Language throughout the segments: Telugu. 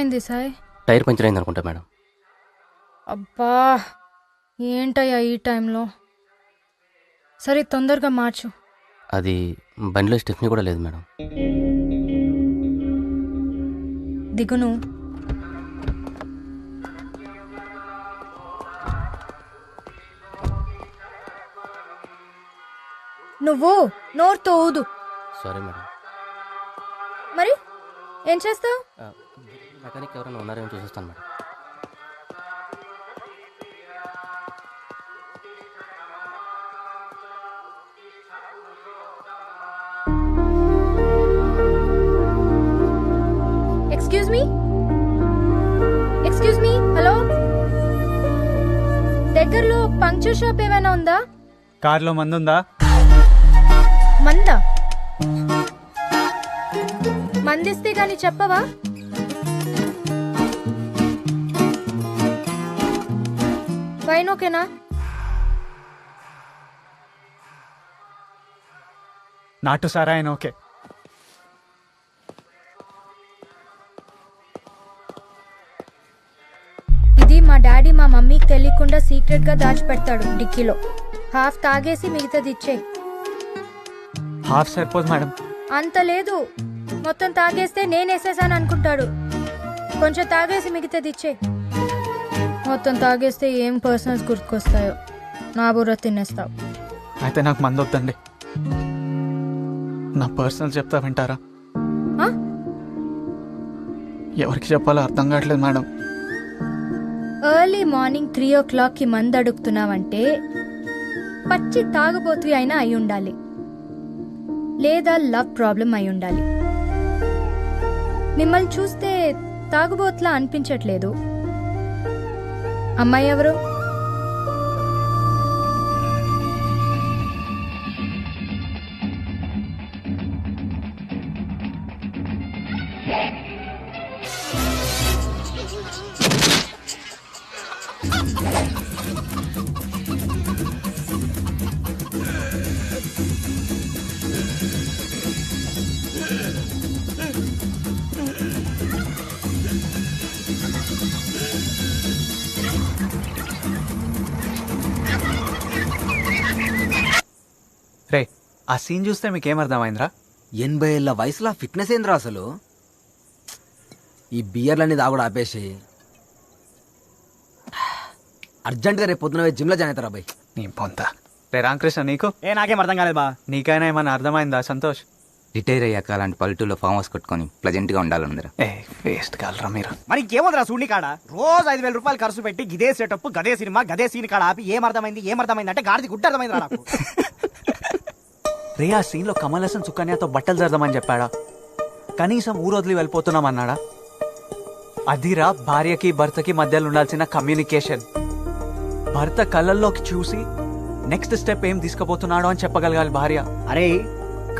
ఏమైంది సాయ్? టైర్ పంచర్ అయింది అనుకుంటా మేడం. అబ్బా ఏంటయ్యా ఈ టైంలో? సరే తొందరగా మార్చు. అది బండిలో స్టెఫ్నీ కూడా లేదు మేడం. దిగును. నువ్వు నోరుతో ఊదు. Sorry madam. మరి ఏం చేస్తావు? మెకానిక్ ఎవరైనా ఉన్నారేమో చూసేస్తాను మేడం. ఎక్స్క్యూజ్ మీ హలో, దగ్గరలో పంక్చర్ షాప్ ఏమైనా ఉందా? కార్లో మందు ఉందా? మందా? మందిస్తే గాని చెప్పవా? వైన్ ఓకేనా? నాటు సారాయన ఓకే. ఇది మా డాడీ మా మమ్మీకి తెలియకుండా సీక్రెట్ గా దాచిపెడతాడు డిక్కీలో. హాఫ్ తాగేసి మిగతాది ఇచ్చే. హాఫ్ సరిపోదు మేడం. అంత లేదు, మొత్తం తాగేస్తే నేనేసేసాను అనుకుంటాడు. కొంచెం తాగేసి మిగతాది ఇచ్చే. మొత్తం తాగేస్తే ఏం పర్సనల్స్ గుర్తుకొస్తాయో నా బుర్ర తినేస్తావు. అయితే నాకు మందు వద్దండి. నా పర్సనల్ చెప్తా వింటారా? ఎవరికి చెప్పాలో అర్థం కావట్లేదు మేడం. ఎర్లీ మార్నింగ్ 3 o'clock మందు అడుగుతున్నావంటే పచ్చి తాగుబోతు అయినా అయి ఉండాలి, లేదా లవ్ ప్రాబ్లం అయి ఉండాలి. మిమ్మల్ని చూస్తే తాగుబోతులా అనిపించట్లేదు. అమ్మాయి ఎవరు? రే, ఆ సీన్ చూస్తే మీకేమర్థమైందిరా? 80 ఏళ్ళ వయసులో ఫిట్నెస్ ఏంద్రా అసలు? ఈ బియర్లన్నీ తాగుడు ఆపేసి అర్జెంట్గా రేపు పొద్దున జిమ్లో జాయిన్ అవుతారా బాయ్? నీ పొంత. రే రామకృష్ణ, నీకు నాకేం అర్థం కాలేదు బా. నీకైనా ఏమన్నా అర్థమైందా సంతోష్? రిటైర్ అయ్యాక అలాంటి పల్లెటూరులో ఫామ్ హౌస్ కట్టుకొని ప్లజెంట్గా ఉండాలందరూ. వేస్ట్ కాలరా మీరు. మరి ఇంకేముందిరా సూడి కాడ రోజు 5,000 రూపాయలు ఖర్చు పెట్టి గిదే సెటప్ గదే సినిమా గదే సీన్ కాడ ఆపి ఏమర్థమైంది అంటే గాడిది గుడ్డ అర్థమైంది నాకు. రే, ఆ సీన్లో కమల్ హాసన్ సుకన్యతో బట్టలు జరదమని చెప్పాడా? కనీసం ఊరు వదిలి వెళ్ళిపోతున్నామన్నాడా? అదిరా భార్యకి భర్తకి మధ్యలో ఉండాల్సిన కమ్యూనికేషన్. భర్త కళ్ళల్లోకి చూసి నెక్స్ట్ స్టెప్ ఏం తీసుకుపోతున్నాడో అని చెప్పగలగాలి భార్య. అరే,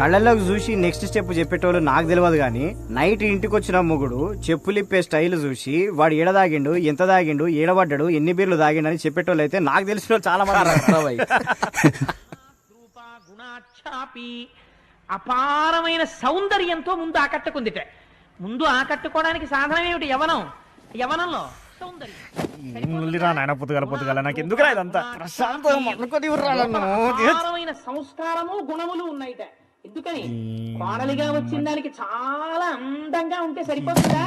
కళ్ళల్లోకి చూసి నెక్స్ట్ స్టెప్ చెప్పేటోళ్ళు నాకు తెలియదు కానీ నైట్ ఇంటికి వచ్చిన మొగుడు చెప్పులిప్పే స్టైల్ చూసి వాడు ఏడ దాగిండు, ఎంత దాగిండు, ఏడబడ్డాడు, ఎన్ని బీర్లు దాగిండు అని చెప్పేటోళ్ళు అయితే నాకు తెలిసిన చాలా మంది. అపారమైన సౌందర్యంతో ముందు ఆకట్టుకుందిట. ముందు ఆకట్టుకోవడానికి సాధనం ఏమిటి? యవనంలో సౌందర్యం. నాయన పొద్దుగల నాకు ఎందుకు ఇదంతా అపారమైన సంస్కారము గుణములు ఉన్నాయిట. ఎందుకని? కోడలిగా వచ్చిన దానికి చాలా అందంగా ఉంటే సరిపోతుందా?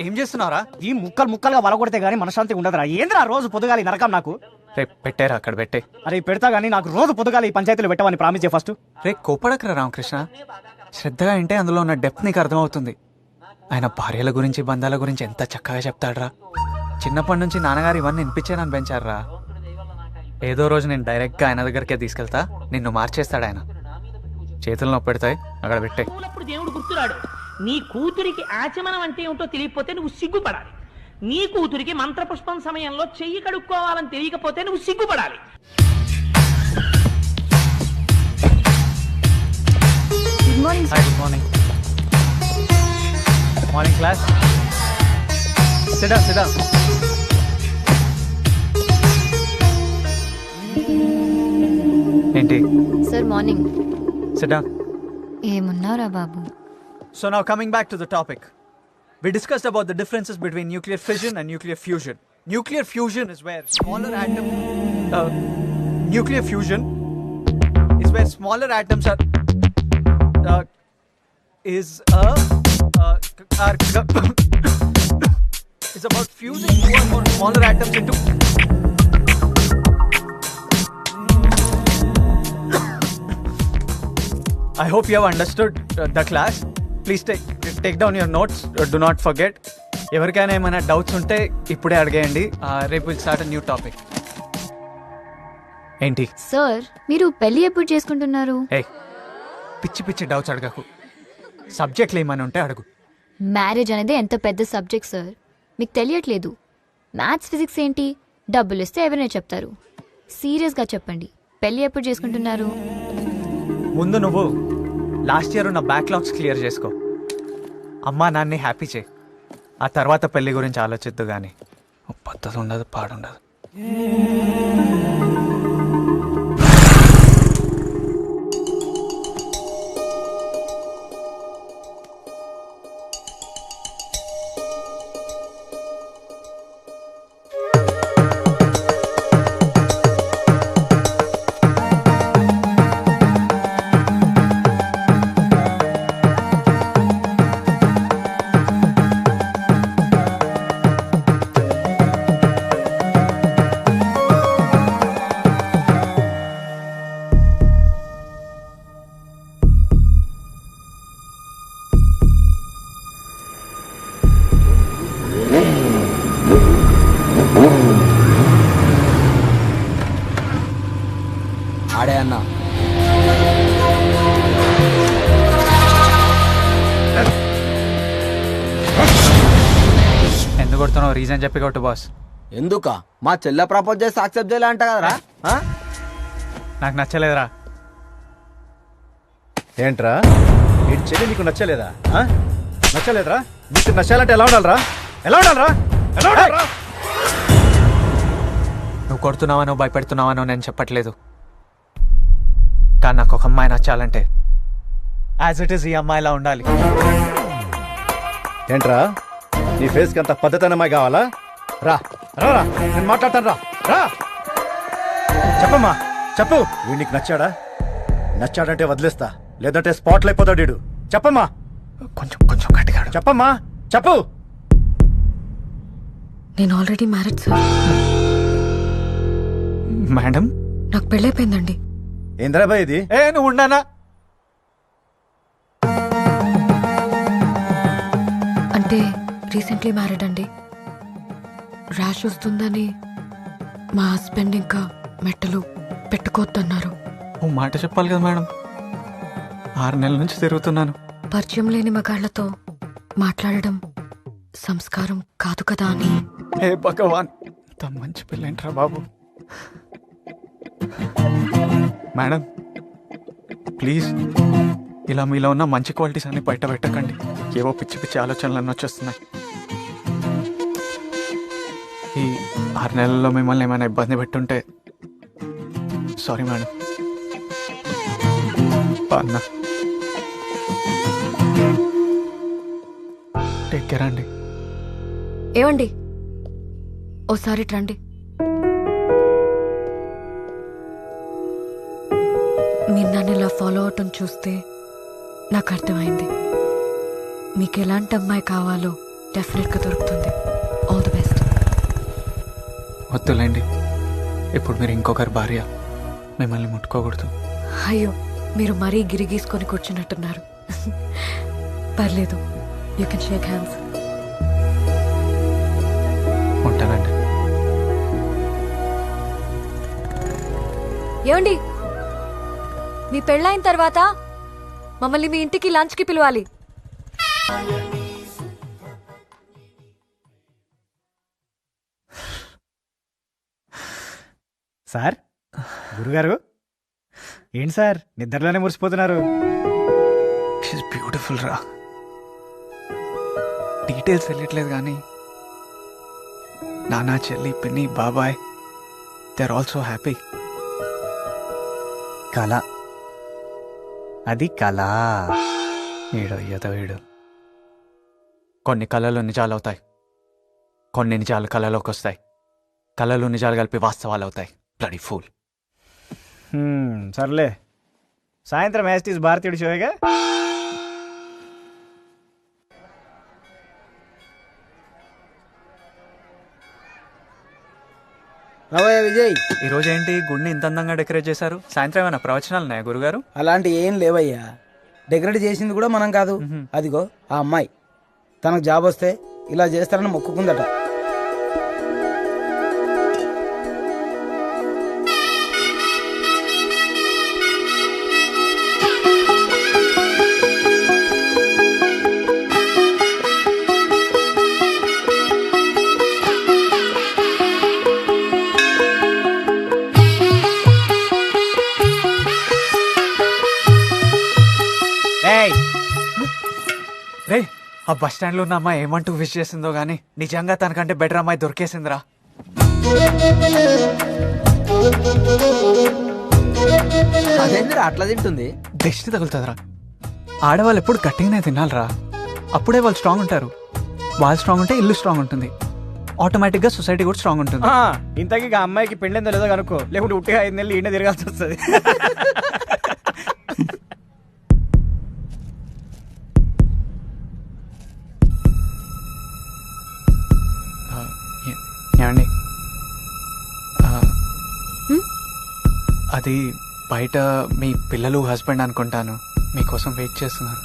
ఏం చేస్తున్నారా? ఈ ముక్కలుగా వలగొడితే గానీ మనశ్శాంతి ఉండదురా. ఏంద్రా రోజు పొద్దుగాలి నరకం నాకు. పెట్టారా అక్కడ పెట్టే? అరే పెడతా గానీ నాకు రోజు పొద్దుగాలి ఈ పంచాయతీలో పెట్టమని ప్రామిస్ చేయ ఫస్ట్. రే కోపడకరా రామకృష్ణ, శ్రద్ధగా వింటే అందులో ఉన్న డెప్త్ నీకు అర్థమవుతుంది. ఆయన భార్యల గురించి బంధాల గురించి ఎంత చక్కగా చెప్తాడ్రా. చిన్నప్పటి నుంచి నాన్నగారు ఇవన్నీ వినిపించేనని పెంచారా. ఏదో రోజు నేను డైరెక్ట్గా ఆయన దగ్గరికే తీసుకెళ్తా, నిన్ను మార్చేస్తాడు ఆయన. చేతులు నొప్పి పెడతాయి, అక్కడ పెట్టే. దేవుడు గుర్తురాడు. నీ కూతురికి ఆచమనం అంటే ఏమిటో తెలియకపోతే నువ్వు సిగ్గుపడాలి. నీ కూతురికి మంత్రపుష్పం సమయంలో చెయ్యి కడుక్కోవాలని తెలియకపోతే నువ్వు సిగ్గుపడాలి. Good morning. Good morning. Morning class. Sit down. ఏంటి? Sir morning. Sit down. ఏమున్నారా బాబు? So now coming back to the topic. we discussed about the differences between nuclear fission and nuclear fusion. Nuclear fusion is where smaller atoms. Nuclear fusion is where smaller atoms are. Is about fusing two or more smaller atoms into. I hope you have understood the class. Please take down your notes. Do not forget. ఎవరికైనా ఏమైనా డౌట్స్ ఉంటే ఇప్పుడే అడిగేయండి. రేపు విల్ స్టార్ట్ న్యూ టాపిక్. ఏంటి సార్ మీరు పెళ్లి ఎప్పుడు చేసుకుంటున్నారు? పిచ్చి పిచ్చి డౌట్స్ అడగకు. సబ్జెక్ట్లు ఏమైనా ఉంటే అడుగు. మ్యారేజ్ అనేది ఎంత పెద్ద సబ్జెక్ట్ సార్, మీకు తెలియట్లేదు. మ్యాథ్స్ ఫిజిక్స్ ఏంటి, డబ్బులు ఇస్తే ఎవరైనా చెప్తారు. సీరియస్గా చెప్పండి, పెళ్లి ఎప్పుడు చేసుకుంటున్నారు? ముందు నువ్వు లాస్ట్ ఇయర్ ఉన్న బ్యాక్లాగ్స్ క్లియర్ చేసుకో. అమ్మా నాన్ని హ్యాపీ చేయి. ఆ తర్వాత పెళ్లి గురించి ఆలోచిద్దు. కానీ పద్ధతి ఉండదు, పాడుండదు. ఆడే అన్న ఎందుకు కొడుతున్నావు? రీజన్ చెప్పి కొట్టు బాస్. ఎందుక మా చెల్లె ప్రపోజ్ చేసి యాక్సెప్ట్ చేయాలి అంట కదరా? నాకు నచ్చలేదురా. ఏంట్రా వీడి చెల్లి నీకు నచ్చలేదా? నచ్చలేదురా? నీకు నచ్చాలంటే ఎలా ఉండాలరా? ఎలా ఉండాలరా? ఎలా ఉండాలరా? నువ్వు కొడుతున్నావనో భయపెడుతున్నావనో నేను చెప్పట్లేదు. కానీ నాకు ఒక అమ్మాయి నచ్చాలంటే యాజ్ ఇట్ ఈస్ ఈ అమ్మాయిలా ఉండాలి. ఏంట్రా నీ ఫేస్కి అంత పద్ధతి అమ్మాయి కావాలా? రా రా రా, నేను మాట్లాడతాను. రా రా, చెప్పమ్మా చెప్పు. వీడు నీకు నచ్చాడా? నచ్చాడంటే వదిలేస్తా, లేదంటే స్పాట్లు అయిపోతాడు వీడు. చెప్పమ్మా. కొంచెం కొంచెం గట్టిగా చెప్పమ్మా, చెప్పు. నేను ఆల్రెడీ మ్యారీడ్ సార్. మేడం నాకు పెళ్ళైపోయిందండి. ఏంద్రా బాయ్ ఇది? నువ్వు ఉండానా? అంటే రీసెంట్లీ మ్యారీడ్ అండి. ర్యాష్ వస్తుందని మా హస్బెండ్ ఇంకా మెట్టలు పెట్టుకోవద్దన్నారు. ఓ మాట చెప్పాలి కదా మేడం, 6 నెలల నుంచి తిరుగుతున్నాను. పరిచయం లేని మగాళ్లతో మాట్లాడడం సంస్కారం కాదు కదా అని. హే భగవాన్, ఇంత మంచి పిల్లేంట్రా బాబు. మేడం ప్లీజ్ ఇలా మీలో ఉన్న మంచి క్వాలిటీస్ అన్ని బయట పెట్టకండి. ఏవో పిచ్చి పిచ్చి ఆలోచనలన్నీ వచ్చేస్తున్నాయి. ఈ 6 నెలల్లో మిమ్మల్ని ఏమైనా ఇబ్బంది పెట్టుంటే సారీ మేడం. అన్న టేక్ కేర్ అండి. ఏమండి ఓసారి రండి. మీరు నన్ను ఇలా ఫాలో అవటం చూస్తే నాకు అర్థమైంది మీకు ఎలాంటి అమ్మాయి కావాలో డెఫినెట్గా దొరుకుతుంది. All the best. వద్దులేండి, ఇప్పుడు మీరు ఇంకొకరి భార్య, మిమ్మల్ని ముట్టుకోకూడదు. అయ్యో మీరు మరీ గిరిగీసుకొని కూర్చున్నట్టున్నారు. పర్లేదు, యూ కెన్ షేక్ హ్యాండ్స్. ఉంటానండి. ఏమండి మీ పెళ్ళైన తర్వాత మమ్మల్ని మీ ఇంటికి లంచ్కి పిలవాలి. సార్, గురుగారు ఏంటి సార్ నిద్రలోనే మురిసిపోతున్నారు? షీస్ బ్యూటిఫుల్ రా. డీటెయిల్స్ తెలియట్లేదు కానీ నానా, చెల్లి, పిన్ని, బాబాయ్ దే ఆర్ ఆల్సో హ్యాపీ. కళ, అది కళ. వీడు అయ్యదో వీడు. కొన్ని కళలు నిజాలు అవుతాయి, కొన్ని నిజాలు కళలోకి వస్తాయి, కళలు నిజాలు కలిపి వాస్తవాలు అవుతాయి. Bloody fool. సర్లే, సాయంత్రం యాస్టీస్ భారతీయుడు షోగా. రావయ్య విజయ్, ఈరోజు ఏంటి గుడిని ఇంత అందంగా డెకరేట్ చేశారు? సాయంత్రం ఏమైనా ప్రవచనాలు ఉన్నాయా గురుగారు? అలాంటి ఏం లేవయ్యా. డెకరేట్ చేసింది కూడా మనం కాదు. అదిగో ఆ అమ్మాయి, తనకు జాబ్ వస్తే ఇలా చేస్తారని మొక్కుకుందట. రే, ఆ బస్ స్టాండ్ లో ఉన్న అమ్మాయి ఏమంటూ విష్ చేసిందో గానీ నిజంగా తనకంటే బెటర్ అమ్మాయి దొరికేసిందిరా. అదేందిరా అట్లా తింటుంది? దిష్టి తగులుతుందిరా. ఆడవాళ్ళు ఎప్పుడు గట్టిగానే తినాలిరా, అప్పుడే వాళ్ళు స్ట్రాంగ్ ఉంటారు. వాళ్ళు స్ట్రాంగ్ ఉంటే ఇల్లు స్ట్రాంగ్ ఉంటుంది, ఆటోమేటిక్ గా సొసైటీ కూడా స్ట్రాంగ్ ఉంటుంది. ఇంతకీ ఆ అమ్మాయికి పెళ్ళిందో లేదో కనుక్కో, లేకుంటే ఉట్టిగా 5 నెలలు ఈయన తిరగాల్సి వస్తుంది. ఏమండి, అది బయట మీ పిల్లలు హస్బెండ్ అనుకుంటాను, మీకోసం వెయిట్ చేస్తున్నారు.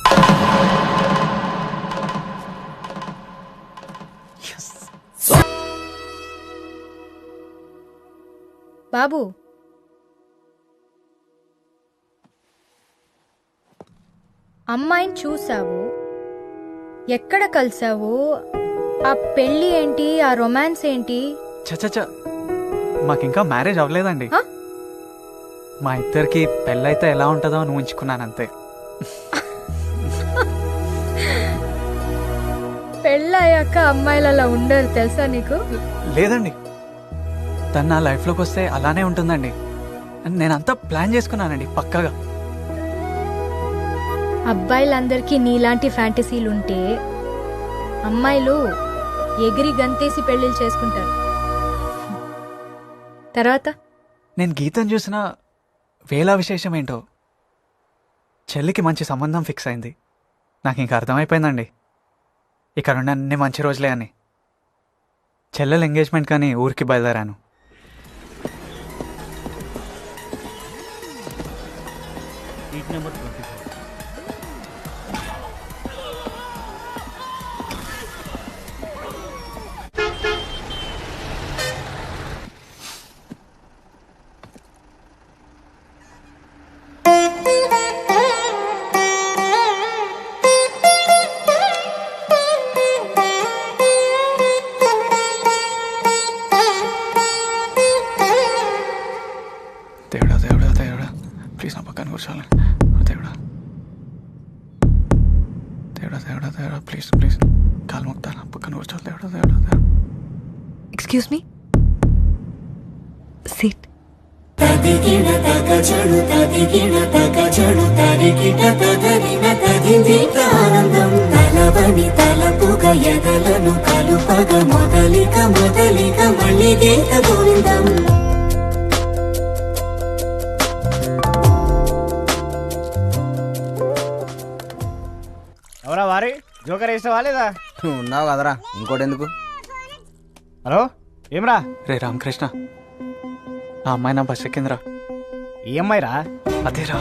బాబు, అమ్మాయిని చూసావు, ఎక్కడ కలిసావు, ఆ పెళ్ళి ఏంటి, ఆ రొమాన్స్ ఏంటి? చచ్చ, మాకింకా మ్యారేజ్ అవ్వలేదండి. మా ఇద్దరికి పెళ్ళైతే ఎలా ఉంటుందో అని ఊహించుకున్నాను అంతే. పెళ్ళయ్యాక అమ్మాయిలు అలా ఉండరు తెలుసా నీకు? లేదండి, తను నా లైఫ్లోకి వస్తే అలానే ఉంటుందండి. నేనంతా ప్లాన్ చేసుకున్నానండి పక్కగా. అబ్బాయిలందరికీ నీలాంటి ఫ్యాంటసీలు ఉంటే అమ్మాయిలు ఎగిరి గంతేసి పెళ్లిళ్ళు చేసుకుంటారు. తర్వాత నేను గీతను చూసిన వేళ విశేషం ఏంటో, చెల్లికి మంచి సంబంధం ఫిక్స్ అయింది. నాకు ఇంకా అర్థమైపోయిందండి, ఇక్కడ ఉన్న అన్ని మంచి రోజులే అని. చెల్లెలు ఎంగేజ్మెంట్ కానీ ఊరికి బయలుదేరాను. దేవుడా దేవుడా దేవుడా, ప్లీజ్ నా పక్కన కూర్చోాలి. దేవుడా దేవుడా దేవుడా దేవుడా, ప్లీజ్ ప్లీజ్ కాలు మొక్తా, నా పక్కన కూర్చోాలి. దేవుడా దేవుడా దేవుడా. Excuse me, seat. ఎవరా వారి జోకర్ వేసావా లేదా? ఉన్నావు కదరా, ఇంకోటి ఎందుకు? హలో, ఏమ్రా? రే రామకృష్ణ, ఆ అమ్మాయి నా బస్ ఎక్కిందిరా. ఈ అమ్మాయి రా? అదేరా,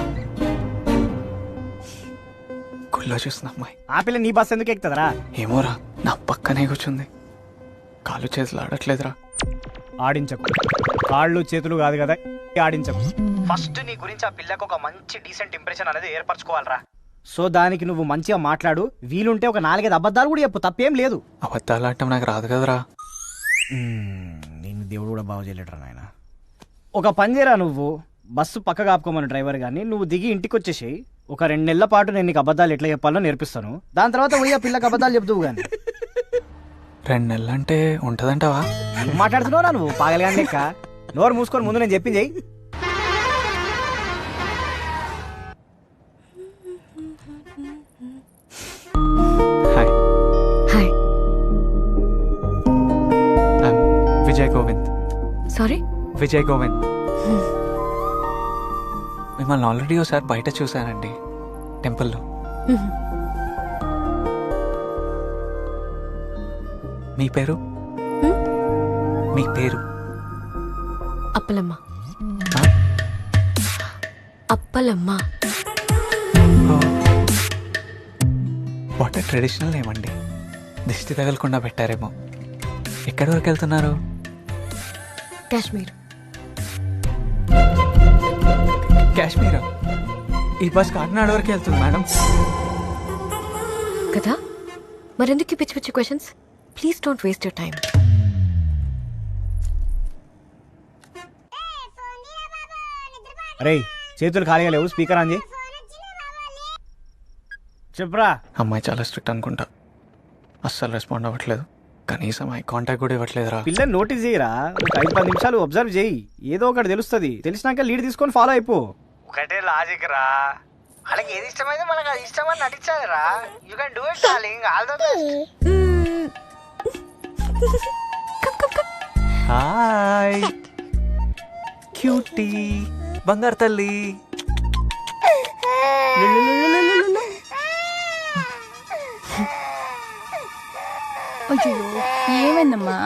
గుళ్ళో చూసిన అమ్మాయి. ఆ పిల్ల నీ బస్ ఎందుకు ఎక్కుతుందిరా? ఏమోరా, నా పక్కనే కూర్చుంది. కాళ్ళు చేతులు ఆడట్లేదురా. ఆడించకు, కాళ్ళు చేతులు కాదు కదా, ఆడించకు. ఫస్ట్ నీ గురించి ఆ పిల్లకు ఒక మంచి డీసెంట్ ఇంప్రెషన్ అనేది ఏర్పరచుకోవాలరా. సో దానికి నువ్వు మంచిగా మాట్లాడు, వీలుంటే ఒక 4-5 అబద్ధాలు కూడా చెప్పు, తప్పేం లేదు. అబద్ధాలు ఆడటం నాకు రాదు కదరా. నేను దేవుడు కూడా బాగు చేయలేటరా నాయన. ఒక పని చేయరా, నువ్వు బస్సు పక్క కాపుకోమని డ్రైవర్ గాని, నువ్వు దిగి ఇంటికి వచ్చేసి ఒక 2 నెలల పాటు నేను నీకు అబద్ధాలు ఎట్లా చెప్పాలో నేర్పిస్తాను. దాని తర్వాత పోయి ఆ పిల్లకి అబద్ధాలు చెప్తావు గాని. 2 నెలలు అంటే ఉంటదంటావా? మాట్లాడుతున్నావురా నువ్వు పాగలగాని లెక్క. నోరు మూసుకొని ముందు నేను చెప్పింది చెయ్యి. Hi. Hi. Vijay Govind. Sorry? Vijay Govind. మిమ్మల్ని ఆల్రెడీ ఒకసారి బయట చూశానండి, టెంపుల్లో. మీ పేరు? మీ పేరు? అప్పలమ్మ. అప్పలమ్మ. వాట్ ట్రెడిషనల్ ఏమండి, దిష్టి తగలకుండా పెట్టారేమో. ఎక్కడి వరకు వెళ్తున్నారు? కాశ్మీర్. కాశ్మీరా? ఈ బస్ కాకినాడ వరకు వెళ్తుంది మేడం. కదా, మరెందుకు పిచ్చి పిచ్చి questions? Please don't waste your time. అరే చేతులు ఖాళీగా లేవు, స్పీకర్ ఆన్ చేయి. చెప్పరా. అమ్మాయి చాలా స్ట్రిక్ట్ అనుకుంటా, అస్సలు రెస్పాండ్ అవ్వట్లేదు. కనీసం ఐ కాంటాక్ట్ కూడా ఇవ్వట్లేదురా. పిల్లని నోటీస్ చేయరా, ఒక 5-10 నిమిషాలు అబ్జర్వ్ చేయి, ఏదో ఒకటి తెలుస్తుంది. తెలిసినాక లీడ్ తీసుకొని ఫాలో అయిపో. ఒకటే లాజిక్ రా, వాళ్ళకి ఏది ఇష్టమైతే మనకు అది ఇష్టం అని నటించాలి రా. You can do it darling, all the best. Hi cutie, బంగారు తల్లి. అయ్యో ఏమైందమ్మా?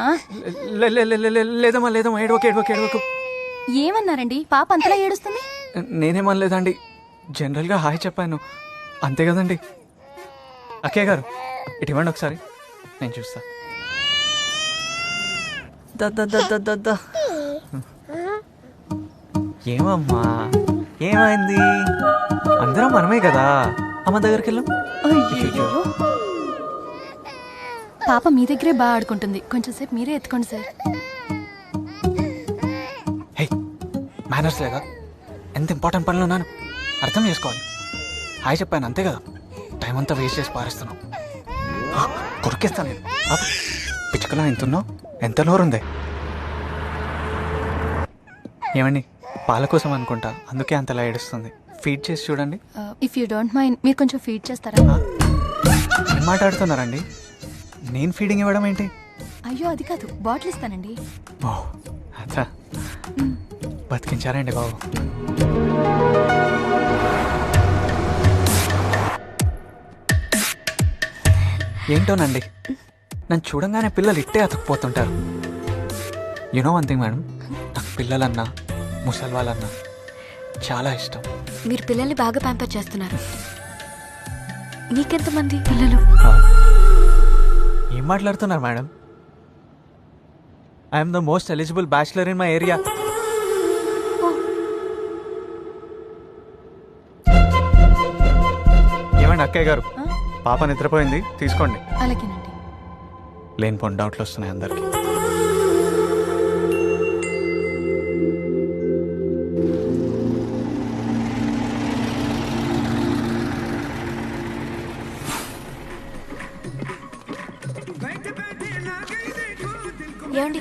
లేదమ్మా లేదమ్మా, ఏడవకు. ఏమన్నారండి? పాప అంతలా ఏడుస్తుంది. నేనేమనలేదండి, జనరల్గా హాయ్ చెప్పాను అంతే కదండి. అక్కయ్య గారు ఇటు ఇవ్వండి ఒకసారి, నేను చూస్తా. ఏమమ్మా ఏమైంది? అందరం మనమే కదా, అమ్మ దగ్గరికి వెళ్ళు. అయ్యో పాప మీ దగ్గరే బాగా ఆడుకుంటుంది, కొంచెం సేపు మీరే ఎత్తుకోండి సార్. హే, మేనర్స్ లేదా? ఎంత ఇంపార్టెంట్ పనిలో ఉన్నాను, అర్థం చేసుకోవాలి. హాయ్ చెప్పాను అంతే కదా, టైం అంతా వేస్ట్ చేసి పారేస్తున్నావు. కొరికేస్తాను నేను. పిచ్చుకలో ఎంతున్నావు, ఎంత నోరుందే. ఏమండి, పాల కోసం అనుకుంటా, అందుకే అంతలా ఏడుస్తుంది. ఫీడ్ చేసి చూడండి. ఇఫ్ యూ డోంట్ మైండ్, మీరు కొంచెం ఫీడ్ చేస్తారా? ఏం మాట్లాడుతున్నారండి? నేను ఫీడింగ్ ఇవ్వడం ఏంటి? అయ్యో అది కాదు, బాటిల్ ఇస్తానండి. ఓ అచ్చా, బతికించారండి బాబు. ఏంటోనండి, నన్ను చూడంగానే పిల్లలు ఇట్టే అతకపోతుంటారు. యునో వన్ థింగ్ మేడం, నాకు పిల్లలన్నా ముసలి వాళ్ళన్నా చాలా ఇష్టం. మీరు పిల్లల్ని బాగా ప్యాంపర్ చేస్తున్నారు. నీకెంతమంది పిల్లలు? ఏం మాట్లాడుతున్నారు madam? I'm the most eligible bachelor in my area. ఏమండి అక్కయ్య గారు, పాప నిద్రపోయింది, తీసుకోండి. అలాగేనండి. లేనిపోని డౌట్లు వస్తున్నాయి అందరికి. ఏమండి,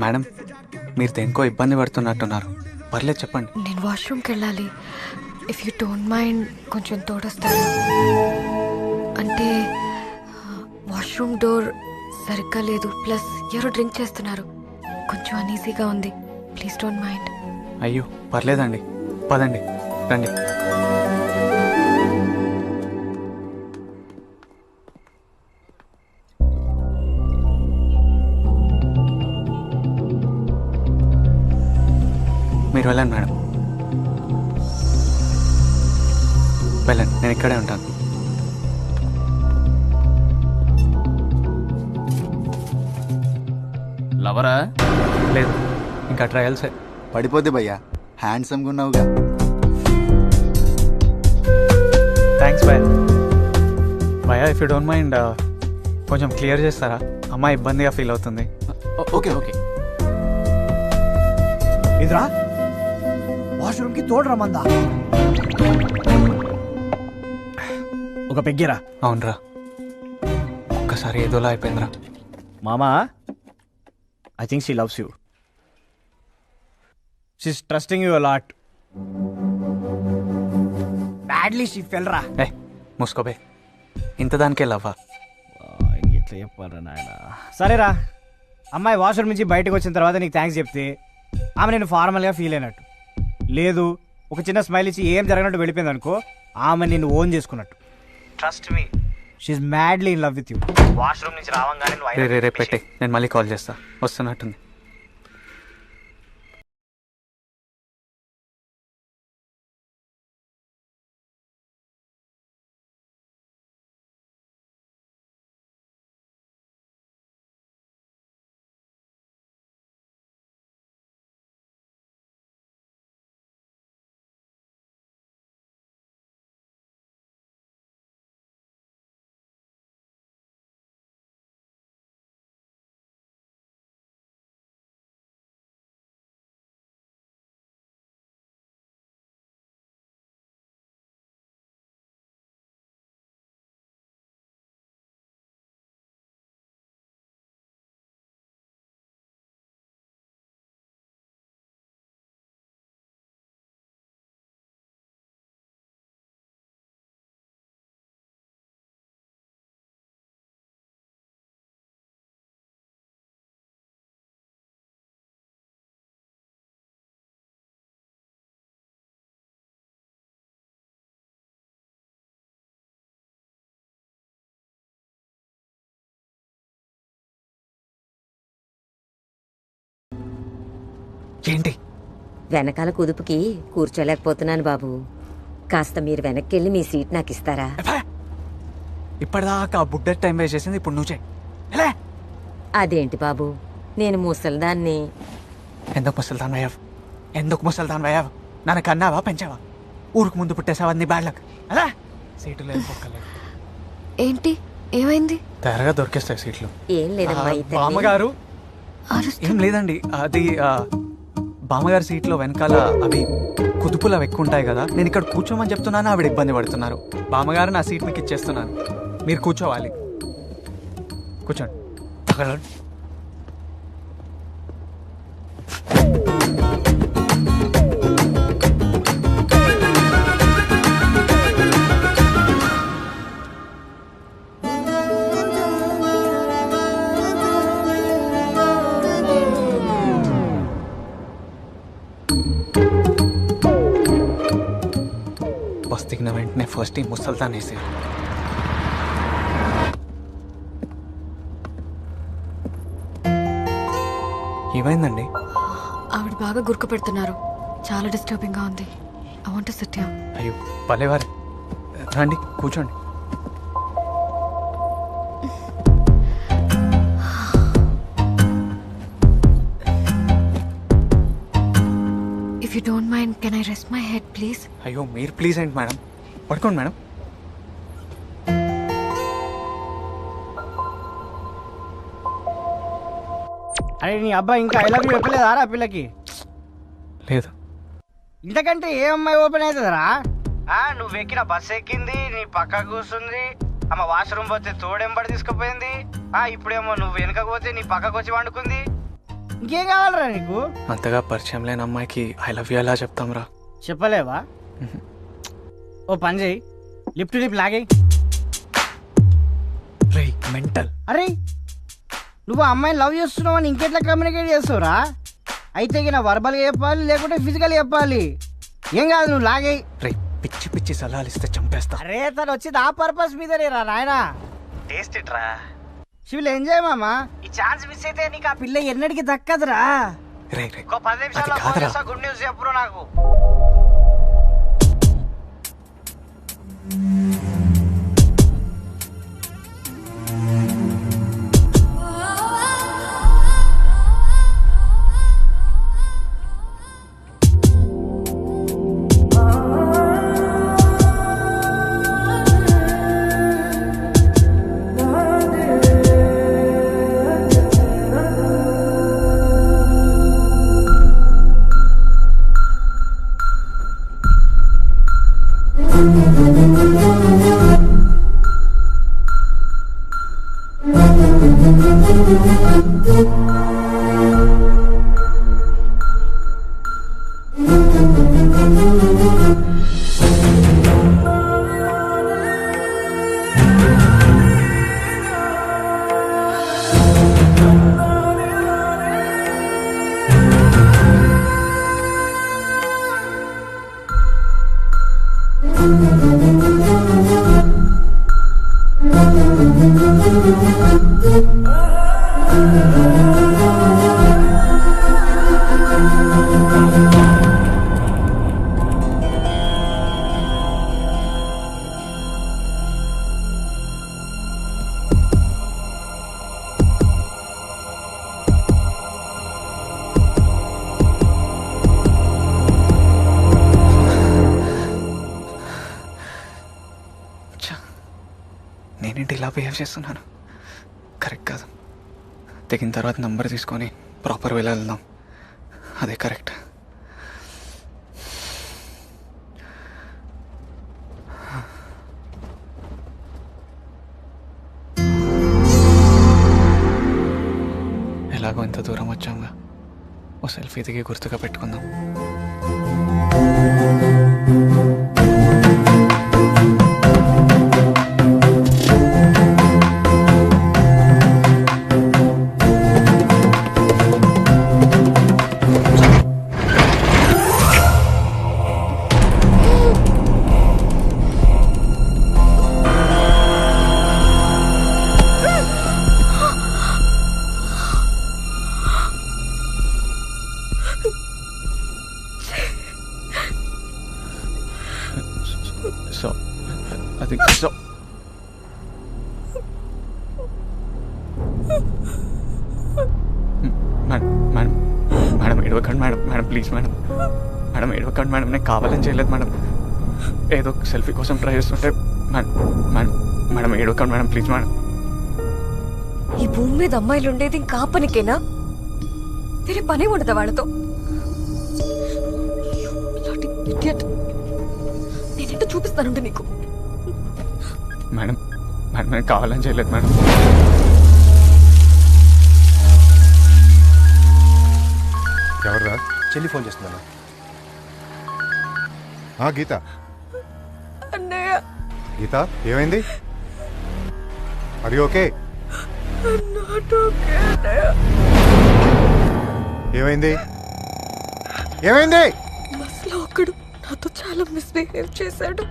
మేడం మీరు దేనికో ఇబ్బంది పడుతున్నట్టున్నారు, పర్లేదు చెప్పండి. నేను వాష్రూమ్కి వెళ్ళాలి. ఇఫ్ యూ డోంట్ మైండ్ కొంచెం తోడొస్తాను. అంటే వాష్రూమ్ డోర్ సరిగ్గా లేదు, ప్లస్ ఎవరో డ్రింక్ చేస్తున్నారు, కొంచెం అనీజీగా ఉంది. Please don't mind. అయ్యో పర్లేదండి, పదండి రండి. మీరు వెళ్ళండి మేడం, వెళ్ళండి, నేను ఇక్కడే ఉంటాను. లవరా? లేదు, ఇంకా ట్రయల్సే. పడిపోతే భయ్యా, హ్యాండ్సమ్గా ఉన్నావుగా. థ్యాంక్స్ భయ్యా. భయ్యా ఇఫ్ యూ డోంట్ మైండ్ కొంచెం క్లియర్ చేస్తారా? అమ్మాయి ఇబ్బందిగా ఫీల్ అవుతుంది. Okay okay. ఇదిరా వాష్రూమ్ కి తోడు రమ్మందా? ఒక పెగ్గిరా. అవునరా, ఒక్కసారి ఏదోలా అయిపోయిందిరా. మామా, I think she loves you. She's trusting you a lot. Badly she ఫెల్ రా. ఏ మూసుకోబే. ఇంత దానికే లవ్వా? ఎట్లా చెప్పారా నాయన? సరేరా, అమ్మాయి వాష్రూమ్ నుంచి బయటకు వచ్చిన తర్వాత నీకు థ్యాంక్స్ చెప్తే ఆమె నేను ఫార్మల్గా ఫీల్ అయినట్టు, లేదు ఒక చిన్న స్మైల్ ఇచ్చి ఏం జరగనట్టు వెళ్ళిపోయింది అనుకో, ఆమె నిన్ను ఓన్ చేసుకున్నట్టు. Trust me, she's madly in love with you. Washroom నుంచి రావంగానే రే పెట్టే, నేను మళ్ళీ కాల్ చేస్తా, వస్తున్నట్టుంది. ఏంటి? వెనకాల కుదుపుకి కూర్చోలేకపోతున్నాను బాబు, కాస్త మీరు వెనక్కి వెళ్ళి మీ సీట్ నాకు ఇస్తారా? ఇప్పటిదాకా బుడ్డ టైం వేస్ట్ చేసింది, ఇప్పుడు నువ్వు చేయి. అదేంటి బాబు, నేను ముసలిదాన్ని. ఎందుకు ముసల్దాన్ వయ్యావు? నన్ను కన్నావా, పెంచావా? ఊరికి ముందు పుట్టేసావా? నీ బ్యాడ్లకు అలా సీట్లు వెళ్ళిపోకలేదు. ఏంటి, ఏమైంది? తయారుగా దొరికేస్తాయి సీట్లు. ఏం లేదమ్మా, బామ్మగారు. ఏం లేదండి, అది బామ్మగారి సీట్లో వెనకాల అవి కుదుపులు అవి ఎక్కువ ఉంటాయి కదా, నేను ఇక్కడ కూర్చోమని చెప్తున్నాను, ఆవిడ ఇబ్బంది పడుతున్నారు. బామ్మగారు నా సీట్ మీకు ఇచ్చేస్తున్నాను, మీరు కూర్చోవాలి. కూర్చోండి. బస్ దిగిన వెంటనే ఫస్ట్ ఈ ముసల్తాన్ వేసారు. ఏమైందండి? ఆవిడ బాగా గుర్క పెడుతున్నారు, చాలా డిస్టర్బింగ్ గా ఉంది. I want to SIT here. అయ్యో భలేవారే, రండి కూర్చోండి. If you don't mind can I rest my head please? అయ్యో మీరు ప్లీజ్ ఏంటి మేడం, పడుకోండి మేడం. అరే నీ అబ్బాయి ఇంకా ఐ లవ్ యూ చెప్పలేదా రా పిల్లకి? లేదు. ఇంతకంటే ఏ అమ్మాయి ఓపెన్ అవుతుందిరా? నువ్వు ఎక్కిన బస్ ఎక్కింది, నీ పక్క కూర్చుంది, అమ్మ వాష్రూమ్ పోతే తోడెంబడి తీసుకుపోయింది, ఇప్పుడేమో నువ్వు వెనకకు పోతే నీ పక్కకు వచ్చి వండుకుంది. ఇంకేం కావాలరా నీకు? అంతగా పరిచయం లేని అమ్మాయికి ఐ లవ్ యూ ఎలా చెప్తాంరా? చెప్పలేవా? ఓ పని చేయి, లిఫ్ట్ లిప్ లాగే. రే మెంటల్. అరే నువ్వు అమ్మాయిని లవ్ చేస్తున్నావు అని ఇంకెట్లా కమ్యూనికేట్ చేస్తావురా? అయితే నా వర్బల్గా చెప్పాలి, లేకుంటే ఫిజికల్ చెప్పాలి. ఏం కాదు, నువ్వు లాగే. రే పిచ్చి పిచ్చి సలహాలు ఇస్తే చంపేస్తా. అరే తను వచ్చింది ఆ పర్పస్ మీదనే రా నాయనా. టేస్ట్ ఇట్రా శివులు, ఎంజాయ్ మామా. ఈ ఛాన్స్ మిస్ అయితే నీకు ఆ పిల్ల ఎన్నటికి దక్కదురా. రే ఇంకో 10 నిమిషాల్లో గుడ్ న్యూస్ చెప్పు నాకు. నేనేంటి ఇలా బిహేవ్ చేస్తున్నాను? కరెక్ట్ కాదు. దిగిన తర్వాత నంబర్ తీసుకొని ప్రాపర్ వెళ్దాం, అదే కరెక్ట్. ఎలాగో ఇంత దూరం వచ్చాంగా, ఓ సెల్ఫీ దిగి గుర్తుగా పెట్టుకుందాం. సో అది సో మేడం మేడం మేడం ఏడవకండి madam. Madam please madam. Madam ఏడవకండి మేడం. నేను కావాలని చేయలేదు మేడం. ఏదో సెల్ఫీ కోసం ట్రై చేస్తుంటే మేడం మేడం మేడం ఏడవకండి మేడం ప్లీజ్ మేడం. ఈ భూమి మీద అమ్మాయిలు ఉండేది ఇంకా పనికేనా? వేరే పనే ఉండదా వాళ్ళతో? నేనేంటో చూపిస్తానుంటే నీకు. మేడం మేడం నేను కావాలని చేయలేదు మేడం. ఎవర్రా? చెల్లి ఫోన్ చేస్తున్నాను. గీత. అన్నయ్య. గీత ఏమైంది? అది ఓకే? ఏమైంది? ఏమైంది? బస్లో ఒకడు నాతో చాలా మిస్బిహేవ్ చేశాడు.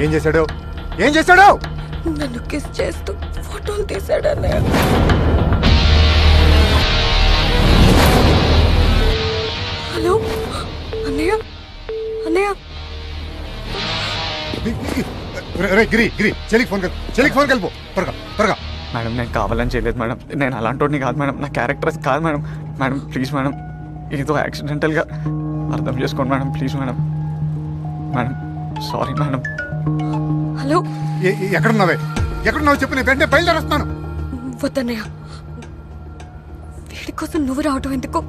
ఏం చేశాడు? ఏం చేశాడు? నన్ను కిస్ చేస్తూ ఫోటోలు తీశాడు అన్నయ్య. హలో అన్నయ్య. అన్నయ్య గిరి గిరి చెల్లికి ఫోన్ కలిపో త్వరగా త్వరగా. మేడం నేను కావాలని చేయలేదు మేడం. నేను అలాంటి కాదు మేడం. నా క్యారెక్టర్స్ కాదు మేడం. మేడం ప్లీజ్ మేడం, ఏదో యాక్సిడెంటల్గా అర్థం చేసుకోండి madam please madam. Madam sorry madam. Hello ఎక్కడున్నావే? ఎక్కడున్నావు చెప్పు, నేను వెంటనే బయలుదేరొస్తాను. వద్దన్నయ్య, వీడి కోసం నువ్వు రావటం ఎందుకో,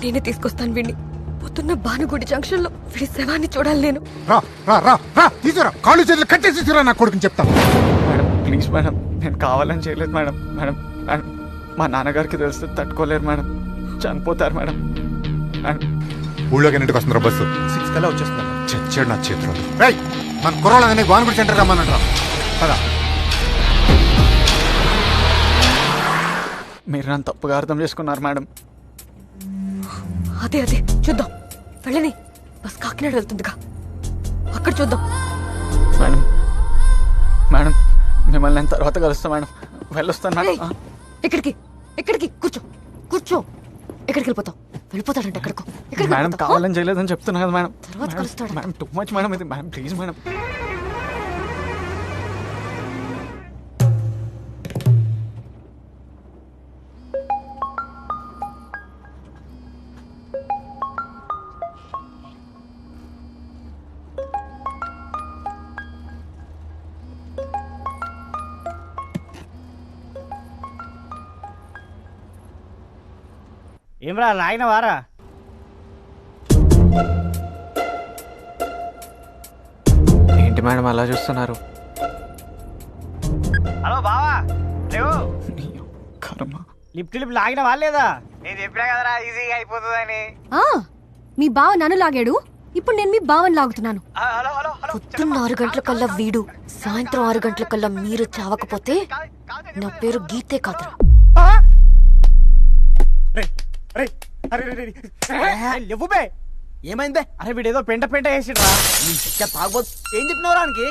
నేనే తీసుకొస్తాను వీడిని. పొద్దున్న భానుగుడి జంక్షన్ లో వీడి శవాన్ని చూడాలి నేను. రా రా రా రా తీసుకురా, కాళ్ళు చేతులు కట్టేసి తీసుకురా, నా కొడుకుని చెప్తాను. మేడం ప్లీజ్ మేడం, నేను కావాలని చేయలేదు మేడం. మేడం మేడం మా నాన్నగారికి తెలిస్తే తట్టుకోలేరు మేడం, చనిపోతారు మేడం. ఊళ్ళోకి ఎన్నింటికి వస్తుందిరా బస్సు? 6 కల్లా వచ్చేస్తున్నాను. చచ్చాడు నా చేతిలో. రై మన కుర్రోళ్ళని భానుగుడి సెంటర్ రమ్మనంటారా? కదా మీరు నన్ను తప్పుగా అర్థం చేసుకున్నారు మేడం. అదే అదే చూద్దాం, వెళ్ళని బస్ కాకినాడ వెళ్తుందిగా, అక్కడ చూద్దాం. మేడం మేడం మిమ్మల్ని నేను తర్వాత కలుస్తాను మేడం, వెళ్ళొస్తాను మేడం. ఎక్కడికి ఎక్కడికి? కూర్చో కూర్చో. ఎక్కడికి వెళ్ళిపోతావు? వెళ్ళిపోతాడంటే ఎక్కడికో. మేడం కావాలని చేయలేదని చెప్తున్నా కదా మేడం. తర్వాత కలుస్తాడు. మేడం టూ మచ్ మేడం ఇది. Madam please madam. ఏమ్రా నాయన వారా? ఏంటి మేడం అలా చూస్తున్నారు? హలో బావా, లేవు. కర్మ. లిఫ్ట్ లాగిన వాళ్ళేదా? నేను చెప్పినా కదరా ఈజీగా అయిపోతుందని. మీ బావ నన్ను లాగాడు, ఇప్పుడు నేను మీ బావని లాగుతున్నాను. పొద్దున్న 6 గంటల కల్లా వీడు, సాయంత్రం 6 గంటల కల్లా మీరు చావకపోతే నా పేరు గీతే కాదురా. ఏమైందే? అరే వీడేదో పెంట పెంట వేసిడ్రా. తాగబోతు ఏం చెప్పినవరా ఆయనకి?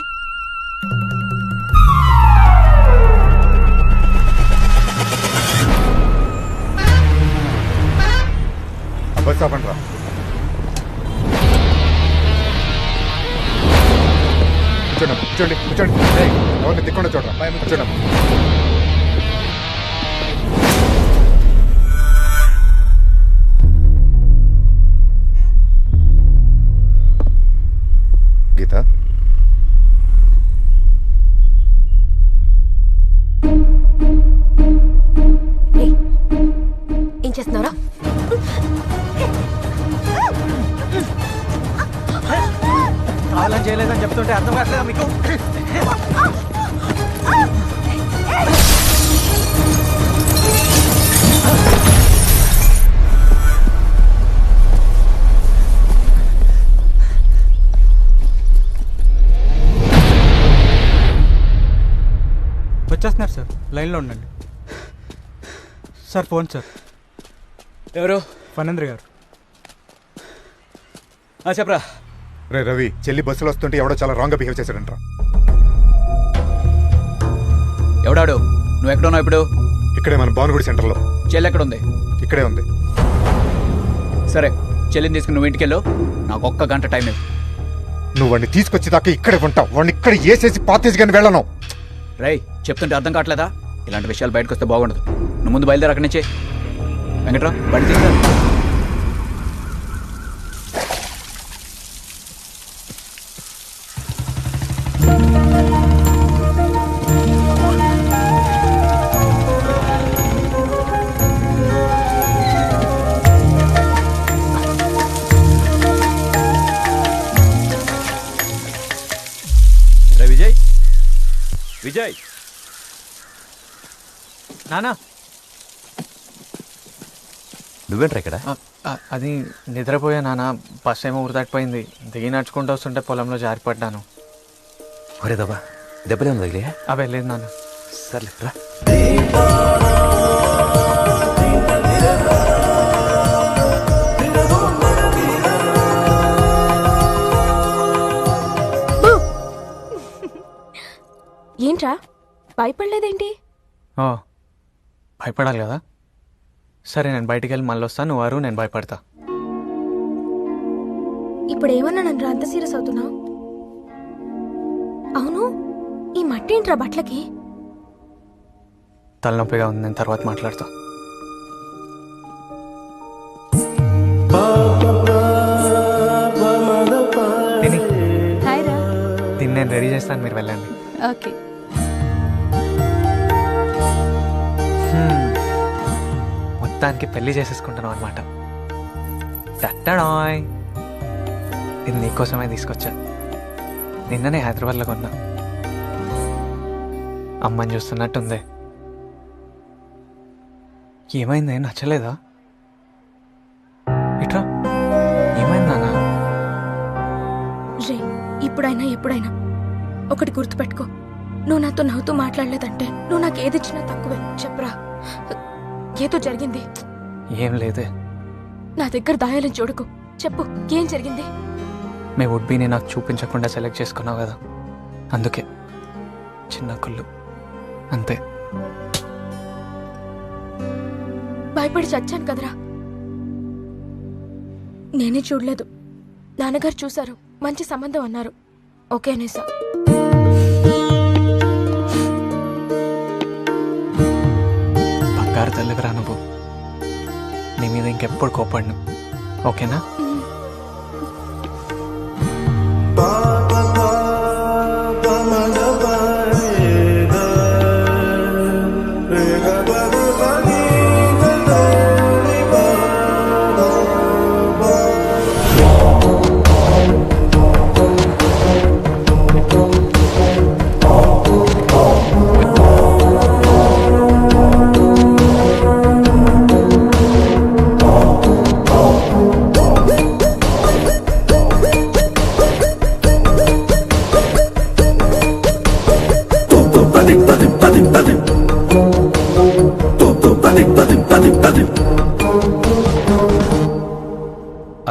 బస్ ఆపండి రా. కూర్చోండి కూర్చోండి కూర్చోండి. ఎవరిని తిక్కుండా చూడరా, కూర్చోండి. గీత లేదని చెప్తుంటే అర్థం కావట్లేదా మీకు? వచ్చేస్తున్నారు సార్, లైన్లో ఉండండి. Sir phone sir. ఎవరు? ఫణేంద్ర గారు. చెప్పరా. రే రవి, చెల్లి బస్సులో వస్తుంటే ఎవడో చాలా రాంగ్గా బిహేవ్ చేశాడంట. ఎవడాడు? నువ్వు ఎక్కడున్నావు ఇప్పుడు? ఇక్కడే మన భానుగుడి సెంటర్లో. చెల్లి ఎక్కడ ఉంది? ఇక్కడే ఉంది. సరే, చెల్లిని తీసుకుని నువ్వు ఇంటికి వెళ్ళు. నాకు 1 గంట టైం ఇవ్వు. నువ్వు వాడిని తీసుకొచ్చేదాకా ఇక్కడే ఉంటావు. వాడిని ఇక్కడ వేసేసి పాతేసి కానీ వెళ్ళను. రై, చెప్తుంటే అర్థం కావట్లేదా? ఇలాంటి విషయాలు బయటకు వస్తే బాగుండదు. నువ్వు ముందు బయలుదేరి అక్కడి నుంచి. వెంకట్రావు, బండి తీసుకురా. విజయ్, విజయ్ నానా, నువ్వేంట్రా ఇక్కడ? అది నిద్రపోయా నాన్న. బస్ ఏమో ఊరు దాటిపోయింది. దిగి నడుచుకుంటూ వస్తుంటే పొలంలో జారిపడ్డాను. ఒరే దబ్బా, దెబ్బలే ఉంది తగిలే? అవే లేదు నాన్న. సర్లే రా. ఏంట్రా భయపడలేదేంటి? భయపడాలి కదా. సరే, నేను బయటికి వెళ్ళి మళ్ళీ వస్తాను. నువ్వు వారు, నేను భయపడతా. ఇప్పుడు ఏమన్నా నన్ను అంత సీరియస్ అవుతున్నావు? అవును, ఈ మట్టి ఏంట్రా బట్టలకి? తలనొప్పిగా ఉంది, నేను తర్వాత మాట్లాడతా. దీన్ని నేను రెడీ చేస్తాను, మీరు వెళ్ళండి. ఓకే. మొత్తానికి పెళ్లి చేసేసుకుంటున్నాం అనమాట. టట్టడాయ్, ఇది నీకోసమే తీసుకొచ్చా. నిన్ననే హైదరాబాద్లో కొన్నా. అమ్మని చూస్తున్నట్టుంది. ఏమైంది? నచ్చలేదా? ఇట్రా. ఏమైంది నాన్న? రే, ఇప్పుడైనా ఎప్పుడైనా ఒకటి గుర్తుపెట్టుకో. నువ్వు నాతో నవ్వుతూ మాట్లాడలేదంటే నువ్వు నాకు ఏది ఇచ్చినా తక్కువే. చెప్పరా, ఏదో జరిగింది. ఏం లేదే. నా దగ్గర దాయాలని చూడకు. చెప్పు, ఏం జరిగింది? మీ వుడ్బీని నాకు చూపించకుండా సెలెక్ట్ చేసుకున్నావు కదా, అందుకే చిన్న కుళ్ళు అంతే. భయపడి చచ్చాను కదరా. నేనే చూడలేదు. నాన్నగారు చూశారు, మంచి సంబంధం అన్నారు. ఓకే అనేసా. బంగారు తల్లివిరా నువ్వు. నీ మీద ఇంకెప్పుడు కోపడ్ను. ఓకేనా?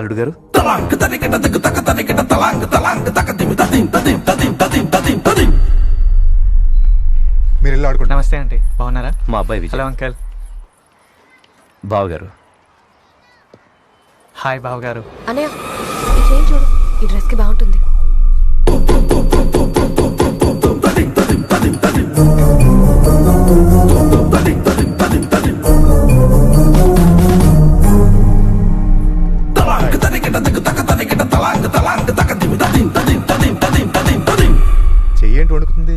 అల్లుడు గారు, మీరు ఇల్లు ఆడుకుంటారు. నమస్తే ఆంటీ, బాగున్నారా? మా అబ్బాయి విజయ్. Hello uncle. బావగారు. హాయ్ బావగారు. అనయ్య, ఈ చైన్ చూడు, ఈ డ్రెస్ కి బాగుంటుంది. చెయ్యేంటి వణుకుతుంది?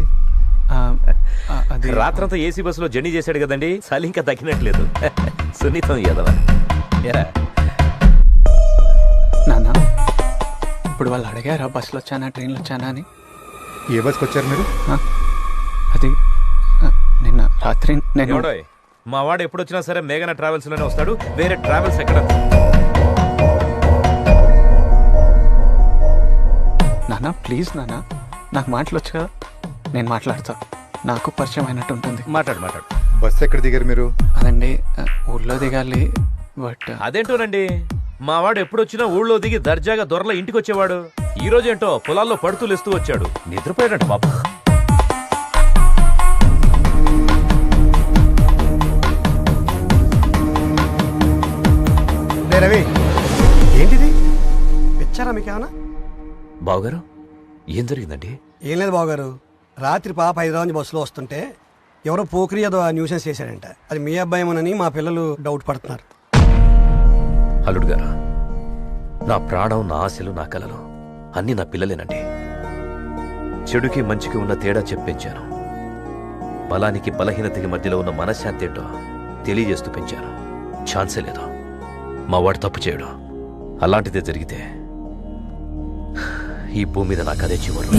రాత్రంతా ఏసీ బస్సులో జర్నీ చేశాడు కదండి, చలి ఇంకా తగ్గినట్లేదు. సున్నితం ఏదవా. నాన్న, ఇప్పుడు ఇప్పుడు వాళ్ళు అడిగారా బస్సులో వచ్చానా ట్రైన్లో వచ్చానా అని? ఏ బస్కి వచ్చారు మీరు? అది నిన్న రాత్రి నేను ఎవడోయ్, మా వాడు ఎప్పుడు వచ్చినా సరే మేఘన ట్రావెల్స్ లోనే వస్తాడు, వేరే ట్రావెల్స్ ఎక్కడ? నానా ప్లీజ్ నానా, నాకు మాటలొచ్చు కదా, నేను మాట్లాడతా. నాకు పరిచయం అయినట్టు ఉంటుంది. మాట్లాడు. బస్సు ఎక్కడ దిగారు మీరు? అదండి ఊళ్ళో దిగాలి. బట్ అదేంటోనండి, మా వాడు ఎప్పుడు వచ్చినా ఊళ్ళో దిగి దర్జాగా దొరల ఇంటికి వచ్చేవాడు. ఈ రోజు ఏంటో పొలాల్లో పడుతూ లేస్తూ వచ్చాడు. నిద్రపోయాడంట పాప. రవి, ఏంటిది పిచ్చారా మీకేమన్నా? బావగారు ఏం జరిగిందండి? ఏం లేదు బావగారు, రాత్రి పాప హైదరాబాద్ నుంచి బస్సులో వస్తుంటే ఎవరో పోకరి ఏదో న్యూసెన్స్ చేశాడంట. అది మీ అబ్బాయేమోనని మా పిల్లలు డౌట్ పడుతున్నారు. అల్లుడు గారు, నా ప్రాణం, నా ఆశలు, నా కలలు అన్నీ నా పిల్లలేనండి. చెడుకి మంచికి ఉన్న తేడా చెప్పించాను. బలానికి బలహీనతకి మధ్యలో ఉన్న మనశ్శాంతి ఏంటో తెలియజేస్తూ పెంచాను. ఛాన్సే లేదు. మా వాడు తప్పు చేయడు. అలాంటిదే జరిగితే ఈ భూమి మీద నాకు అదే చివరు.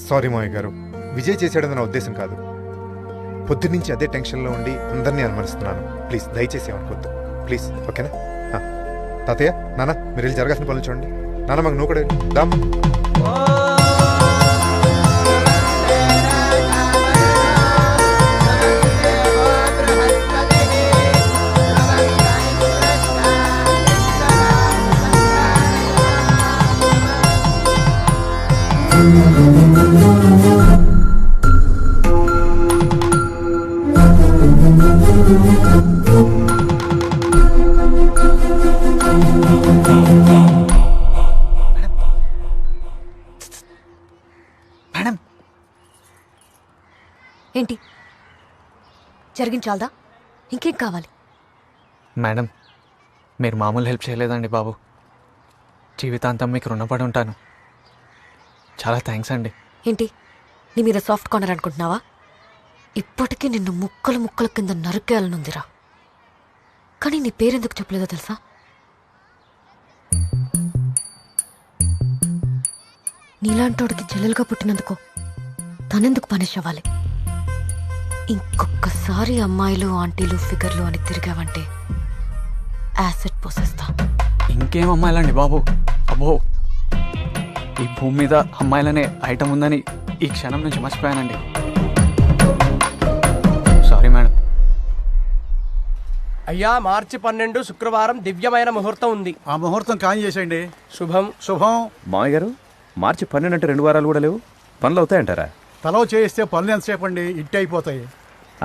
సారీ మావయ్య గారు, విజయ్ చేశాడని నా ఉద్దేశం కాదు. పొద్దున్నుంచి అదే టెన్షన్లో ఉండి అందరినీ అనుమతిస్తున్నాను. ప్లీజ్ దయచేసి ఏమనుకోవద్దు ప్లీజ్, ఓకేనా? తాతయ్య, నాన్న, మీరు వెళ్ళి జరగాల్సిన పనులు చూడండి. నాన్న, మాకు నువ్వు కూడా దామ్. ఏంటి జరిగించాలదా? ఇంకేం కావాలి? మేడం, మీరు మామూలు హెల్ప్ చేయలేదండి బాబు. జీవితాంతం మీకు రుణపడి ఉంటాను. చాలా థ్యాంక్స్ అండి. ఏంటి నీ మీద సాఫ్ట్ కార్నర్ అనుకుంటున్నావా? ఇప్పటికీ నిన్ను ముక్కలు ముక్కల కింద నరికేయాలనుందిరా. కానీ నీ పేరెందుకు చెప్పలేదో తెలుసా? నీలాంటోడికి చెల్లెలుగా పుట్టినందుకో తనెందుకు పనిష్ అవ్వాలి? ఇంకొకసారి అమ్మాయిలు, ఆంటీలు, ఫిగర్లు అని తిరిగావంటే యాసిడ్ పోసేస్తా. ఇంకేం అమ్మాయిలండి బాబు? అబ్బో, ఈ భూమి మీద అమ్మాయిలనే ఐటమ్ ఉందని ఈ క్షణం నుంచి మర్చిపోయానండి. Sorry madam. అయ్యా, మార్చి 12 శుక్రవారం దివ్యమైన ముహూర్తం ఉంది. ఆ ముహూర్తం ఖాయం చేసేయండి. శుభం. శుభం. మామయ్య గారు, మార్చి 12 అంటే 2 వారాలు కూడా లేవు. పనులు అవుతాయంటారా? తలవ చేయిస్తే పనులు ఎంతసేపు అండి, ఇట్టి అయిపోతాయి.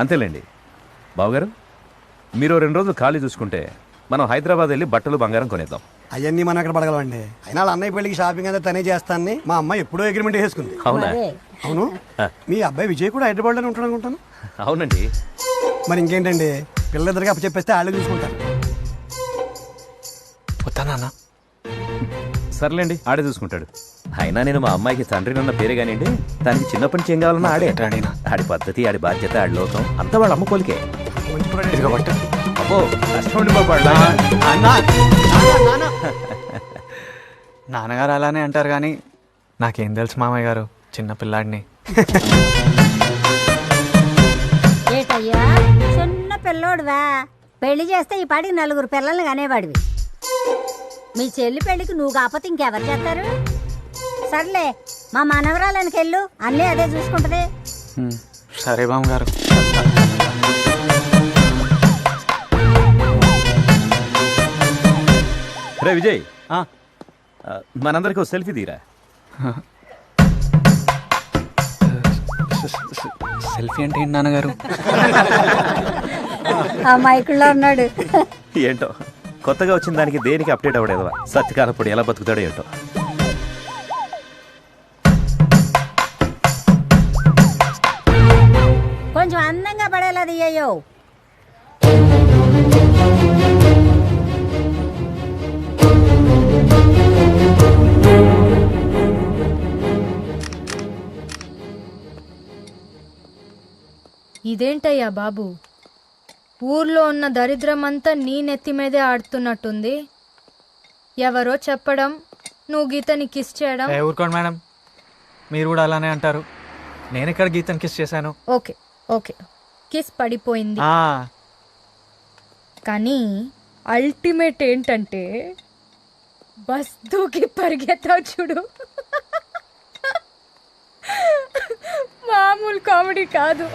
అంతేలేండి. బావగారు, మీరు 2 రోజులు ఖాళీ చూసుకుంటే మనం హైదరాబాద్ వెళ్ళి బట్టలు, బంగారం కొనేద్దాం. అవన్నీ మనం అక్కడ పడగలమండి. అయినా వాళ్ళ అన్నయ్య పెళ్లికి షాపింగ్ అంతా తనే చేస్తానని మా అమ్మాయి ఎప్పుడో అగ్రిమెంట్ వేసుకుంది. అవునా? అవును. మీ అబ్బాయి విజయ్ కూడా హైదరాబాద్లోనే ఉంటాడు అనుకుంటాను. అవునండి. మరి ఇంకేంటండి, పిల్లలిద్దరికి అప్పు చెప్పేస్తే వాళ్ళు చూసుకుంటారు. వస్తానా? సర్లేండి, ఆడే చూసుకుంటాడు. అయినా నేను మా అమ్మాయికి తండ్రి నన్న పేరే కానివ్వండి, దానికి చిన్నప్పటి నుంచి ఏం కావాలన్నా ఆడే. ఆడి పద్ధతి, ఆడి బాధ్యత, ఆడి లోకం అంతా వాళ్ళ అమ్మ పోలికే. అబ్బో, కష్టం బాబు. నాన్నగారు అలానే అంటారు కానీ నాకేం తెలుసు మామయ్య గారు, చిన్న పిల్లాడిని. ఏటయ్యా, చిన్న పిల్లోడువా? పెళ్లి చేస్తే ఈ పాటికి 4 పిల్లల్ని కనేవాడివి. మీ చెల్లి పెళ్లికి నువ్వు కాకపోతే ఇంకెవరు చేస్తారు? సర్లే, మా మనవరాలనికి వెళ్ళు, అన్నీ అదే చూసుకుంటది. సరే బామ్మగారు. రే విజయ్, మనందరికీ సెల్ఫీ తీరా. సెల్ఫీ అంటే ఏంటి నాన్నగారు? ఆ మైకుల్లో ఉన్నాడు. ఏంటో కొత్తగా వచ్చిన దానికి దేనికి అప్డేట్ అవ్వడేదవా? సత్యకాలప్పుడు ఎలా బతుకుతాడో ఏంటో. కొంచెం అందంగా పడేలా తీయో. ఇదేంటయ్యా బాబు, ఊర్లో ఉన్న దరిద్రమంతా నీ నెత్తి మీదే ఆడుతున్నట్టుంది. ఎవరో చెప్పడం, నువ్వు గీతని కిస్ చేయడం. ఊరుకోండి మేడం, మీరు కూడా అలానే అంటారు. నేను ఇక్కడ గీతని కిస్ చేశాను. ఓకే ఓకే, కిస్ పడిపోయింది. కానీ అల్టిమేట్ ఏంటంటే బస్ దూకి పరిగెత్తావు చూడు, మామూలు కామెడీ కాదు.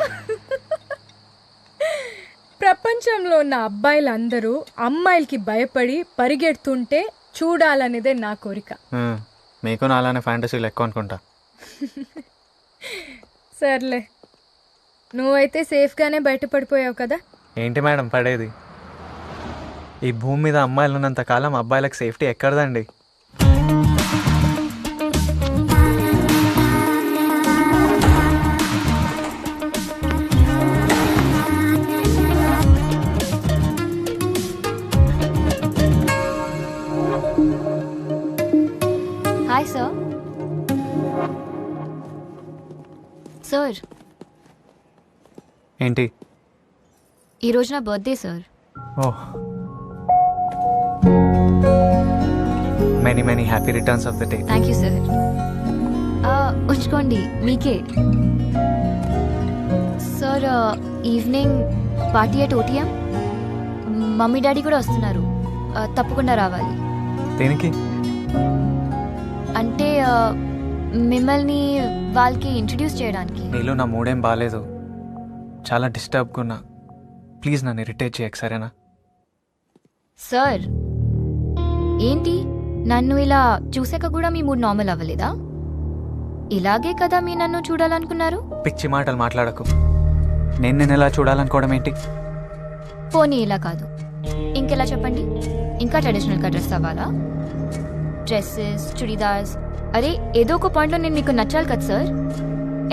ప్రపంచంలో ఉన్న అబ్బాయిలందరూ అమ్మాయిలకి భయపడి పరిగెడుతుంటే చూడాలనేదే నా కోరిక. మీకు నా అలానే ఫ్యాంటసీలు ఎక్కువ అనుకుంటా. సర్లే, నువ్వైతే సేఫ్గానే బయటపడిపోయావు కదా. ఏంటి మేడం పడేది? ఈ భూమి మీద అమ్మాయిలు ఉన్నంత కాలం అబ్బాయిలకు సేఫ్టీ ఎక్కడదండి. Hi sir. సార్, ఏంటి? ఈరోజు నా birthday sir. Oh, many many happy returns of the day. Thank you sir. ఉంచుకోండి, మీకే. Sir, evening party at OTM. Mummy daddy కూడా వస్తున్నారు, తప్పకుండా రావాలి. దేనికి? అంటే మిమ్మల్ని వాళ్ళకి ఇంట్రడ్యూస్ చేయడానికి. నీలో నా మూడేం బాగాలేదు, చాలా డిస్టర్బ్గా ఉన్నా. ప్లీజ్ నన్ను ఇరిటేట్ చేయకు, సరేనా? సార్, ఏంటి నన్ను ఇలా చూసాక కూడా మీ మూడ్ నార్మల్ అవ్వలేదా? ఇలాగే కదా మీ నన్ను చూడాలనుకున్నారు? పిచ్చి మాటలు మాట్లాడకు. నేను ఎలా చూడాలనుకోవడం ఏంటి? పోనీ ఇలా కాదు, ఇంకెలా చెప్పండి? ఇంకా ట్రెడిషనల్గా డ్రెస్ అవ్వాలా? డ్రెస్సెస్, చుడీదార్స్, అరే ఏదో ఒక పాయింట్లో నేను మీకు నచ్చాలి కదా సార్.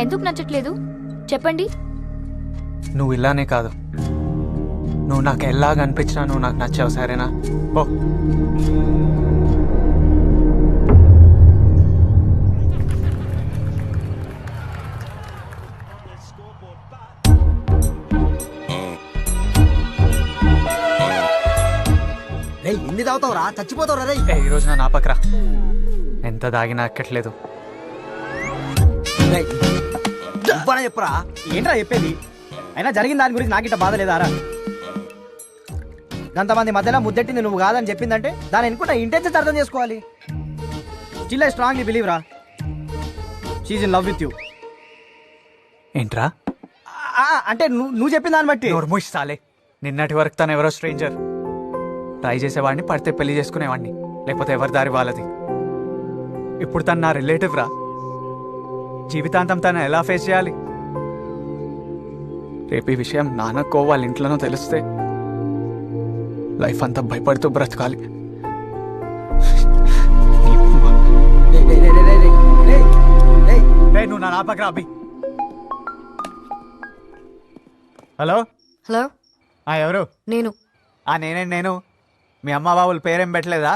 ఎందుకు నచ్చట్లేదు చెప్పండి? నువ్వు ఇలానే కాదు, నువ్వు నాకు ఎలాగ అనిపించినా నువ్వు నాకు నచ్చావు, సరేనా? ఓ ఎన్ని తాగుతావురా, చచ్చిపోతావురా రే. ఈ రోజు నా పక్కరా ఎంత దాగినా ఎక్కట్లేదు. చెప్పరా, ఏంట్రా చెప్పేది? అయినా జరిగిన దాని గురించి నాకింత బాధ లేదారా? అంతమంది మధ్యలో ముద్దెట్టింది నువ్వు కాదని చెప్పిందంటే దాని అనుకుంటా ఇంటెన్షన్స్ అర్థం చేసుకోవాలి. స్టిల్ ఐ స్ట్రాంగ్లీ బిలీవ్ రా, she's in love with you. ఏంట్రా? అంటే నువ్వు చెప్పిన దాన్ని బట్టి. సాలే, నిన్నటి వరకు తను ఎవరో స్ట్రేంజర్. ట్రై చేసేవాడిని, పడితే పెళ్లి చేసుకునేవాడిని, లేకపోతే ఎవరి దారి వాళ్ళది. ఇప్పుడు తను నా రిలేటివ్ రా, జీవితాంతం తను ఎలా ఫేస్ చేయాలి? రేపు ఈ విషయం నాన్నకో వాళ్ళ ఇంట్లోనో తెలిస్తే లైఫ్ అంతా భయపడుతూ బ్రతకాలి. నువ్వు నా నాపకరా అభి. హలో హలో, ఎవరు? నేను. నేను మీ అమ్మ బాబుల పేరేం పెట్టలేదా?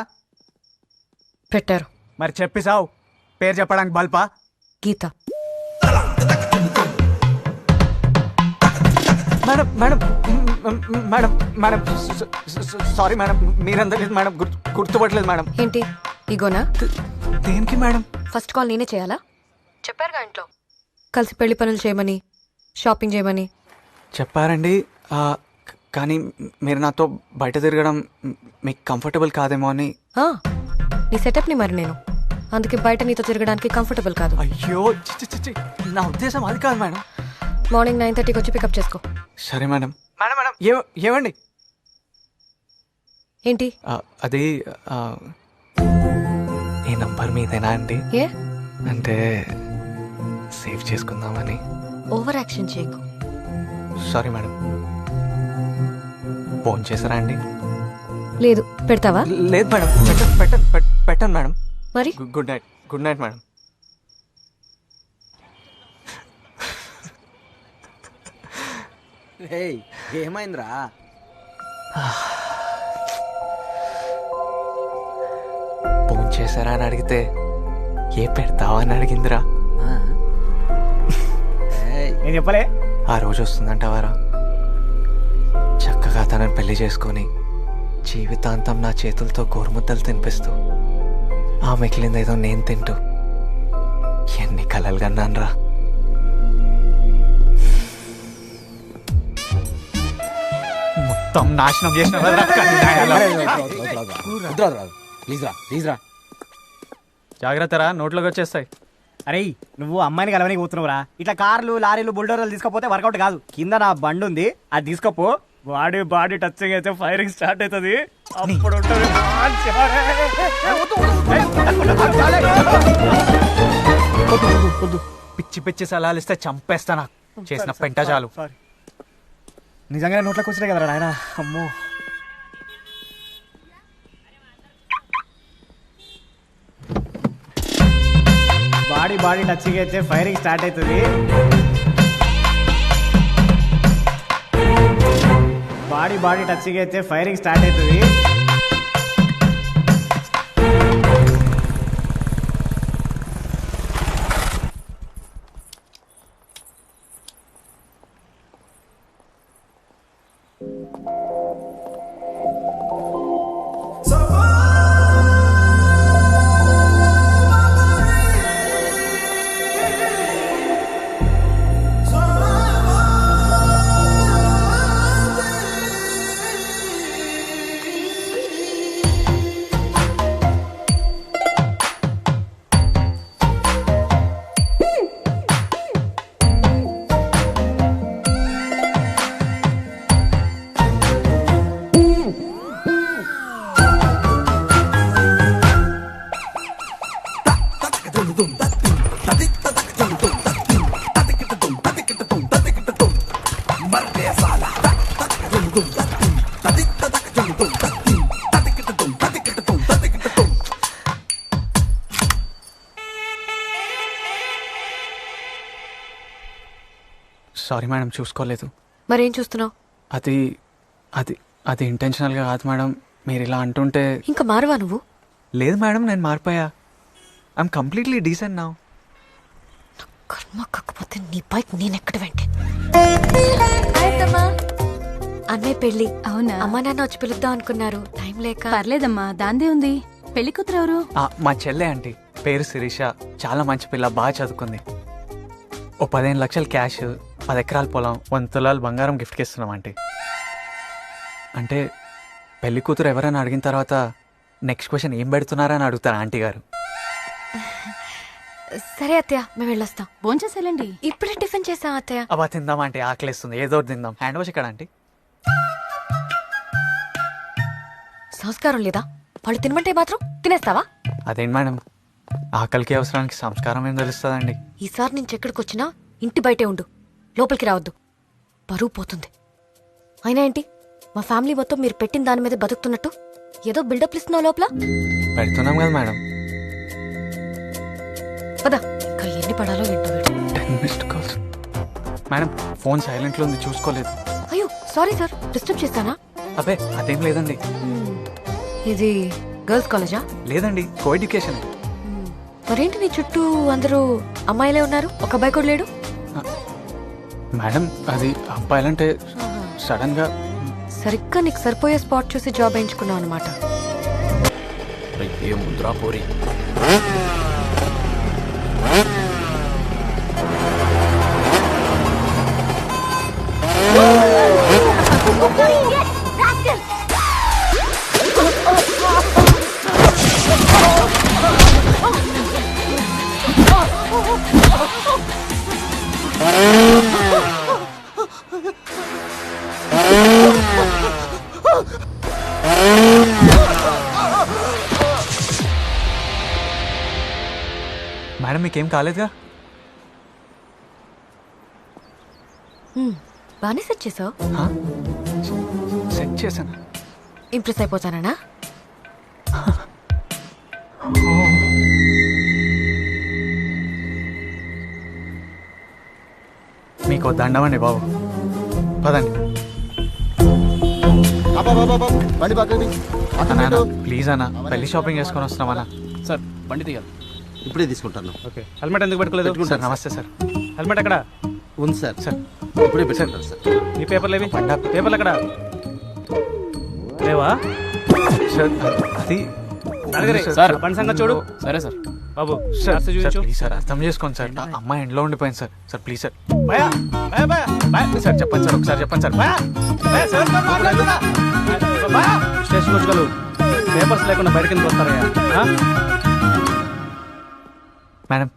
పెట్టారు. మరి చెప్పి సావు, పేరు చెప్పడానికి బల్పా? Geeta. Madam madam madam madam sorry madam, మీరందరికీ మేడం గుర్తుపట్టలేదు మేడం. ఏంటి ఇగోనా? దేనికి మేడం? ఫస్ట్ కాల్ నేనే చేయాలా? చెప్పారుగా ఇంట్లో కలిసి పెళ్లి పనులు చేయమని, షాపింగ్ చేయమని. చెప్పారండి, కానీ మీరు నాతో బయట తిరగడం మీకు కంఫర్టబుల్ కాదేమో అని. నీ సెటప్ని మరి నేను, అందుకే బయట నీతో తిరగడానికి కంఫర్టబుల్ కాదు. అయ్యో నా ఉద్దేశం అది కాదు మేడం. మార్నింగ్ 9:30కి వచ్చి పికప్ చేసుకో. సరే మేడం. మేడం మేడం ఏమండి? ఏంటి? అది ఈ నంబర్ మీదేనా అండి? ఏ అంటే సేవ్ చేసుకుందామని. ఓవర్ యాక్షన్ చేయకు. Sorry madam. ఫోన్ చేశారా అండి? లేదు. పెడతావా? లేదు మేడం, పెట్టండి మేడం. మరి good night. Good night madam. ఏమైందిరా? ఫోన్ చేశారా అని అడిగితే ఏ పెడతావా అని అడిగిందిరా. నేను చెప్పలే ఆ రోజు వస్తుందంటావారా? చక్కగా తనని పెళ్లి చేసుకొని జీవితాంతం నా చేతులతో గోరుముద్దలు తినిపిస్తూ ఆ మిగిలిందేదో నేను తింటూ ఎన్ని కలలు కన్నానరా. మొత్తం నాశనం చేసిన ప్లీజ్ రా. జాగ్రత్త రా, నోట్లోకి వచ్చేస్తాయి. అరే నువ్వు అమ్మాయిని కలవనికి పోతున్నావురా. ఇట్లా కార్లు లారీలు బుల్డోర్లు తీసుకపోతే వర్కౌట్ కాదు. కింద నా బండి ఉంది, అది తీసుకపో. బాడీ టచింగ్ అయితే ఫైరింగ్ స్టార్ట్ అవుతుంది. అప్పుడు పిచ్చి పిచ్చి సలాలు ఇస్తే చంపేస్తా. నాకు చేసిన పెంట చాలు. నిజంగానే నోట్లోకి వచ్చినాయి కదరా నాయన. అమ్మో బాడీ టచింగ్ అయితే ఫైరింగ్ స్టార్ట్ అవుతుంది. బాడీ టచింగ్ అయితే ఫైరింగ్ స్టార్ట్ అవుతుంది. సారీ మేడం, చూసుకోలేదు. మరేం చూస్తున్నావు? అది అది అది ఇంటెన్షనల్గా కాదు మేడం. మీరు ఇలా అంటుంటే. ఇంకా మారవా నువ్వు? లేదు మేడం, నేను మారిపోయా. I'm completely decent now. కర్మ కాకపోతే నీ బైక్ నేను ఎక్కడ వెంటే. అన్నయ్య పెళ్ళి. అవునా? అమ్మా నాన్న వచ్చి పిలుద్దాం అనుకున్నారు, టైం లేక. పర్లేదమ్మా, దాందే ఉంది. పెళ్లి కూతురు ఎవరు? మా చెల్లె ఆంటీ, పేరు శిరీష. చాలా మంచి పిల్ల, బాగా చదువుకుంది. ఓ 15 లక్షలు క్యాష్, 10 ఎకరాల పొలం, 100 తులాలు బంగారం గిఫ్ట్కి ఇస్తున్నాం ఆంటీ. అంటే పెళ్లి కూతురు ఎవరైనా అడిగిన తర్వాత నెక్స్ట్ క్వశ్చన్ ఏం పెడుతున్నారని అడుగుతారు ఆంటీ గారు. సరే అత్తయ్య, మేము వెళ్ళొస్తాం. భోంచేసేలండి. ఇప్పుడే టిఫిన్ చేసాం అత్తయ్య. అబ్బా తిందాం ఆంటీ, ఆకలిస్తుంది. ఏదో ఒకటి తిందాం. హ్యాండ్ వాష్ ఎక్కడ ఆంటీ? సంస్కారం లేదా? వాళ్ళు తినమంటే మాత్రం తినేస్తావా? అదేంటి మేడం, ఆకలికి అవసరానికి సంస్కారం ఏం తెలుస్తుందండి? ఈసారి నుంచి ఎక్కడికి వచ్చినా ఇంటి బయటే ఉండు, లోపలికి రావద్దు. పరువు పోతుంది. అయినా ఏంటి, మా ఫ్యామిలీ మొత్తం మీరు పెట్టిన దాని మీద బతుకుతున్నట్టు ఏదో బిల్డప్ ఇస్తున్నావు లోపల. పెడుతున్నాం కదా మేడం. పదా, ఇంకా ఎన్ని పడాలో ఏంటో. 10 మిస్డ్ కాల్స్. మేడం ఫోన్ సైలెంట్లో ఉంది, చూసుకోలేదు. అయ్యో సారీ సార్, డిస్టర్బ్ చేశానా? అబ్బే అదేం లేదండి. ఇది గర్ల్స్ కాలేజా? లేదండి, కో ఎడ్యుకేషన్. మరేంటి నీ చుట్టూ అందరూ అమ్మాయిలే ఉన్నారు, ఒక అబ్బాయి కూడా లేడు? మేడం అది అబ్బాయిలంటే సడన్ గా. సరిగ్గా నీకు సరిపోయే స్పాట్ చూసి జాబ్ ఎంచుకున్నావు అనమాట. ఏ ముద్రా పోరి. మేడం మీకేం కాలేదుగా? బాగానే సెట్ చేసావు. సెట్ చేశాను. ఇంప్రెస్ అయిపోతానా? మీకు దండమండి బాబు, పదండి. ప్లీజ్ అన్న, పెళ్లి షాపింగ్ చేసుకొని వస్తున్నామన్నా. సార్ బండి తీయాలి. ఇప్పుడే తీసుకుంటాను. ఓకే, హెల్మెట్ ఎందుకు పెట్టుకోలేదు? సార్ నమస్తే సార్. హెల్మెట్ ఎక్కడ ఉంది సార్. సార్ ఇప్పుడే పెట్టాను సార్. నీ పేపర్లు ఏవి పేపర్లు ఎక్కడ లేవా సార్ అది నడగరే సార్ బండి సంగతి చూడు. సరే సార్. బాబు సార్ నర్సు చూపించు. ప్లీజ్ సార్ అర్థం చేసుకోండి సార్ ఆ అమ్మాయి ఎండ్లో ఉండిపోయింది సార్. సార్ ప్లీజ్ సార్ భయ భయ భయ భయ సార్ చెప్పండి సార్ ఒకసారి చెప్పండి సార్. భయ భయ సెవెన్ తో మాట్లాడుతున్నా. భయ స్టేషన్ వచ్చగలు పేపర్స్ లేకుండా బయట కిందకి వస్తారయ్యా. మేడం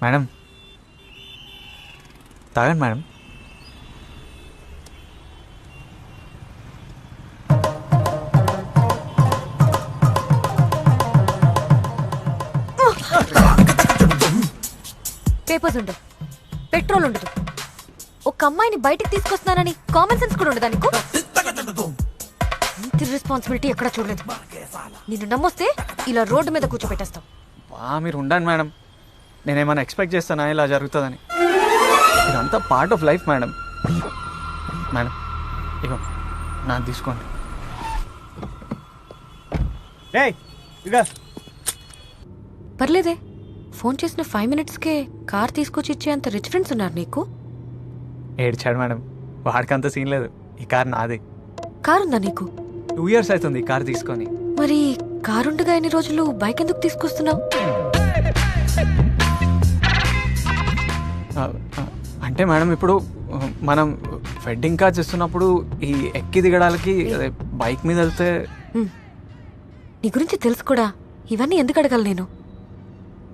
మేడం తాగండి మేడం. పేపర్స్ ఉండవు, పెట్రోల్ ఉండదు. ఒక అమ్మాయిని బయటికి తీసుకొస్తున్నానని కామన్ సెన్స్ కూడా ఉండదా నీకు? ఇంత రెస్పాన్సిబిలిటీ ఎక్కడ చూడలేదు. నిన్ను నమ్మొస్తే ఇలా రోడ్డు మీద కూర్చోబెట్టేస్తాం. మీరు ఉండండి మేడం. నేనేమైనా ఎక్స్పెక్ట్ చేస్తానా ఇలా జరుగుతుందని? ఇదంతా part of life madam. Madam ఇగో నాకు తీసుకోండి. పర్లేదే, ఫోన్ చేసిన 5 minutesకే కార్ తీసుకొచ్చి ఇచ్చే అంత రిచ్ ఫ్రెండ్స్ ఉన్నారు నీకు. ఏడ్చాడు మేడం. వాడికంత సీన్ లేదు. ఈ కార్ నాది. కార్ ఉందా నీకు? 2 years అవుతుంది ఈ కార్ తీసుకొని. మరి కారుండగా ఎన్ని రోజులు బైక్ ఎందుకు తీసుకొస్తున్నావు? అంటే మేడం ఇప్పుడు మనం వెడ్డింగ్ కార్డ్స్ ఇస్తున్నప్పుడు ఈ ఎక్కి దిగడానికి బైక్ మీద వెళ్తే. నీ గురించి తెలుసు కూడా, ఇవన్నీ ఎందుకు అడగాలి నేను?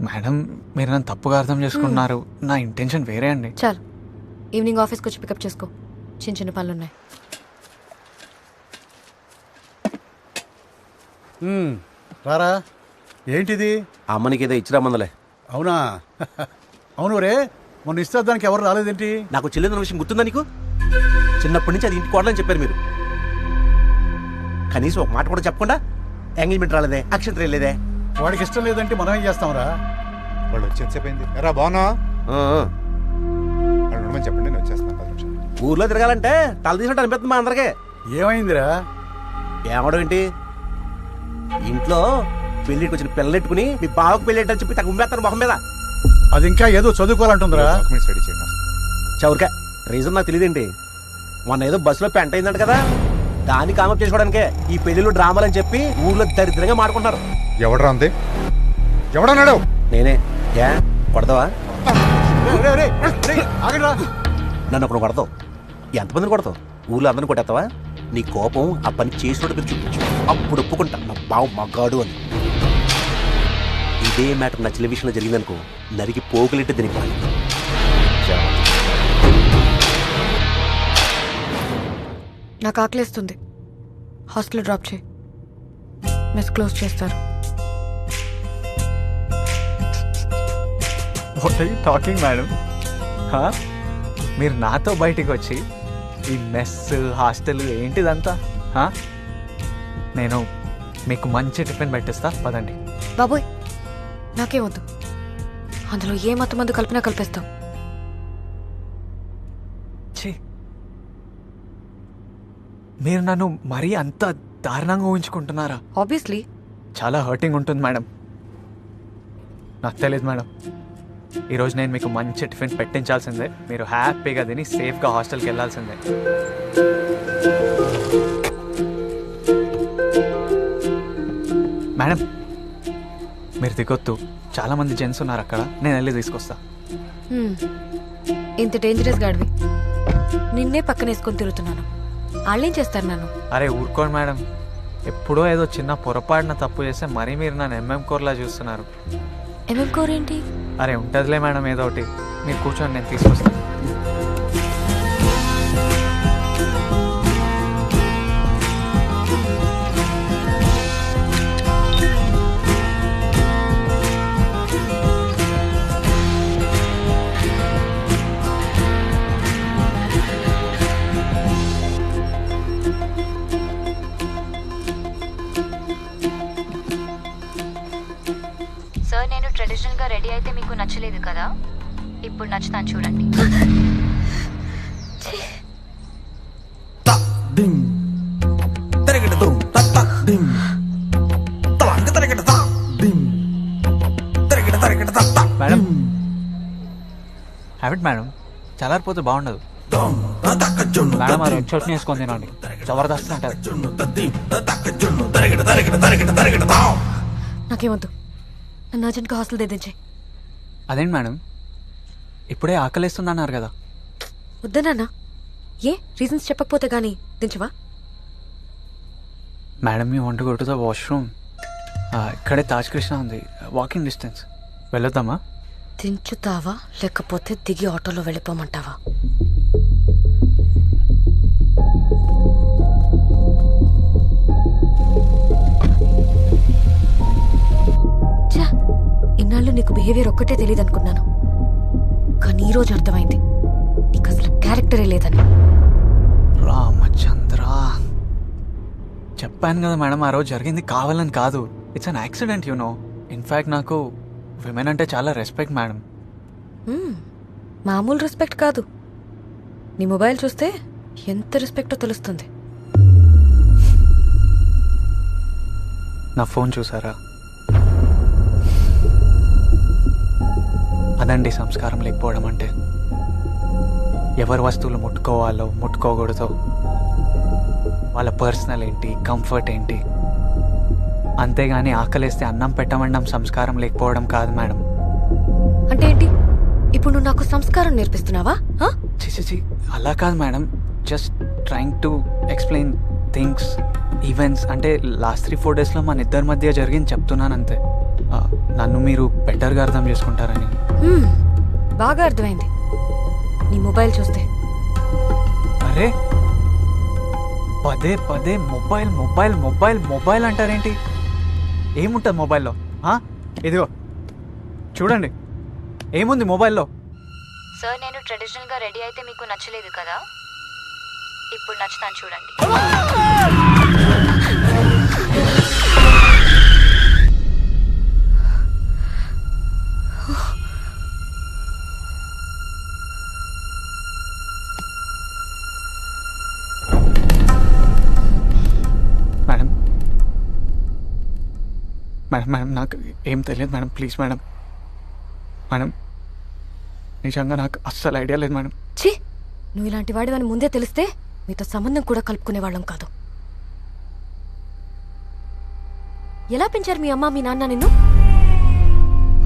మేడం మీరు నన్ను తప్పుగా అర్థం చేసుకున్నారు. నా ఇంటెన్షన్ వేరే అండి. చాలు, ఈవినింగ్ ఆఫీస్కి వచ్చి పికప్ చేసుకో. చిన్న చిన్న పనులు ఉన్నాయి. రారా. ఏంటిది? అమ్మనికి ఏదో ఇచ్చిరామందలే. అవునా? అవును రే, మొన్న ఇస్తానికి ఎవరు రాలేదేంటి? నాకు చెల్లిందన్న విషయం గుర్తుందా నీకు? చిన్నప్పటి నుంచి అది ఇంటికి కొడాలని చెప్పారు మీరు. కనీసం ఒక మాట కూడా చెప్పకుండా ఎంగేజ్మెంట్ రాలేదే, అక్షంతరం లేదే. వాడికి ఇష్టం లేదంటే మనం ఏం చేస్తాంరా? వాళ్ళు వచ్చి ఎంతసేపు అయింది? ఎరా బాగున్నా? వాళ్ళు ఉండమని చెప్పండి, నేను వచ్చేస్తాను 10 నిమిషాలు. ఊర్లో తిరగాలంటే తల తీసినట్టు అనిపిస్తుంది మా అందరికీ. ఏమైందిరా? ఏమడం ఏంటి? ఇంట్లో పెళ్లికి వచ్చిన పిల్లలెట్టుకుని మీ బావకు పెళ్ళేటని చెప్పి తగ్గ ఉమ్మేస్తాను మొహం మీద. అది ఇంకా ఏదో చదువుకోవాలంటుందిరా. డాక్యుమెంట్స్ రెడీ చేయండి. చౌరికా రీజన్ నాకు తెలియదేంటి? మొన్న ఏదో బస్సులో పెంట అయిందంట కదా, దాన్ని కామప్ చేసుకోవడానికే ఈ పెళ్లిలో డ్రామాలని చెప్పి ఊర్లో దరిద్రంగా మాడుకుంటున్నారు. ఎవడరా అంతే? ఎవడన్నాడు? నేనే. ఏ కొడతావా? ఆగరా. నన్ను ఒకడు కొడతావు, ఎంతమందిని కొడతావు? ఊర్లో అందరిని కొట్టేస్తావా? నీ కోపం ఆ పని చేసినట్టు మీరు చూపించు, అప్పుడు ఒప్పుకుంటా నా బావు మగ్గాడు అని. ఇదే మ్యాటర్ నచ్చిన విషయంలో జరిగిందనుకో, నరికి పోగులింటే దీనికి పని. నాకు ఆకలిస్తుంది, హాస్టల్లో డ్రాప్ చేయి. మెస్ క్లోజ్ చేస్తారు. What are you talking madam? మీరు నాతో బయటికి వచ్చి ఈ మెస్ హాస్టల్ ఏంటిదంతా? నేను మీకు మంచి టిఫిన్ పెట్టిస్తా, పదండి. బాబోయ్, నాకేం వద్దు. అందులో ఏ మత్తు మందు కలిపినా కలిపేస్తాం. మీరు నన్ను మరీ అంత దారుణంగా ఊహించుకుంటున్నారా? ఆబ్వియస్లీ చాలా హర్టింగ్ ఉంటుంది మేడం. నాకు తెలియదు మేడం. ఈరోజు నేను మీకు మంచి టిఫిన్ పెట్టించాల్సిందే. మీరు హ్యాపీగా తిని సేఫ్గా హాస్టల్కి వెళ్ళాల్సిందే. మేడం మీరు దిగొద్దు, చాలామంది జెంట్స్ ఉన్నారు అక్కడ, నేను వెళ్ళి తీసుకొస్తా. ఇంత డేంజరస్ గాడివి, నిన్నే పక్కనేసుకొని తిరుగుతున్నాను. వాళ్ళేం చేస్తారు నన్ను? అరే ఊరుకోండి మేడం, ఎప్పుడో ఏదో చిన్న పొరపాటున తప్పు చేస్తే మరీ మీరు నన్ను ఎంఎం కోర్లా చూస్తున్నారు. ఎంఎం కోర్ ఏంటి? అరే ఉంటుందిలే మేడం ఏదో ఒకటి. మీరు కూర్చొని, నేను తీసుకొస్తాను. సార్, నేను ట్రెడిషనల్గా రెడీ అయితే మీకు నచ్చలేదు కదా, ఇప్పుడు నచ్చుతాను చూడండి. మేడం హ్యాబిట్ మేడం, చల్లారిపోతే బాగుండదు. మేడం ఆ రెడ్ చట్నీ వేసుకొని తినండి, జబర్దస్త్ ఉంటుంది. నాకేమొద్దు, నన్ను అర్జెంట్గా హాస్టల్ దించే. అదేంటి మేడం, ఇప్పుడే ఆకలిస్తుందన్నారు కదా. వద్దనా? ఏ రీజన్స్ చెప్పకపోతే కానీ దించవా? Madam you want to go to the washroom? ఇక్కడే తాజ్ కృష్ణ ఉంది, వాకింగ్ డిస్టెన్స్. వెళ్ళొద్దామా? దించుతావా లేకపోతే దిగి ఆటోలో వెళ్ళిపోమంటావా? ఇన్నాళ్ళు నీకు బిహేవియర్ ఒక్కటే తెలియదు అనుకున్నాను, కానీ ఈరోజు అర్థమైంది నీకు అసలు క్యారెక్టరే లేదని. రామచంద్ర, చెప్పాను కదా మేడం, ఆ రోజు జరిగింది కావాలని కాదు. It's an accident you know. In fact నాకు విమెన్ అంటే చాలా రెస్పెక్ట్ మేడం. మామూలు రెస్పెక్ట్ కాదు, నీ మొబైల్ చూస్తే ఎంత రెస్పెక్టో తెలుస్తుంది. నా ఫోన్ చూసారా? అదండి సంస్కారం లేకపోవడం అంటే. ఎవరి వస్తువులు ముట్టుకోవాలో ముట్టుకోకూడదో, వాళ్ళ పర్సనల్ ఏంటి, కంఫర్ట్ ఏంటి, అంతేగాని ఆకలేస్తే అన్నం పెట్టమండం సంస్కారం లేకపోవడం కాదు మేడం. అంటే ఏంటి ఇప్పుడు నువ్వు నాకు సంస్కారం నేర్పిస్తున్నావా? చిచి, అలా కాదు madam, just trying to explain things, events. అంటే లాస్ట్ 3-4 డేస్లో మన ఇద్దరి మధ్య జరిగింది చెప్తున్నాను అంతే. నన్ను మీరు బెటర్గా అర్థం చేసుకుంటారని. బాగా అర్థమైంది నీ మొబైల్ చూస్తే. అరే పదే పదే మొబైల్ మొబైల్ మొబైల్ మొబైల్ అంటారేంటి? ఏముంటుంది మొబైల్లో? ఇదిగో చూడండి, ఏముంది మొబైల్లో? సార్, నేను ట్రెడిషనల్గా రెడీ అయితే మీకు నచ్చలేదు కదా, ఇప్పుడు నచ్చుతాను చూడండి. మేడం మేడం మేడం నాకు ఏం తెలియదు మేడం, ప్లీజ్ మేడం. మేడం నిజంగా నాకు అస్సలు ఐడియా లేదు మేడం. ఛీ, నువ్వు ఇలాంటి వాడివని ముందే తెలిస్తే మీతో సంబంధం కూడా కలుపుకునేవాళ్ళం కాదు. ఎలా పెంచారు మీ అమ్మ మీ నాన్న నిన్ను?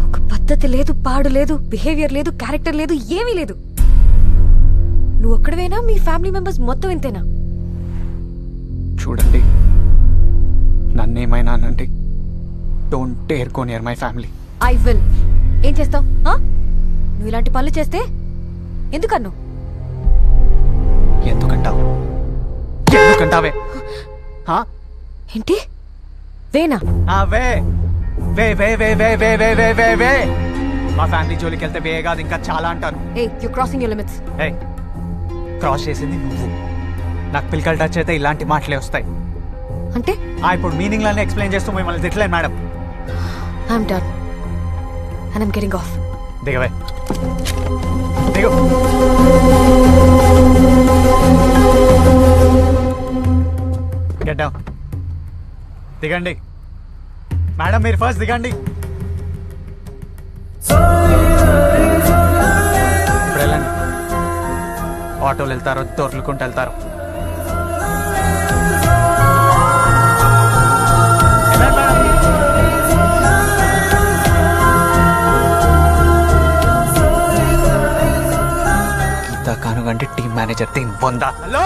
ఒక పద్ధతి లేదు, పాడు లేదు, బిహేవియర్ లేదు, క్యారెక్టర్ లేదు, ఏమీ లేదు. నువ్వు ఒక్కడవేనా? మీ ఫ్యామిలీ మెంబర్స్ మొత్తం ఇంతేనా? చూడండి, నన్నేమైనా అనండి, don't dare go near my family. I will. ఏం చేస్తావు? నువ్వు ఇలాంటి పనులు చేస్తే ఎందుకన్ను? ఎందుకంటావు? ఎందుకంటావే? ఏంటి వేనా? వే వే వే వే వే వే వే వే వే వే మా ఫ్యామిలీ జోలికి వెళ్తే వే కాదు, ఇంకా చాలా అంటాను. You crossing your limits. Cross చేసింది నువ్వు. నాకు పిల్లకలు టచ్ అయితే ఇలాంటి మాటలే వస్తాయి. అంటే ఇప్పుడు మీనింగ్ లానే ఎక్స్ప్లెయిన్ చేస్తూ మిమ్మల్ని తిట్టలేను madam. I'm done and I'm getting off. దిగవే, దిగు. Get down. దిగండి మేడం, మీరు ఫస్ట్ దిగండి. ఇప్పుడు వెళ్ళండి. ఆటోలు వెళ్తారో దొర్లుకుంటూ వెళ్తారు. గీతా కానుగంటే టీమ్ మేనేజర్ దీని బొందా. Hello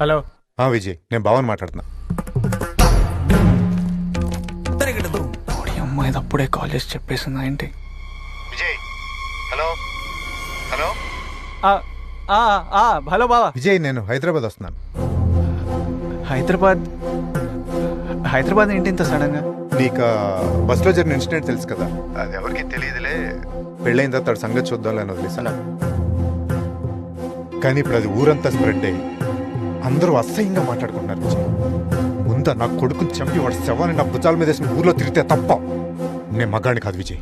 hello. విజయ్, నేను భావన్ మాట్లాడుతున్నా. అమ్మాయి అప్పుడే కాల్ చేసి చెప్పేసిందా ఏంటి? Vijay, hello hello. హలో బావా. విజయ్, నేను హైదరాబాద్ వస్తున్నాను. హైదరాబాద్? హైదరాబాద్ ఏంటి ఇంత సడన్ గా? నీకు బస్లో జరిగిన ఇన్సిడెంట్ తెలుసు కదా, అది ఎవరికి తెలియదులే. పెళ్ళైన తర్వాత తన సంగతి చూద్దాంలే వదిలేసాను. కానీ ఇప్పుడు అది ఊరంతా స్ప్రెడ్ అయ్యి అందరూ అసహ్యంగా మాట్లాడుకుంటున్నారు. విజయ్, ముందా నా కొడుకుని చంపి వాడి శవాన్ని నా భుజాల మీద వేసిన ఊర్లో తిరిగితే తప్ప. నేను మగాడిని కాదు విజయ్.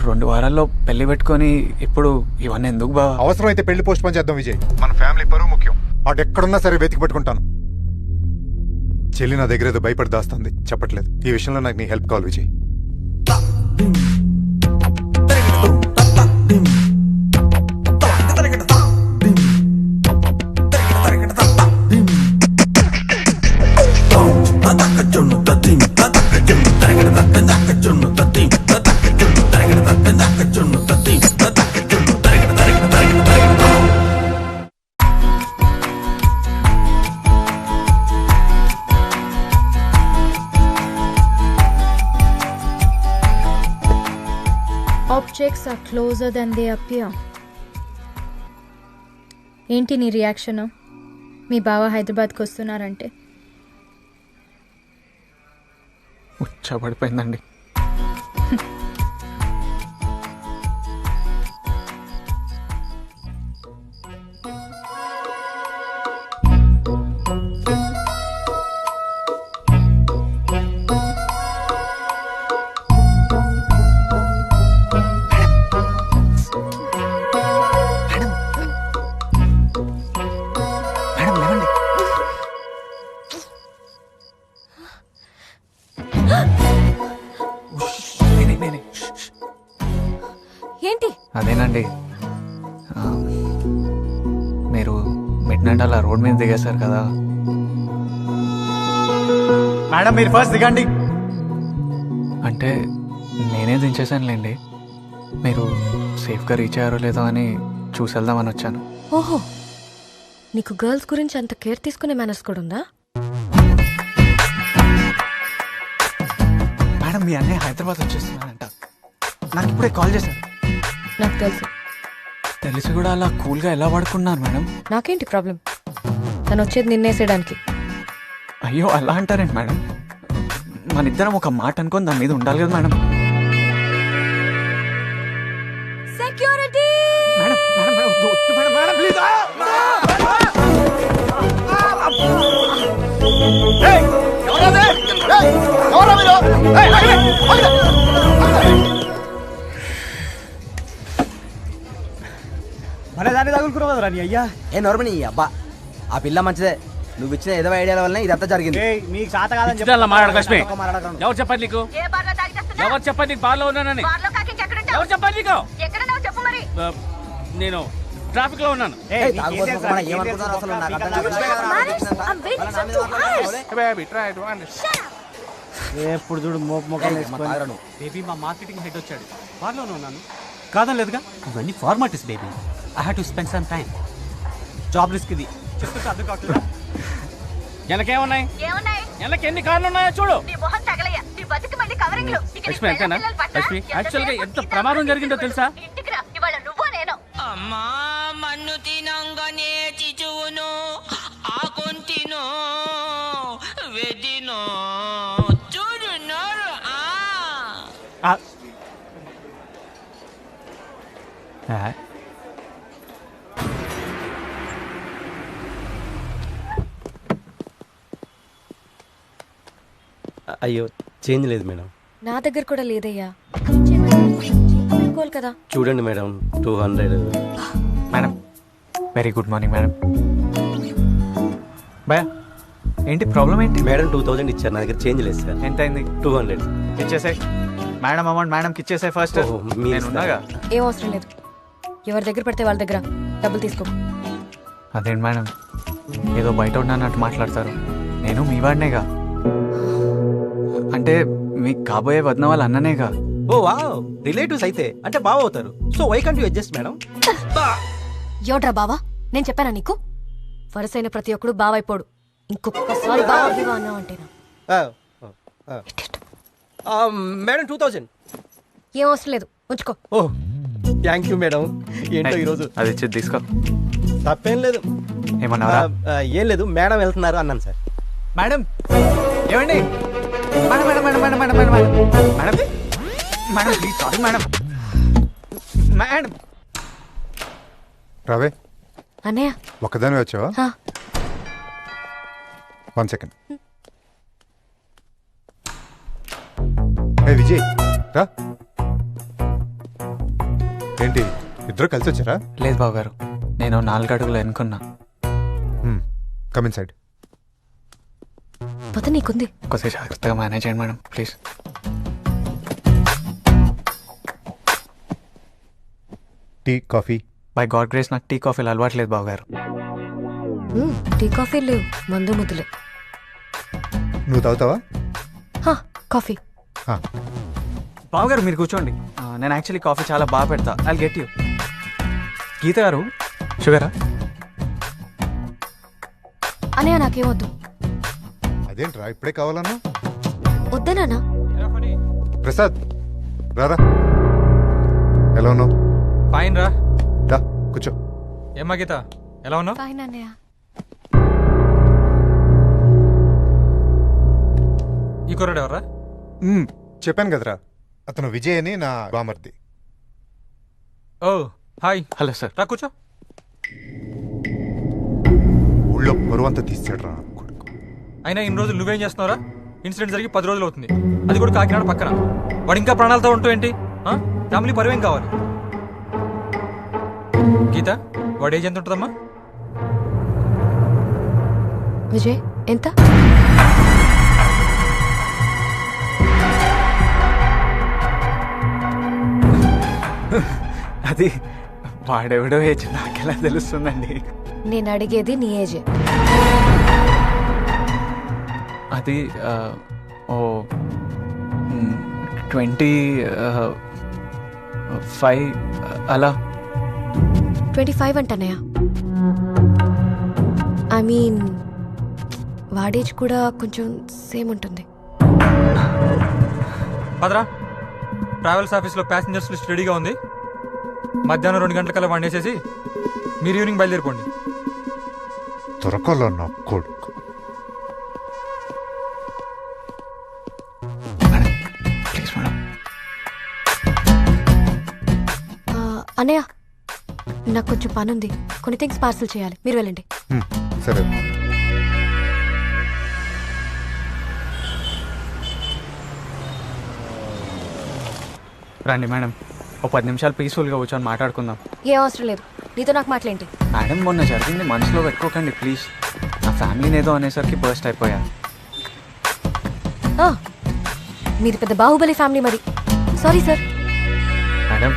2 వారాల్లో పెళ్లి పెట్టుకొని ఇప్పుడు ఇవన్నీ ఎందుకు బావా? అవసరం అయితే పెళ్లి పోస్ట్ పోన్ చేద్దాం విజయ్. మన ఫ్యామిలీ పరువు ముఖ్యం. వాడు ఎక్కడున్నా సరే వెతికి పట్టుకుంటాను. చెల్లి నా దగ్గర ఏదో భయపడి దాస్తుంది, చెప్పట్లేదు. ఈ విషయంలో నాకు నీ హెల్ప్ కావాలి Vijay. Objects are closer than they appear. ఏంటి నీ రియాక్షన్? మీ బావ హైదరాబాద్కి వస్తున్నారంటే ఉచ్చబడిపోయిందండి. ఏంటి? అదేనండి, మీరు మిడ్ నైట్ అలా రోడ్ మీద దిగేశారు కదా మేడం. మీరు ఫస్ట్ దిగండి. అంటే నేనే దించేసానులేండి. మీరు సేఫ్గా రీచ్ అయ్యారో లేదో అని చూసి వెళ్దామని వచ్చాను. ఓహో, నీకు గర్ల్స్ గురించి అంత కేర్ తీసుకునే మేనర్స్ కూడా ఉందా? మేడం, మీ అన్నయ్య హైదరాబాద్ వచ్చేస్తున్నానంట. నాకు ఇప్పుడే కాల్ చేశారు. నాకు తెలుసు. తెలిసి కూడా అలా కూల్గా ఎలా పడుకున్నారు మేడం? నాకేంటి ప్రాబ్లం? తను వచ్చేది నిన్నేసేయడానికి. అయ్యో, అలా అంటారేంటి మేడం? మన ఇద్దరం ఒక మాట అనుకొని దాని మీద ఉండాలి కదా madam. Security! Madam madam madam, వద్దు మేడం, మేడం ప్లీజ్. మరే దాన్ని తగులుకున్నావు కదరా నీ అయ్యా. ఏ నోర్మని అబ్బా, ఆ పిల్ల మంచిదే. నువ్వు ఇచ్చిన ఏదో ఐడియాల వల్ల ఇదంతా జరిగింది. మీకు శాత కాదని ఎవరు చెప్పండి నీకు? ఎవరు చెప్పండి నీకు బార్లో ఉన్నానని? ఎవరు చెప్పండి నీకు? నేను ట్రాఫిక్ లో ఉన్నాను. ఏమనుకున్నారు అసలు? నాకు అర్థం కాదు. ఎప్పుడు చూడు మొక్కలు బేబీ, మా మార్కెటింగ్ హెడ్ వచ్చాడు. బార్లోనే ఉన్నాను. కాదని లేదుగా, ఇవన్నీ formalities baby. I have to spend some time. Job risk ఇది. చెప్తే అర్థం కావట్లేదు. వెనకేమున్నాయి? వెనక ఎన్ని కార్లు ఉన్నాయో చూడు. లక్ష్మి అంతేనా? లక్ష్మి, యాక్చువల్ గా ఎంత ప్రమాదం జరిగిందో తెలుసా? అమ్మా మన్ను తినంగానే చిచువును ఆకుంటినో వెదినో చూడున్నారు. అయ్యో, చేంజ్ లేదు మేడం. నా దగ్గర కూడా లేదయ్యా. కదా చూడండి madam, 200. Madam, very good morning madam. భయ, ఏంటి ప్రాబ్లం ఏంటి? మేడం 2000 ఇచ్చారు, నా దగ్గర చేంజ్ లేదు సార్. ఎంత అయింది? 200. ఇచ్చేసాయి మేడం. అమౌంట్ మేడంకి ఇచ్చేసాయి ఫస్ట్. నేనున్నాగా. ఏం అవసరం లేదు. ఎవరి దగ్గర పడితే వాళ్ళ దగ్గర డబ్బులు తీసుకో. అదేంటి మేడం, ఏదో బయట ఉన్నానట్టు మాట్లాడతారు. నేను మీ వాడినేగా, అంటే మీకు కాబోయే వదిన వాళ్ళ అన్ననేగా. ఓ వావ్, రిలేటివ్స్ అయితే అంటే బావ అవుతారు. So why can't you adjust madam? ఎవడ్రా బావా? నేను చెప్పానా నీకు? వరుసైన ప్రతి ఒక్కడు బావైపోడు. ఇంకొకసారి బావా అన్నా అంటేనా? మేడం 2000. ఏం అవసరం లేదు, ఉంచుకో. ఓ థ్యాంక్ యూ మేడం. ఏంటో ఈరోజు అది ఇచ్చి తీసుకో. తప్పేం లేదు. ఏమన్నారా? ఏం లేదు, మేడం వెళ్తున్నారు అన్నాను సార్. మేడం, ఏమండి? Madam madam madam madam madam madam madam madam please, sorry madam. Madam రావే. అన్నయ్య, ఒక్కదానివే వచ్చావా? 1 సెకండ్. ఏ విజయ్ రా. ఏంటి ఇద్దరు కలిసి వచ్చారా? లేదు బావగారు, నేను 4 అడుగులు ఎన్నుకున్నా. Come inside. పత నీకుంది. కొద్దిగా జాగ్రత్తగా మేనేజ్ చేయండి madam please. Tea coffee? By God grace నాకు టీ కాఫీలు అలవాట్లేదు బావగారు. టీ కాఫీ లేవు, మందు ముద్దులే. నువ్వు తాగుతావా? కాఫీ. బావగారు మీరు కూర్చోండి, నేను యాక్చువల్లీ కాఫీ చాలా బాగా పెడతా. I get you. గీత గారు షుగరా? అనయ్య నాకేమొద్దు. అదేంట్రా ఇప్పుడే కావాలన్నా? వద్దేనా? ప్రసాద్ రారా. ఎలా ఉన్నావు? ఫైన్ రా. రా కూర్చో. ఏమ్మా గీత ఎలా ఉన్నావు? ఫైన్ అన్నయ్య. ఈ కుర్రాడు ఎవర్రా? చెప్పాను కదరా, అతను విజయ్ అని నా బామర్ది. ఓ హాయ్. Hello sir. రా కూర్చో. ఊళ్ళో పరువంతా తీసాడు రా. అయినా ఇన్ని రోజులు నువ్వేం చేస్తున్నావురా? ఇన్సిడెంట్ జరిగి 10 రోజులు అవుతుంది, అది కూడా కాకినాడ పక్కన. వాడు ఇంకా ప్రాణాలతో ఉంటావు ఏంటి? ఫ్యామిలీ పరువేం కావాలి? గీత వాడు ఏజ్ ఎంత ఉంటుందమ్మా? విజయ్ ఎంత? అది వాడెవడో ఏజ్ నాకెలా తెలుస్తుందండి? నేను అడిగేది నీ ఏజే. అది ఓ 25 అలా. 25 అంటన్నయ్య. ఐ మీన్ వాడేజ్ కూడా కొంచెం సేమ్ ఉంటుంది. పదరా, ట్రావెల్స్ ఆఫీస్లో ప్యాసింజర్స్ లిస్ట్ రెడీగా ఉంది. మధ్యాహ్నం 2 గంటలకల్లా వండేసేసి మీరు ఈవినింగ్ బయలుదేరిపోండి. దొరకలో నా కొడుకు. అన్నయ్య నాకు కొంచెం పని ఉంది, కొన్ని థింగ్స్ పార్సల్ చేయాలి, మీరు వెళ్ళండి. సరే. రండి మేడం, ఓ 10 నిమిషాలు పీస్ఫుల్గా కూర్చొని మాట్లాడుకుందాం. ఏ అవసరం లేదు, నీతో నాకు మాట్లాడేంటి? మేడం మొన్న జరిగింది మనసులో పెట్టుకోకండి ప్లీజ్. నా ఫ్యామిలీని ఏదో అనేసరికి బర్స్ట్ అయిపోయా. మీది పెద్ద బాహుబలి ఫ్యామిలీ మరి. Sorry sir. Madam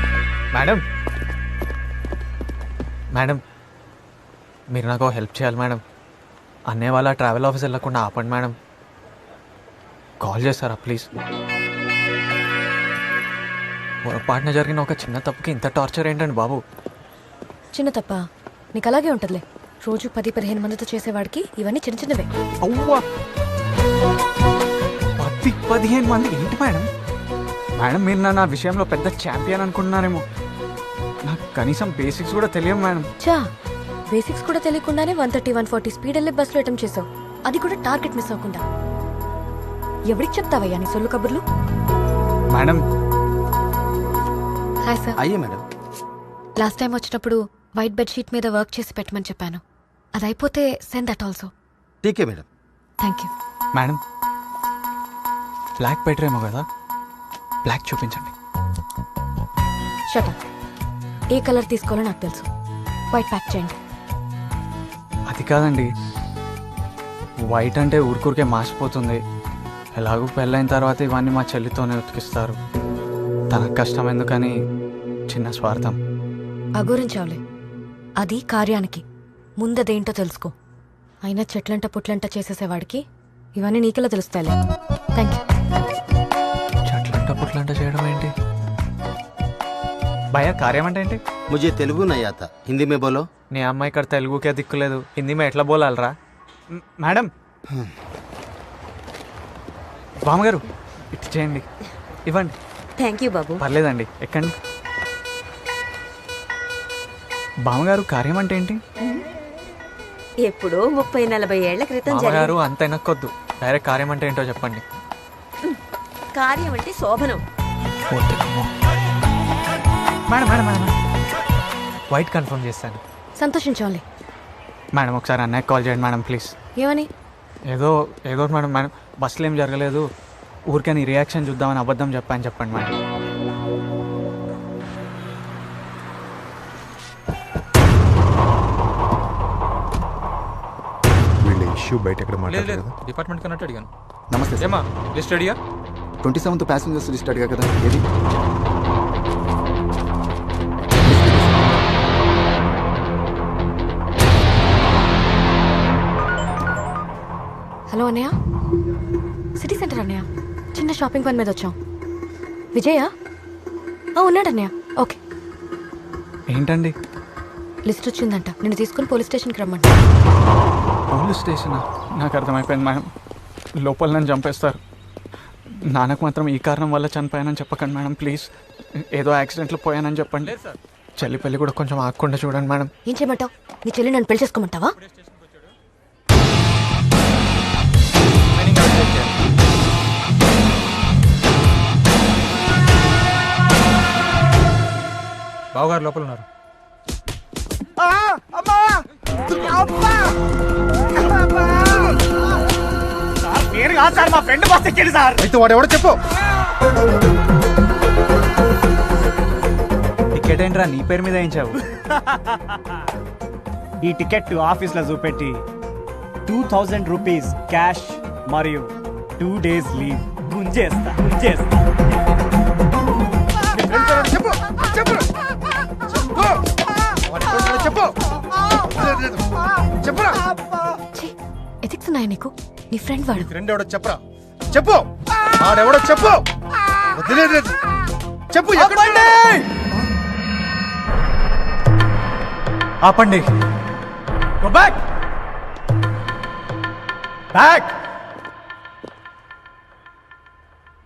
madam madam మీరు నాకు హెల్ప్ చేయాలి మేడం. అన్నయ్య వాళ్ళ ట్రావెల్ ఆఫీస్ వెళ్ళకుండా ఆపండి మేడం. కాల్ చేస్తారా ప్లీజ్? పొరపాటున జరిగిన ఒక చిన్న తప్పుకి ఇంత టార్చర్ ఏంటండి బాబు? చిన్న తప్ప నీకు అలాగే ఉంటుందిలే. రోజు 10-15 మందితో చేసేవాడికి ఇవన్నీ చిన్న చిన్నవే. అవ్వా 10-15 మంది ఏంటి మేడం? మేడం మీరు నా విషయంలో పెద్ద ఛాంపియన్ అనుకుంటున్నారేమో. నాకు కనీసం బేసిక్స్ కూడా తెలియదు మేడం. చా బేసిక్స్ కూడా తెలియకుండానే 130-140 స్పీడ్ వెళ్ళే బస్సులో అటెంప్ట్ చేసావు, అది కూడా టార్గెట్ మిస్ అవ్వకుండా. ఎవరికి చెప్తావయ్యా నీ సొల్లు కబుర్లు? మేడం. Hi sir. అయ్యే మేడం. లాస్ట్ టైం వచ్చినప్పుడు వైట్ బెడ్షీట్ మీద వర్క్ చేసి పెట్టమని చెప్పాను, అది అయిపోతే సెండ్ దట్ ఆల్సో. టీకే madam. Thank you madam. Black బెటరేమో కదా, బ్లాక్ చూపించండి. షటప్. ఏ కలర్ తీసుకోవాలో నాకు తెలుసు, వైట్ ప్యాక్ చేయండి. అది కాదండి, వైట్ అంటే ఊరికూరికే మాసిపోతుంది. ఎలాగూ పెళ్ళైన తర్వాత ఇవన్నీ మా చెల్లితోనే ఉతికిస్తారు. తనకు కష్టం ఎందుకని చిన్న స్వార్థం. అగురించావులే, అది కార్యానికి. ముందదేంటో తెలుసుకో. అయినా చెట్లంట పుట్లంట చేసేసేవాడికి ఇవన్నీ నీకెలా తెలుస్తాయిలే. Thank you. చెట్లంట పుట్లంట చేయడం ఏంటి భయ్యా? కార్యం అంటే ఏంటి? ముझे తెలుగు నై ఆతా, హిందీ మే బోలో. నీ అమ్మాయి ఇక్కడ తెలుగుకే దిక్కులేదు, హిందీ మే ఎట్లా బోలాలరా? మేడం. బామ్మగారు ఇటు చేయండి, ఇవ్వండి. థ్యాంక్ యూ బాబు. పర్లేదండి, ఎక్కండి. బామ్మగారు కార్యం అంటే ఏంటి? ఎప్పుడో 30-40 ఏళ్ల క్రితం బామ్మగారు అంత వెనక్కొద్దు, డైరెక్ట్ కార్యం అంటే ఏంటో చెప్పండి. కార్యం అంటే శోభనం. Madam madam madam white confirm చేస్తాను. సంతోషించాలి. మేడం ఒకసారి అన్నయ్య కాల్ చేయండి మేడం ప్లీజ్. ఏమని? ఏదో మేడం మేడం బస్సులో ఏం జరగలేదు, ఊరికే నీ రియాక్షన్ చూద్దామని అబద్ధం చెప్పాను చెప్పండి మేడం. ఇష్యూ బయట ఎక్కడ లేదు మాట్లాడలేదు లేదు కదా డిపార్ట్మెంట్ కన్నట్టు అడిగాను. నమస్తే సార్. ఏమా లిస్ట్ రెడీయా? 27th ప్యాసింజర్స్ లిస్ట్ అడిగా కదా, ఏది? హలో అన్నయ్య, సిటీ సెంటర్ అన్నయ్య, చిన్న షాపింగ్ పని మీద వచ్చాం. విజయా? ఉన్నాడు అన్నయ్య. ఓకే. ఏంటండి? లిస్ట్ వచ్చిందంట, నిన్ను తీసుకుని పోలీస్ స్టేషన్కి రమ్మంట. పోలీస్ స్టేషనా? నాకు అర్థమైపోయింది మేడం, లోపల నన్ను చంపేస్తారు. నాన్నకు మాత్రం ఈ కారణం వల్ల చనిపోయానని చెప్పకండి మేడం ప్లీజ్. ఏదో యాక్సిడెంట్లో పోయానని చెప్పండి. చెల్లి పెళ్ళి కూడా కొంచెం ఆగకుండా చూడండి మేడం. ఏం చేయమంటావు? నీ చెల్లి నన్ను పెళ్లి చేసుకోమంటావా? బావగారు లోపల ఉన్నారు. పేరు కాదు సార్, మా ఫ్రెండ్ బస్ ఎక్కింది సార్. అయితే వాడు ఎవడో చెప్పు. టికెట్ ఏంట్రా నీ పేరు మీద వేయించావు? ఈ టికెట్ ఆఫీస్లో చూపెట్టి 2000 రూపీస్ క్యాష్ మరియు 2 days లీవ్ గుంజేస్తా. చెప్పు చెప్పు చెప్పు చెప్పురా. ఎథిక్స్ ఉన్నాయా నీకు? నీ ఫ్రెండ్ వాడు. ఫ్రెండ్ ఎవడో చెప్పరా, చెప్పు. వాడెవడో చెప్పు. వదిలేదు చెప్పు. ఆపండి.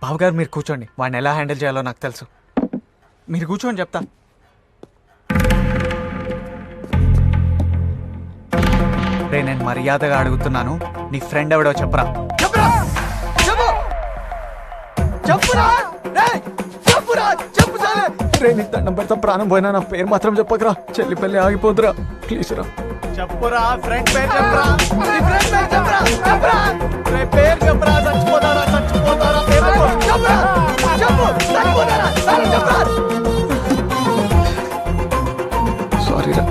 బావగారు మీరు కూర్చోండి, వాడిని ఎలా హ్యాండిల్ చేయాలో నాకు తెలుసు. మీరు కూర్చోండి చెప్తా. రే నేను మర్యాదగా అడుగుతున్నాను, నీ ఫ్రెండ్ ఎవడో చెప్పరా. రే నీ దండం పెడతా, ప్రాణం పోయినా నా పేరు మాత్రం చెప్పకరా. చెల్లి పెళ్ళి ఆగిపోదురా ప్లీజ్ రా. చెప్పురా, ఫ్రెండ్ పేరు చెప్పరా. నీ ఫ్రెండ్ పేరు చెప్పరా. చెప్పరా, రే పేరు చెప్పరా. చచ్చిపోతారా పేరు చెప్పరా. చెప్పు, చచ్చిపోతారా చెప్పరా. సారీ రా.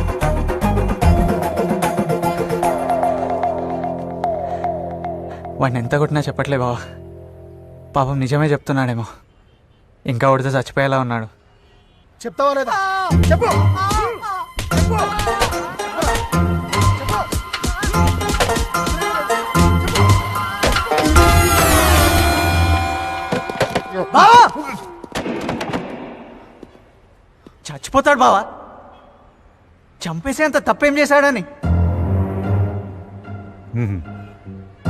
వాడిని ఎంత కొట్టినా చెప్పట్లే బావా. పాపం నిజమే చెప్తున్నాడేమో, ఇంకా కొడితే చచ్చిపోయేలా ఉన్నాడు. చెప్తావా లేదా? చెప్పు. చచ్చిపోతాడు బావా. చంపేసే అంత తప్పేం చేశాడని.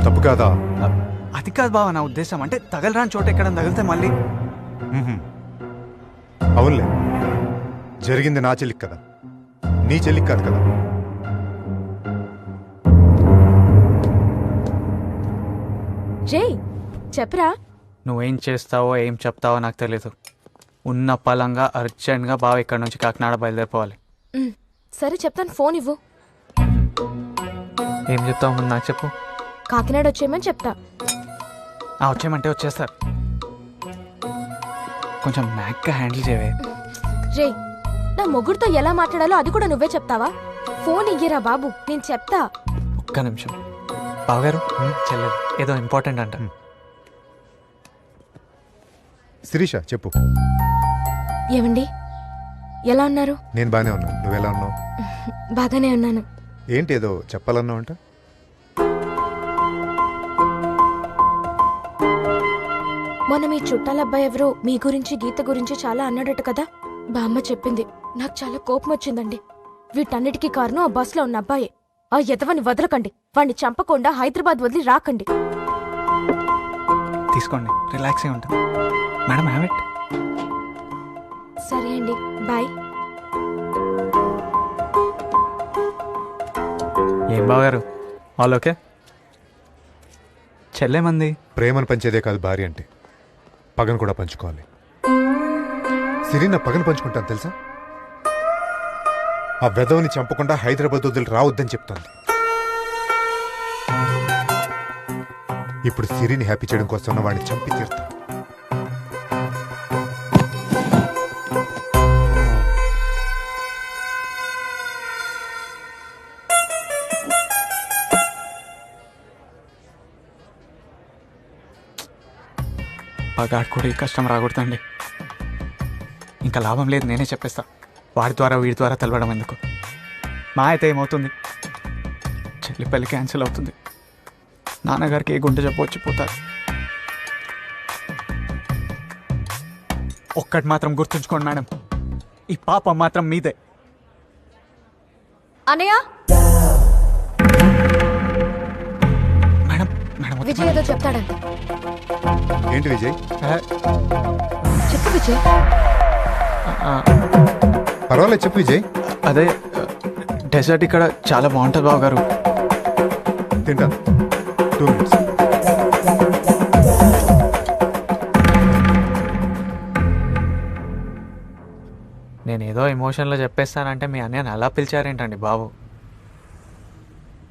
తప్పు కాదా? అది కాదు బావా నా ఉద్దేశం, అంటే తగలరాని చోట ఎక్కడ తగిలితే మళ్ళీ. అవునులే, జరిగింది నా చెల్లికి కదా, నీ చెల్లికి కాదు కదా. జై చెప్పరా. నువ్వేం చేస్తావో ఏం చెప్తావో నాకు తెలీదు. ఉన్న పలంగా అర్జెంట్గా బావ ఇక్కడ నుంచి కాకినాడ బయలుదేరిపోవాలి. సరే చెప్తాను, ఫోన్ ఇవ్వు. ఏం చెప్తావు ముందు నాకు చెప్పు. కాకినాడ వచ్చేయమని చెప్తా. వచ్చేయమంటే వచ్చేస్తారు. కొంచెం మ్యాక్గా హ్యాండిల్ చేయవే. రే నా మొగుడుతో ఎలా మాట్లాడాలో అది కూడా నువ్వే చెప్తావా? ఫోన్ ఇయ్యరా బాబు, నేను చెప్తా. ఒక్క నిమిషం. బావగారు చెల్లెలు ఏదో ఇంపార్టెంట్ అంట. శిరీష చెప్పు. ఏమండి ఎలా ఉన్నారు? నేను బాగానే ఉన్నాను, నువ్వెలా ఉన్నావు? బాగానే ఉన్నాను. ఏంటి ఏదో చెప్పాలన్నావు అంట? మొన్న మీ చుట్టాల అబ్బాయి ఎవరో మీ గురించి గీత గురించి చాలా అన్నాడట కదా. బామ్మ చెప్పింది, నాకు చాలా కోపం వచ్చిందండి. వీటన్నిటికీ కారణం ఆ బస్లో ఉన్న అబ్బాయే. ఆ ఎదవని వదలకండి, వాణ్ణి చంపకుండా హైదరాబాద్ వదిలి రాకండి. తీసుకోండి, రిలాక్స్గా ఉంటుంది. Madam have it. సరే అండి, బాయ్. ఏం బావగారు ఆల్ ఓకే? చెల్లేమంది? ప్రేమను పంచేదే కాదు భార్య అంటే, పగను కూడా పంచుకోవాలి. సిరి నా పగను పంచుకుంటాను తెలుసా? ఆ వెధవని చంపకుండా హైదరాబాద్ వదిలి రావద్దని చెప్తోంది. ఇప్పుడు సిరిని హ్యాపీ చేయడం కోసం వాడిని చంపి తీరుతాను. పగాడు కూడా ఈ కష్టం రాకూడదండి. ఇంకా లాభం లేదు, నేనే చెప్పేస్తా. వాడి ద్వారా వీడి ద్వారా తెలవడం ఎందుకు? మా అయితే ఏమవుతుంది? చెల్లి పెళ్ళి క్యాన్సిల్ అవుతుంది. నాన్నగారికి ఏ గుండె జబ్బు వచ్చిపోతారు. ఒక్కటి మాత్రం గుర్తుంచుకోండి మేడం, ఈ పాపం మాత్రం మీదే. అన్నయ్య, మేడం మేడం విజయ్ ఏదో చెప్తాడంట. ఏంటి విజయ్? చెప్పు విజయ్. పర్వాలేదు చెప్పు విజయ్. అదే డెజర్ట్ ఇక్కడ చాలా బాగుంటుంది బాబు గారు. తింటాను, 2 minutes. నేను ఏదో ఎమోషన్లో చెప్పేస్తానంటే మీ అన్నయ్యని అలా పిలిచారేంటండి బాబు?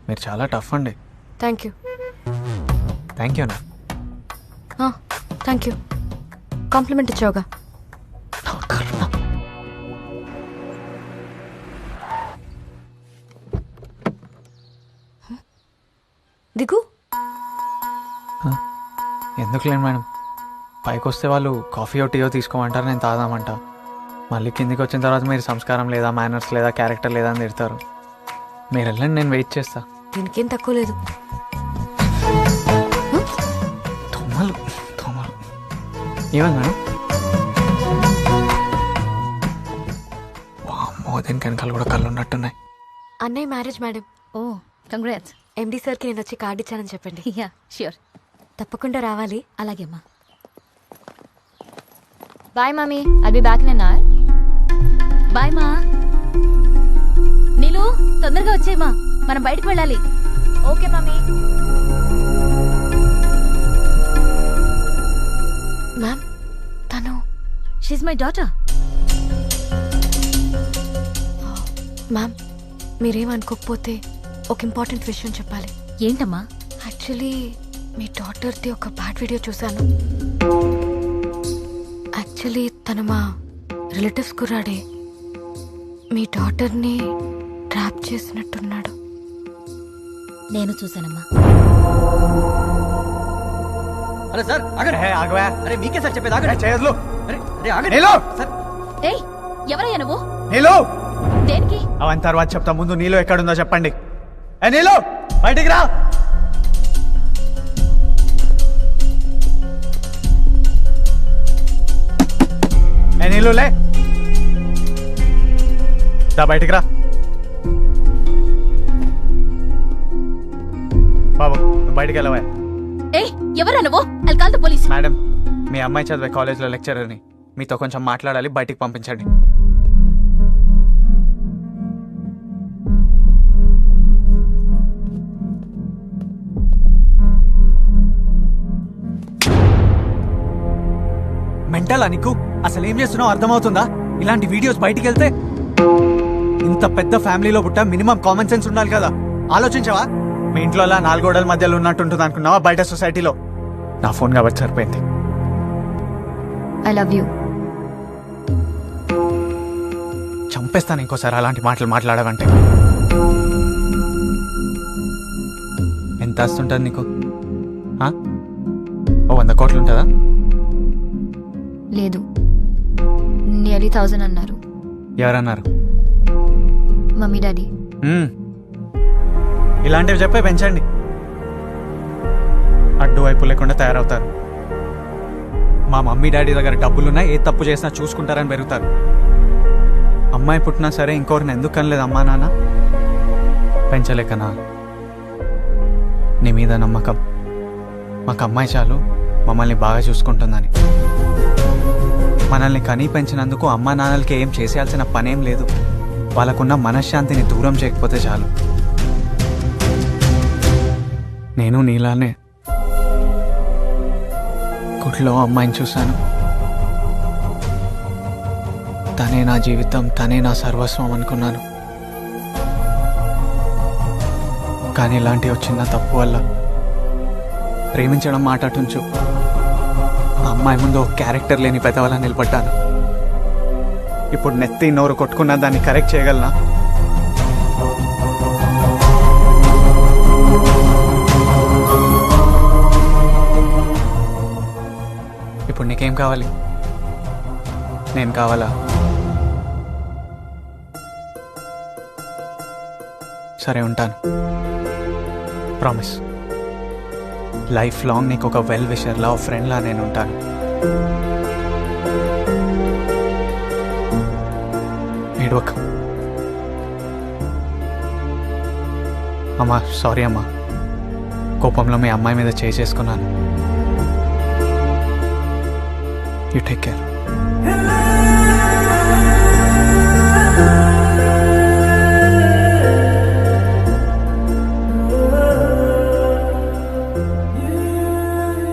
మీరు చాలా టఫ్ అండి. Thank you. థ్యాంక్ యూనా? Thank you. కాంప్లిమెంట్ ఇచ్చావుగా. దిగు. ఎందుకులేండి మేడం, పైకి వస్తే వాళ్ళు కాఫీయో టీయో తీసుకోమంటారు, నేను తాదామంట. మళ్ళీ కిందికి వచ్చిన తర్వాత మీరు సంస్కారం లేదా, మేనర్స్ లేదా, క్యారెక్టర్ లేదా అని తిడతారు. మీరు వెళ్ళండి, నేను వెయిట్ చేస్తా. దీనికేం తక్కువ లేదు. తొమ్మలు తొమ్మలు ఏమైంది మేడం? వామ్మో, దీనికి వెనకాల కూడా కళ్ళు ఉన్నట్టున్నాయి. అన్నయ్య marriage madam. Oh congrats. MD సార్కి నేను వచ్చి కార్డు ఇచ్చానని చెప్పండి. Yeah sure. తప్పకుండా రావాలి. అలాగే అమ్మా. Bye mummy, I'll be back in an hour. Bye మా. నీలు తొందరగా వచ్చేయమ్మా, మనం బయటకు వెళ్ళాలి. Okay mummy. మ్యామ్, తను షీఈ్ మై డాటర్. మ్యామ్, మీరేమనుకోకపోతే ఒక ఇంపార్టెంట్ విషయం చెప్పాలి. ఏంటమ్మా? యాక్చువల్లీ మీ డాటర్ది ఒక బ్యాడ్ వీడియో చూశాను. యాక్చువల్లీ తను మా రిలేటివ్స్ కుర్రాడే. మీ డాటర్ని ట్రాప్ చేసినట్టున్నాడు. నేను చూశానమ్మా. అరే సార్ ఆగండి. ఆగవా? అరే మీకే సార్ చెప్పేది, ఆగండి. చేయదు. అరే అరే ఆగండి సార్. ఏయ్, ఎవరయ్యా నువ్వు? నీలో దేనికి? అవన్నీ తర్వాత చెప్తా, ముందు నీలో ఎక్కడుందో చెప్పండి. ఏ నీలో, బయటికి రా. ఏ నీలో, లే, దా బయటికి రా. బాబు నువ్వు బయటికి వెళ్ళవా? ఏయ్, ఎవరా నువ్వు? I'll call the police. Madam, మీ అమ్మాయి చదివే కాలేజ్లో లెక్చరర్ని, మీతో కొంచెం మాట్లాడాలి, బయటికి పంపించండి. మెంటలా నీకు? అసలు ఏం చేస్తున్నావు అర్థమవుతుందా? ఇలాంటి వీడియోస్ బయటికి వెళ్తే ఇంత పెద్ద ఫ్యామిలీలో పుట్ట మినిమం కామన్ సెన్స్ ఉండాలి కదా. ఆలోచించావా? మీ ఇంట్లో అలా 4 గోడల మధ్యలో ఉన్నట్టుంటుంది అనుకున్నావా? బయట సొసైటీలో నా ఫోన్ కాబట్టి సరిపోయింది. I love you. చంపేస్తాను ఇంకోసారి అలాంటి మాటలు మాట్లాడవంటే. ఎంత వస్తుంటుంది నీకు? ఓ 100 కోట్లు ఉంటుందా? లేదు, నియర్లీ 1000 అన్నారు. ఎవరన్నారు? Mummy daddy. ఇలాంటివి చెప్పే పెంచండి, అడ్డువైపు లేకుండా తయారవుతారు. మా మమ్మీ డాడీ దగ్గర డబ్బులున్నా ఏ తప్పు చేసినా చూసుకుంటారని పెరుగుతారు. అమ్మాయి పుట్టినా సరే ఇంకొకరిని ఎందుకు అనలేదు అమ్మా నాన్న? పెంచలేకనా? నీ మీద నమ్మకం, మాకు అమ్మాయి చాలు, మమ్మల్ని బాగా చూసుకుంటుందని. మనల్ని కనీ పెంచినందుకు అమ్మా నాన్నలకి ఏం చేసేయాల్సిన పనేం లేదు. వాళ్ళకున్న మనశ్శాంతిని దూరం చేయకపోతే చాలు. నేను నీలానే గుడిలో అమ్మాయిని చూశాను. తనే నా జీవితం, తనే నా సర్వస్వం అనుకున్నాను. కానీ ఇలాంటి చిన్న తప్పు వల్ల ప్రేమించడం మాట అటుంచు, ఆ అమ్మాయి ముందు ఒక క్యారెక్టర్ లేని పెదవలా నిలబడ్డాను. ఇప్పుడు నెత్తి నోరు కొట్టుకున్నా దాన్ని కరెక్ట్ చేయగలనా? ఇప్పుడు నీకేం కావాలి? నేను కావాలా? సరే ఉంటాను. ప్రామిస్. లైఫ్ లాంగ్ నీకు ఒక వెల్ విషర్లా, ఒక ఫ్రెండ్లా నేను ఉంటాను. ఏడవక. అమ్మా సారీ అమ్మా, కోపంలో మీ అమ్మాయి మీద చేసుకున్నాను. You take care.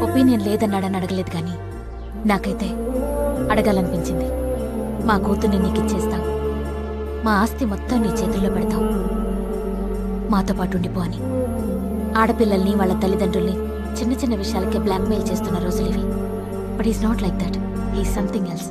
ఒపీనియన్ లేదన్నాడని అడగలేదు కానీ నాకైతే అడగాలనిపించింది. మా కూతుర్ని నీకు ఇచ్చేస్తాం, మా ఆస్తి మొత్తం నీ చేతుల్లో పెడతాం, మాతో పాటు ఉండిపో అని. ఆడపిల్లల్ని వాళ్ళ తల్లిదండ్రుల్ని చిన్న చిన్న విషయాలకే బ్లాక్మెయిల్ చేస్తున్న రోజులు ఇవి. But is not like that, is something else.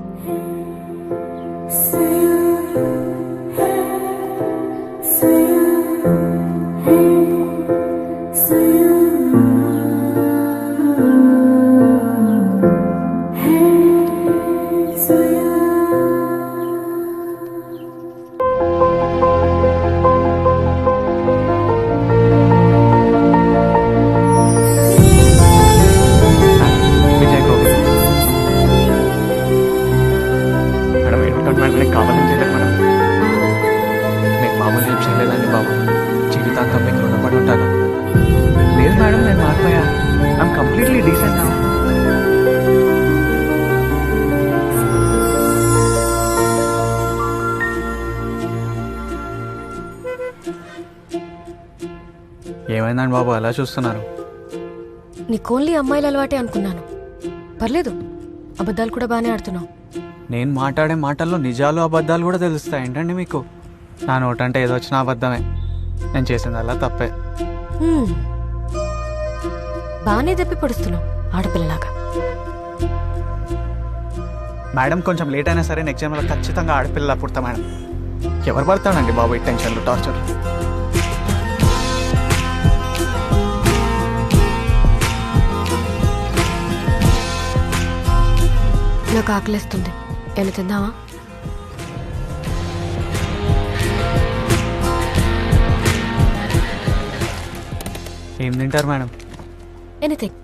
కావాలని చేయలేదు మేడం. నేను మామూలు ఏం చేయలేదండి బాబు. జీవితాంతం మీకు రుణపడి ఉంటాను. లేదు మేడం, నేను మారిపోయా. ఐఎమ్ కంప్లీట్లీ డీసెంట్ నా. ఏమైందండి బాబు అలా చూస్తున్నారు? నీకు ఓన్లీ అమ్మాయిల అలవాటే అనుకున్నాను. పర్లేదు, అబద్ధాలు కూడా బాగానే ఆడుతున్నావు. నేను మాట్లాడే మాటల్లో నిజాలు అబద్ధాలు కూడా తెలుస్తాయి ఏంటండి మీకు? నా నోటంటే ఏదో వచ్చిన అబద్ధమే. నేను చేసిందల్లా తప్పే. బాగానే దెప్పి పడుస్తున్నావు ఆడపిల్లలాగా. మేడం కొంచెం లేట్ అయినా సరే నెక్స్ట్ టైంలో ఖచ్చితంగా ఆడపిల్ల పుడతా మేడం. ఎవరు పడతాడండి బాబు ఈ టెన్షన్లు, టార్చర్? నాకు ఆకలిస్తుంది, ఏమైనా తిందామా? ఏం తింటారు మేడం? ఎనీథింగ్.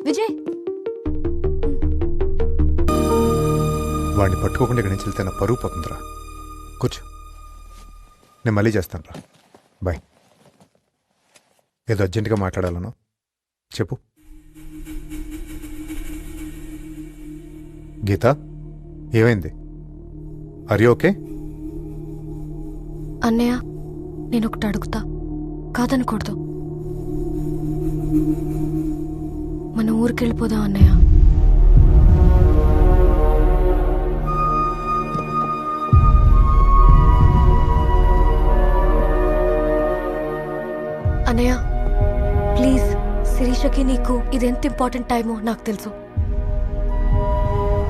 విజయ్, వాడిని పట్టుకోకుండా ఇక్కడి నుంచి వెళ్తే నా పరువు పోతుందిరా. కూర్చో, నేను మళ్ళీ చేస్తాను రా. బాయ్. ఏదో అర్జెంటుగా మాట్లాడాలను చెప్పు. గీత, ఏమైంది? Are you okay? అన్నయ్య, నేను ఒకటి అడుగుతా, కాదనకూడదు. మన ఊరికి వెళ్ళిపోదాం అన్నయ్య. అన్నయ్య ప్లీజ్, శిరీషకి నీకు ఇది ఎంత ఇంపార్టెంట్ టైమో నాకు తెలుసు.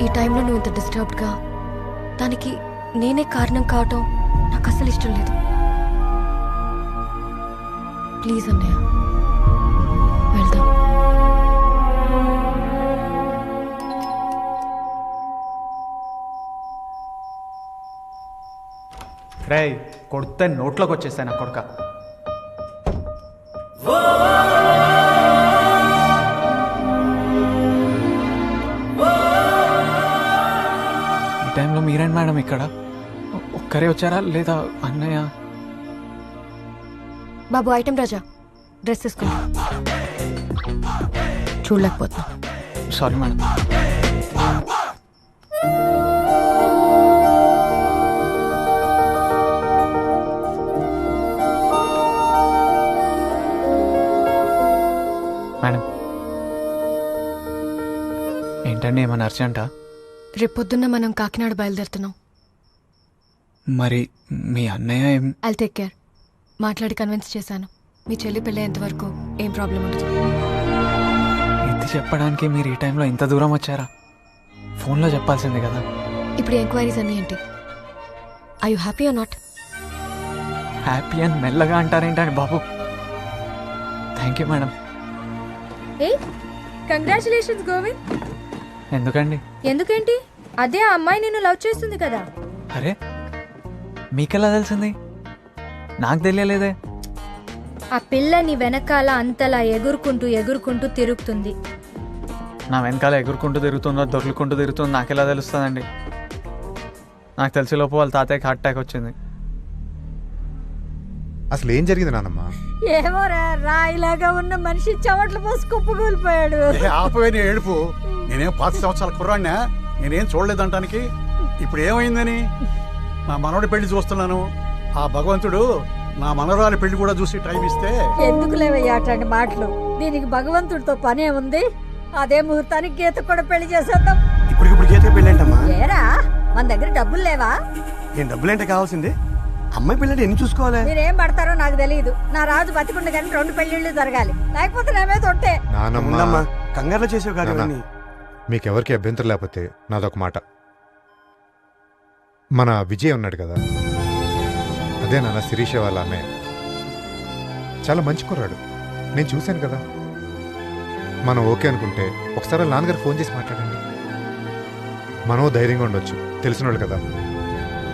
ఈ టైంలో నువ్వు ఇంత డిస్టర్బ్డ్గా, దానికి నేనే కారణం కావటం నాకు అసలు ఇష్టం లేదు. ప్లీజ్ అన్నయ్య, వెళ్దాం. రే కొడితే నోట్లోకి వచ్చేస్తాయి నా కొడుక. ఈ టైంలో మీరేంటి మేడం ఇక్కడ? ఒక్కరే వచ్చారా లేదా అన్నయ్య? బాబు ఐటమ్ రాజా, డ్రెస్ తీసుకున్నా. చూడలేకపోతున్నా. Sorry madam. మేడం ఏంటండి, ఏమన్నా అర్జెంటా? రేపొద్దున్న మనం కాకినాడ బయలుదేరుతున్నాం. మరి మీ అన్నయ్య ఏం ఐల్ టేక్ కేర్. మాట్లాడి కన్విన్స్ చేశాను. మీ చెల్లి పెళ్ళేంత వరకు ఏం ప్రాబ్లం ఉండదు. ఇది చెప్పడానికి మీరు ఈ టైంలో ఇంత దూరం వచ్చారా? ఫోన్లో చెప్పాల్సింది కదా. ఇప్పుడు ఎంక్వైరీస్ అన్నీ ఏంటి? I you happy or not? Happy అని మెల్లగా అంటారేంటండి బాబు. Thank you madam. ఏ కంగ్రాచులేషన్స్ గోవింద్. ఎందుకండి? ఎందుకేంటి? అదే ఆ అమ్మాయి నిన్ను లవ్ చేస్తుంది కదా. అరే మీకెలా తెలిసింది? నాకు తెలియలేదే. ఆ పిల్లని వెనకాల అంతలా ఎగురుకుంటూ తిరుగుతుంది. నా వెనకాల ఎగురుకుంటూ తిరుగుతుందో దొర్లుకుంటూ తిరుగుతుందో నాకెలా తెలుస్తుందండి? నాకు తెలిసే లోపు వాళ్ళ తాతయ్యకి హార్ట్ అటాక్ వచ్చింది. అసలు ఏం జరిగింది నానమ్మ? ఏమో రాయిలాగా ఉన్న మనిషి చెమట్లు పోసి కుప్పకూలిపోయాడు. ఆపవే నీ ఏడుపు. నేనేం 5 సంవత్సరాల కుర్రాడినా? నేనేం చూడలేదంటానికి. ఇప్పుడు ఏమైందని? నా మనవడి పెళ్లి చూస్తున్నాను. ఆ భగవంతుడు నా మనవరాలి పెళ్లి కూడా చూసి టైం ఇస్తే. ఎందుకు లేవయ్యా అట్లాంటి మాటలు? దీనికి భగవంతుడితో పనే ఉంది. అదే ముహూర్తానికి గీత కూడా పెళ్లి చేసేద్దాం. ఇప్పుడు గీత పెళ్లి ఏంటమ్మా? ఏరా మన దగ్గర డబ్బులు లేవా? ఏం డబ్బులేంటే కావాల్సింది? అమ్మాయి పెళ్ళంటే ఎన్ని చూసుకోవాలి? మీరేం పడతారో నాకు తెలియదు. నా రాజు బతికుండగానే 2 పెళ్లిళ్ళు జరగాలి, లేకపోతే నేమే తొట్టే. నానమ్మ కంగారులో చేసేవి కాదు ఇవన్నీ. మీకెవరికి అభ్యంతరం లేకపోతే నాదొక మాట. మన విజయ్ ఉన్నాడు కదా, అదే నాన్న శిరీష వాళ్ళ అన్నయ్య. చాలా మంచి కుర్రాడు, నేను చూశాను కదా. మనం ఓకే అనుకుంటే ఒకసారి వాళ్ళ నాన్నగారు ఫోన్ చేసి మాట్లాడండి. మనం ధైర్యంగా ఉండొచ్చు, తెలిసిన వాళ్ళు కదా.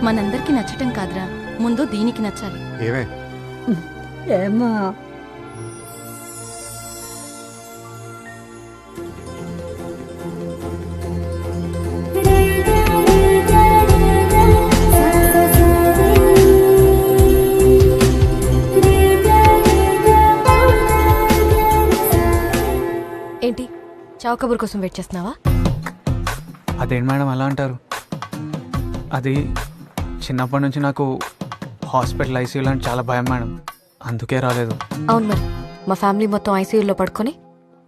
మనందరికీ నచ్చటం కాదురా, ముందు దీనికి నచ్చాలి. ఏమే ఏమా ఏంటి చావు కబుర్ కోసం వెయిట్ చేస్తున్నావా? అదేంటి మేడం అలా అంటారు? అది చిన్నప్పటి నుంచి నాకు హాస్పిటల్ ఐసీయూలో అంటే చాలా భయం మేడం, అందుకే రాలేదు. అవును మరి, మా ఫ్యామిలీ మొత్తం ఐసీయూలో పడుకొని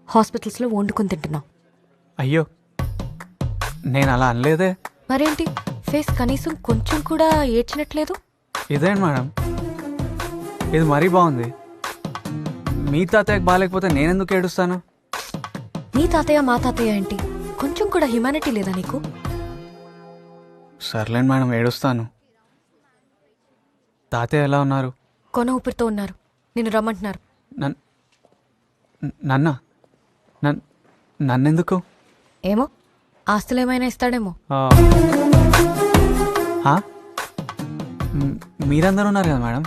హాస్పిటల్స్లో వండుకొని తింటున్నాం. అయ్యో నేను అలా అనలేదే. మరేంటి ఫేస్ కనీసం కొంచెం కూడా ఏడ్చినట్లేదు? ఇదేంటి మేడం, ఇది మరీ బాగుంది. మీ తాతయ్యకి బాగాలేకపోతే నేనెందుకు ఏడుస్తాను? నీ తాతయ్య మా తాతయ్య ఏంటి? కొంచెం కూడా హ్యుమానిటీ లేదా నీకు? సర్లేండి మేడం, ఏడుస్తాను. తాతయ్య ఎలా ఉన్నారు? కొన ఊపిరితో ఉన్నారు. నిన్ను రమ్మంటున్నారు. నన్నెందుకు? ఏమో, ఆస్తులు ఏమైనా ఇస్తాడేమో. మీరందరూ ఉన్నారు కదా మేడం,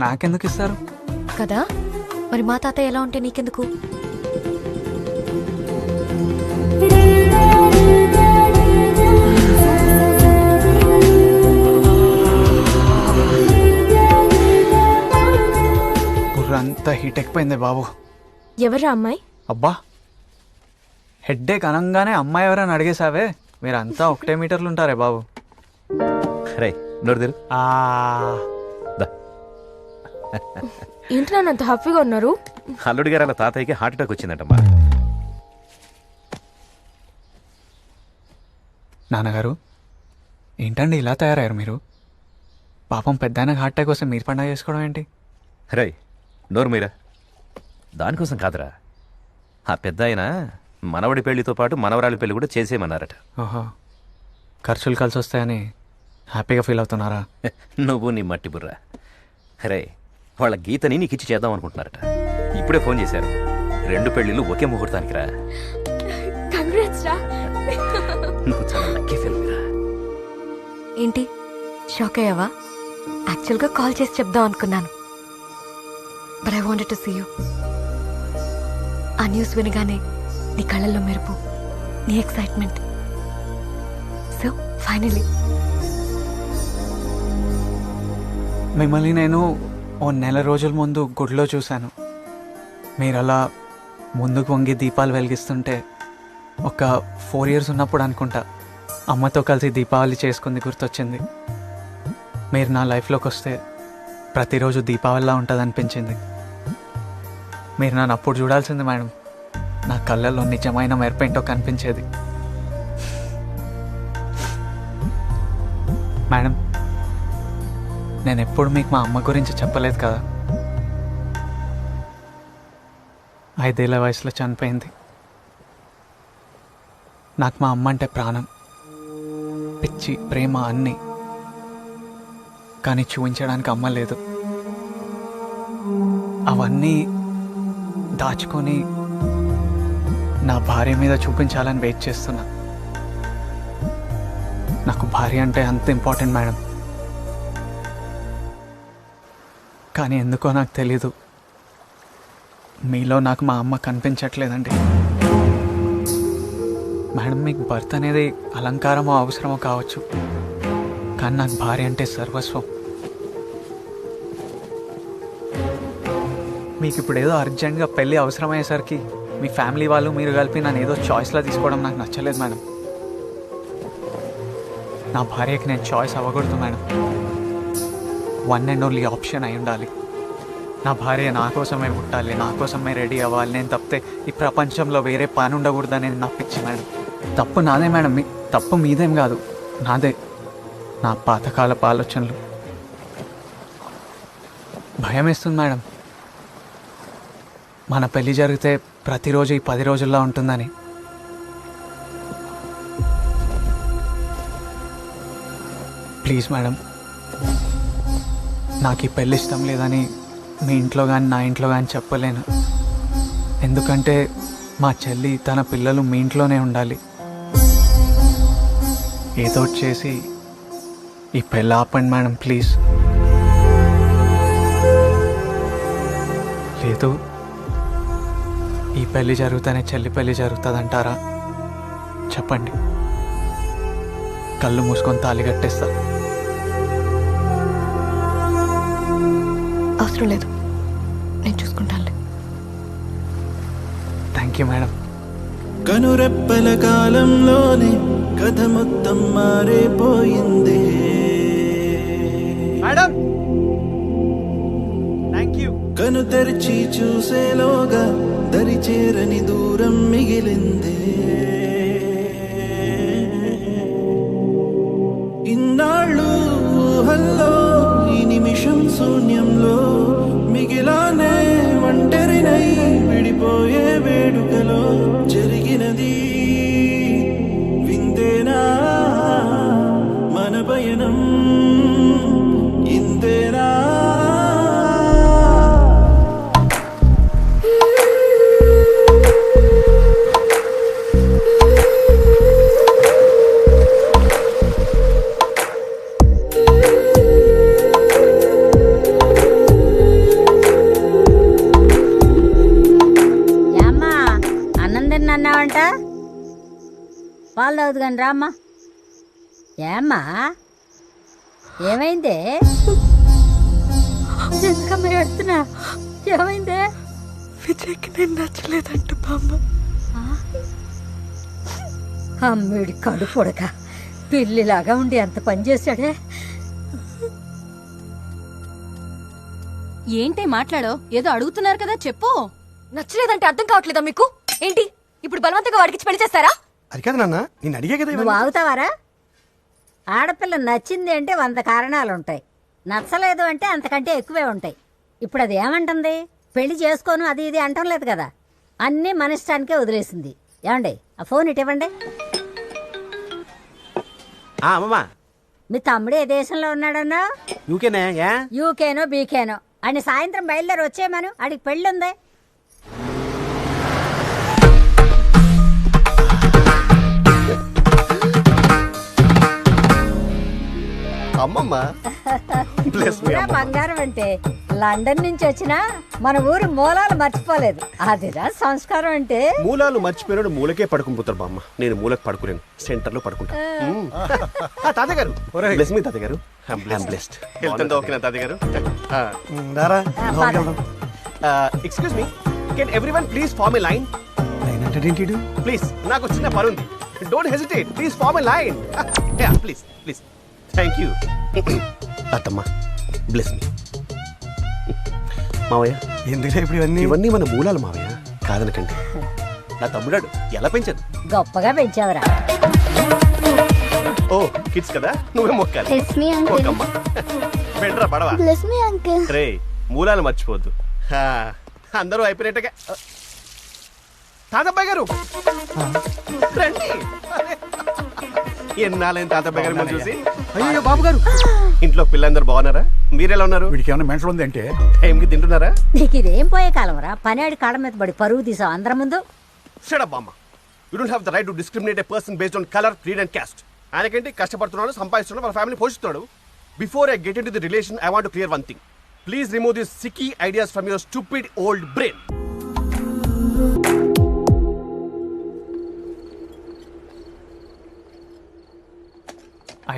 నాకెందుకు ఇస్తారు? కదా మరి మా తాతయ్య ఎలా ఉంటే నీకెందుకు? బుర్రంతా హీట్ ఎక్కిపోయింది బాబు. ఎవరా అమ్మాయి? అబ్బా, హెడ్ఏక్ అనగానే అమ్మాయి ఎవరైనా అడిగేసావే. మీరంతా ఒకటే మీటర్లు ఉంటారే బాబు. రే నోరుదేరు. ఏంటి నాన్న అంత హ్యాపీగా ఉన్నారు? అల్లుడి గారు అలా తాతయ్యకి హార్ట్ అటాక్ వచ్చిందంటమ్మా. నాన్నగారు ఏంటండి ఇలా తయారయ్యారు మీరు? పాపం పెద్ద హార్ట్ అటాక్ వస్తే మీరు పండగ చేసుకోవడం ఏంటి? రై నోరు మీరా. దానికోసం కాదురా, ఆ పెద్ద ఆయన మనవడి పెళ్లితో పాటు మనవరాలి పెళ్లి కూడా చేసేయమన్నారట. ఓహో, ఖర్చులు కలిసి వస్తాయని హ్యాపీగా ఫీల్ అవుతున్నారా? నువ్వు నీ మట్టి బుర్రా. రే వాళ్ళ గీతని నీకు ఇచ్చి చేద్దాం అనుకుంటున్నారట. ఇప్పుడే ఫోన్ చేశారు. 2 పెళ్లిళ్ళు ఒకే ముహూర్తానికి రా. నువ్వు చాలా లక్కీ ఫీల్ రా. ఏంటి షాక్ అయ్యావా? యాక్చువల్గా కాల్ చేసి చెప్దాం అనుకున్నాను, but I wanted to see you. ఆ న్యూస్ వినగానే నీ కళ్ళల్లో మెరుపు, నీ ఎక్సైట్మెంట్. సో ఫైనలీ మిమ్మల్ని నేను ఓ 1 నెల రోజుల ముందు గుడిలో చూశాను. మీరు అలా ముందుకు వంగి దీపాలు వెలిగిస్తుంటే ఒక 4 years ఉన్నప్పుడు అనుకుంటా అమ్మతో కలిసి దీపావళి చేసుకుంది గుర్తొచ్చింది. మీరు నా లైఫ్లోకి వస్తే ప్రతిరోజు దీపావళిలా ఉంటుంది అనిపించింది. మీరు నన్ను అప్పుడు చూడాల్సింది మేడం. నా కళ్ళల్లో నిజమైన మెరుపేంటో కనిపించేది. మేడం నేను ఎప్పుడు మీకు మా అమ్మ గురించి చెప్పలేదు కదా. 5 ఏళ్ల వయసులో చనిపోయింది. నాకు మా అమ్మ అంటే ప్రాణం, పిచ్చి, ప్రేమ అన్నీ. కానీ చూపించడానికి అమ్మ లేదు. అవన్నీ దాచుకొని నా భార్య మీద చూపించాలని వెయిట్ చేస్తున్నా. నాకు భార్య అంటే అంత ఇంపార్టెంట్ మేడం. కానీ ఎందుకో నాకు తెలీదు, మీలో నాకు మా అమ్మ కనిపించట్లేదండి. మేడం, మీకు భర్త అనేది అలంకారమో అవసరమో కావచ్చు, కానీ నాకు భార్య అంటే సర్వస్వం. మీకు ఇప్పుడు ఏదో అర్జెంట్గా పెళ్ళి అవసరమయ్యేసరికి మీ ఫ్యామిలీ వాళ్ళు మీరు కలిపి నన్ను ఏదో చాయిస్లా తీసుకోవడం నాకు నచ్చలేదు మేడం. నా భార్యకి నేను చాయిస్ అవ్వకూడదు madam. One and only option అయి ఉండాలి. నా భార్య నా కోసమే పుట్టాలి, నా కోసమే రెడీ అవ్వాలి. నేను తప్పితే ఈ ప్రపంచంలో వేరే పని ఉండకూడదని నా పిచ్చి మేడం. తప్పు నాదే మేడం, తప్పు మీదేం కాదు, నాదే. నా పాతకాలపు ఆలోచనలు. భయం వేస్తుంది మేడం, మన పెళ్ళి జరిగితే ప్రతిరోజు ఈ 10 రోజుల్లో ఉంటుందని. ప్లీజ్ మేడం, నాకు ఈ పెళ్ళి ఇష్టం లేదని మీ ఇంట్లో కానీ నా ఇంట్లో కానీ చెప్పలేను. ఎందుకంటే మా చెల్లి తన పిల్లలు మీ ఇంట్లోనే ఉండాలి. ఏదో చేసి ఈ పెళ్ళి ఆపండి మేడం, ప్లీజ్. లేదు, ఈ పెళ్ళి జరుగుతానే చెల్లి పెళ్ళి జరుగుతుందంటారా? చెప్పండి, కళ్ళు మూసుకొని తాళి కట్టేస్తా. అవసరం లేదు, నేను చూసుకుంటానులే. Thank you madam. కనురెప్పల కాలంలోనే కథ మొత్తం మారిపోయింది. Madam, thank you. కను తెరిచి చూసేలోగా దరి చేరని దూరం మిగిలింది. ఇన్నాళ్ళు ఊహల్లో ఈ నిమిషం శూన్యంలో మిగిలానే ఒంటరినై విడిపోయే వేడుకలో జరిగినది వింతేనా మన పయనం, ఇంతేనా? అన్నావంట పాలు తాగుదు కానీ రామ్మా. ఏమ్మా ఏమైందే? ఎందుకమ్మా ఎడుతున్నా? ఏమైందే? విజయ్కి నేను నచ్చలేదంట బామ్మ. అమ్మడి కడుపుడక పిల్లిలాగా ఉండి ఎంత పని చేశాడే. ఏంటే మాట్లాడో? ఏదో అడుగుతున్నారు కదా, చెప్పు. నచ్చలేదంటే అర్థం కావట్లేదా మీకు? ఏంటి ఇప్పుడు బలవంతంగా వాడికి పెళ్లి చేస్తారా? అది కదా నాన్న, నేను అడిగే కదా. నువ్వు ఆగుతావారా? ఆడపిల్ల నచ్చింది అంటే 100 కారణాలు ఉంటాయి, నచ్చలేదు అంటే అంతకంటే ఎక్కువే ఉంటాయి. ఇప్పుడు అది ఏమంటుంది? పెళ్లి చేసుకోను అది ఇది అంటం లేదు కదా, అన్నీ మన ఇష్టానికే వదిలేసింది. ఏమండి ఆ ఫోన్ ఇటు ఇవ్వండి. మీ తమ్ముడు ఏ దేశంలో ఉన్నాడన్నా? యూకేనో బీకేనో అని సాయంత్రం బయలుదేరి వచ్చేయమను, ఆడికి పెళ్ళుంది. బంగారం అంటే లండన్ నుంచి వచ్చినా మన ఊరు మూలాలు మర్చిపోలేదు. అదిరా సంస్కారం అంటే. మూలాలు మర్చిపోయినాడు మూలకే పడుకుంటారు బామ్మ. నేను మూలకు పడుకునేను, సెంటర్ లో పడుకుంటా. తాతయ్య గారు, బ్లెస్ మీ తాతయ్య గారు. Excuse me, can everyone please form a line? Please, నాకు చిన్న పని ఉంది. Don't hesitate, please form a line. Please please. Thank you అత్తమ్మ. Bless me. మావయ్య, ఎందుకంటే ఇప్పుడు ఇవన్నీ మన మూలాలు మావయ్య, కాదనకండి. నా తమ్ముడాడు ఎలా పెంచాను? గొప్పగా పెంచావురా. ఓ కిడ్స్ కదా, నువ్వే మొక్కాలి. మొక్కమ్మా. బెండ్రా పడవా బ్లెస్ మీ అంకుల్. రే మూలాలు మర్చిపోద్దు. అందరూ అయిపోయినట్టుగా. తాతబ్బాయి గారు రండి. ఎన్నాళ్ళైంది తాతబ్బాయి గారు మనం చూసి. అయ్యో బాబు గారు, ఇంట్లో పిల్లలందరూ బాగున్నారా? మీరెలా ఉన్నారు? వీడికి ఏమైనా మెంటల్ ఉంది అంటే టైంకి తింటున్నారా? నీకు ఇదేం పోయే కాలంరా, పని ఆడి కాళ్ళ మీద పడి పరువు తీసావు అందరి ముందు. Shut up, Mama. You don't have the right to discriminate a person based on color, creed and caste. ఆయనకేంటి కష్టపడుతున్నాడు, సంపాదిస్తున్నాడు, వాళ్ళ family పోషిస్తున్నాడు. Before I get into the relation, I want to clear one thing. Please remove these sicky ideas from your stupid old brain.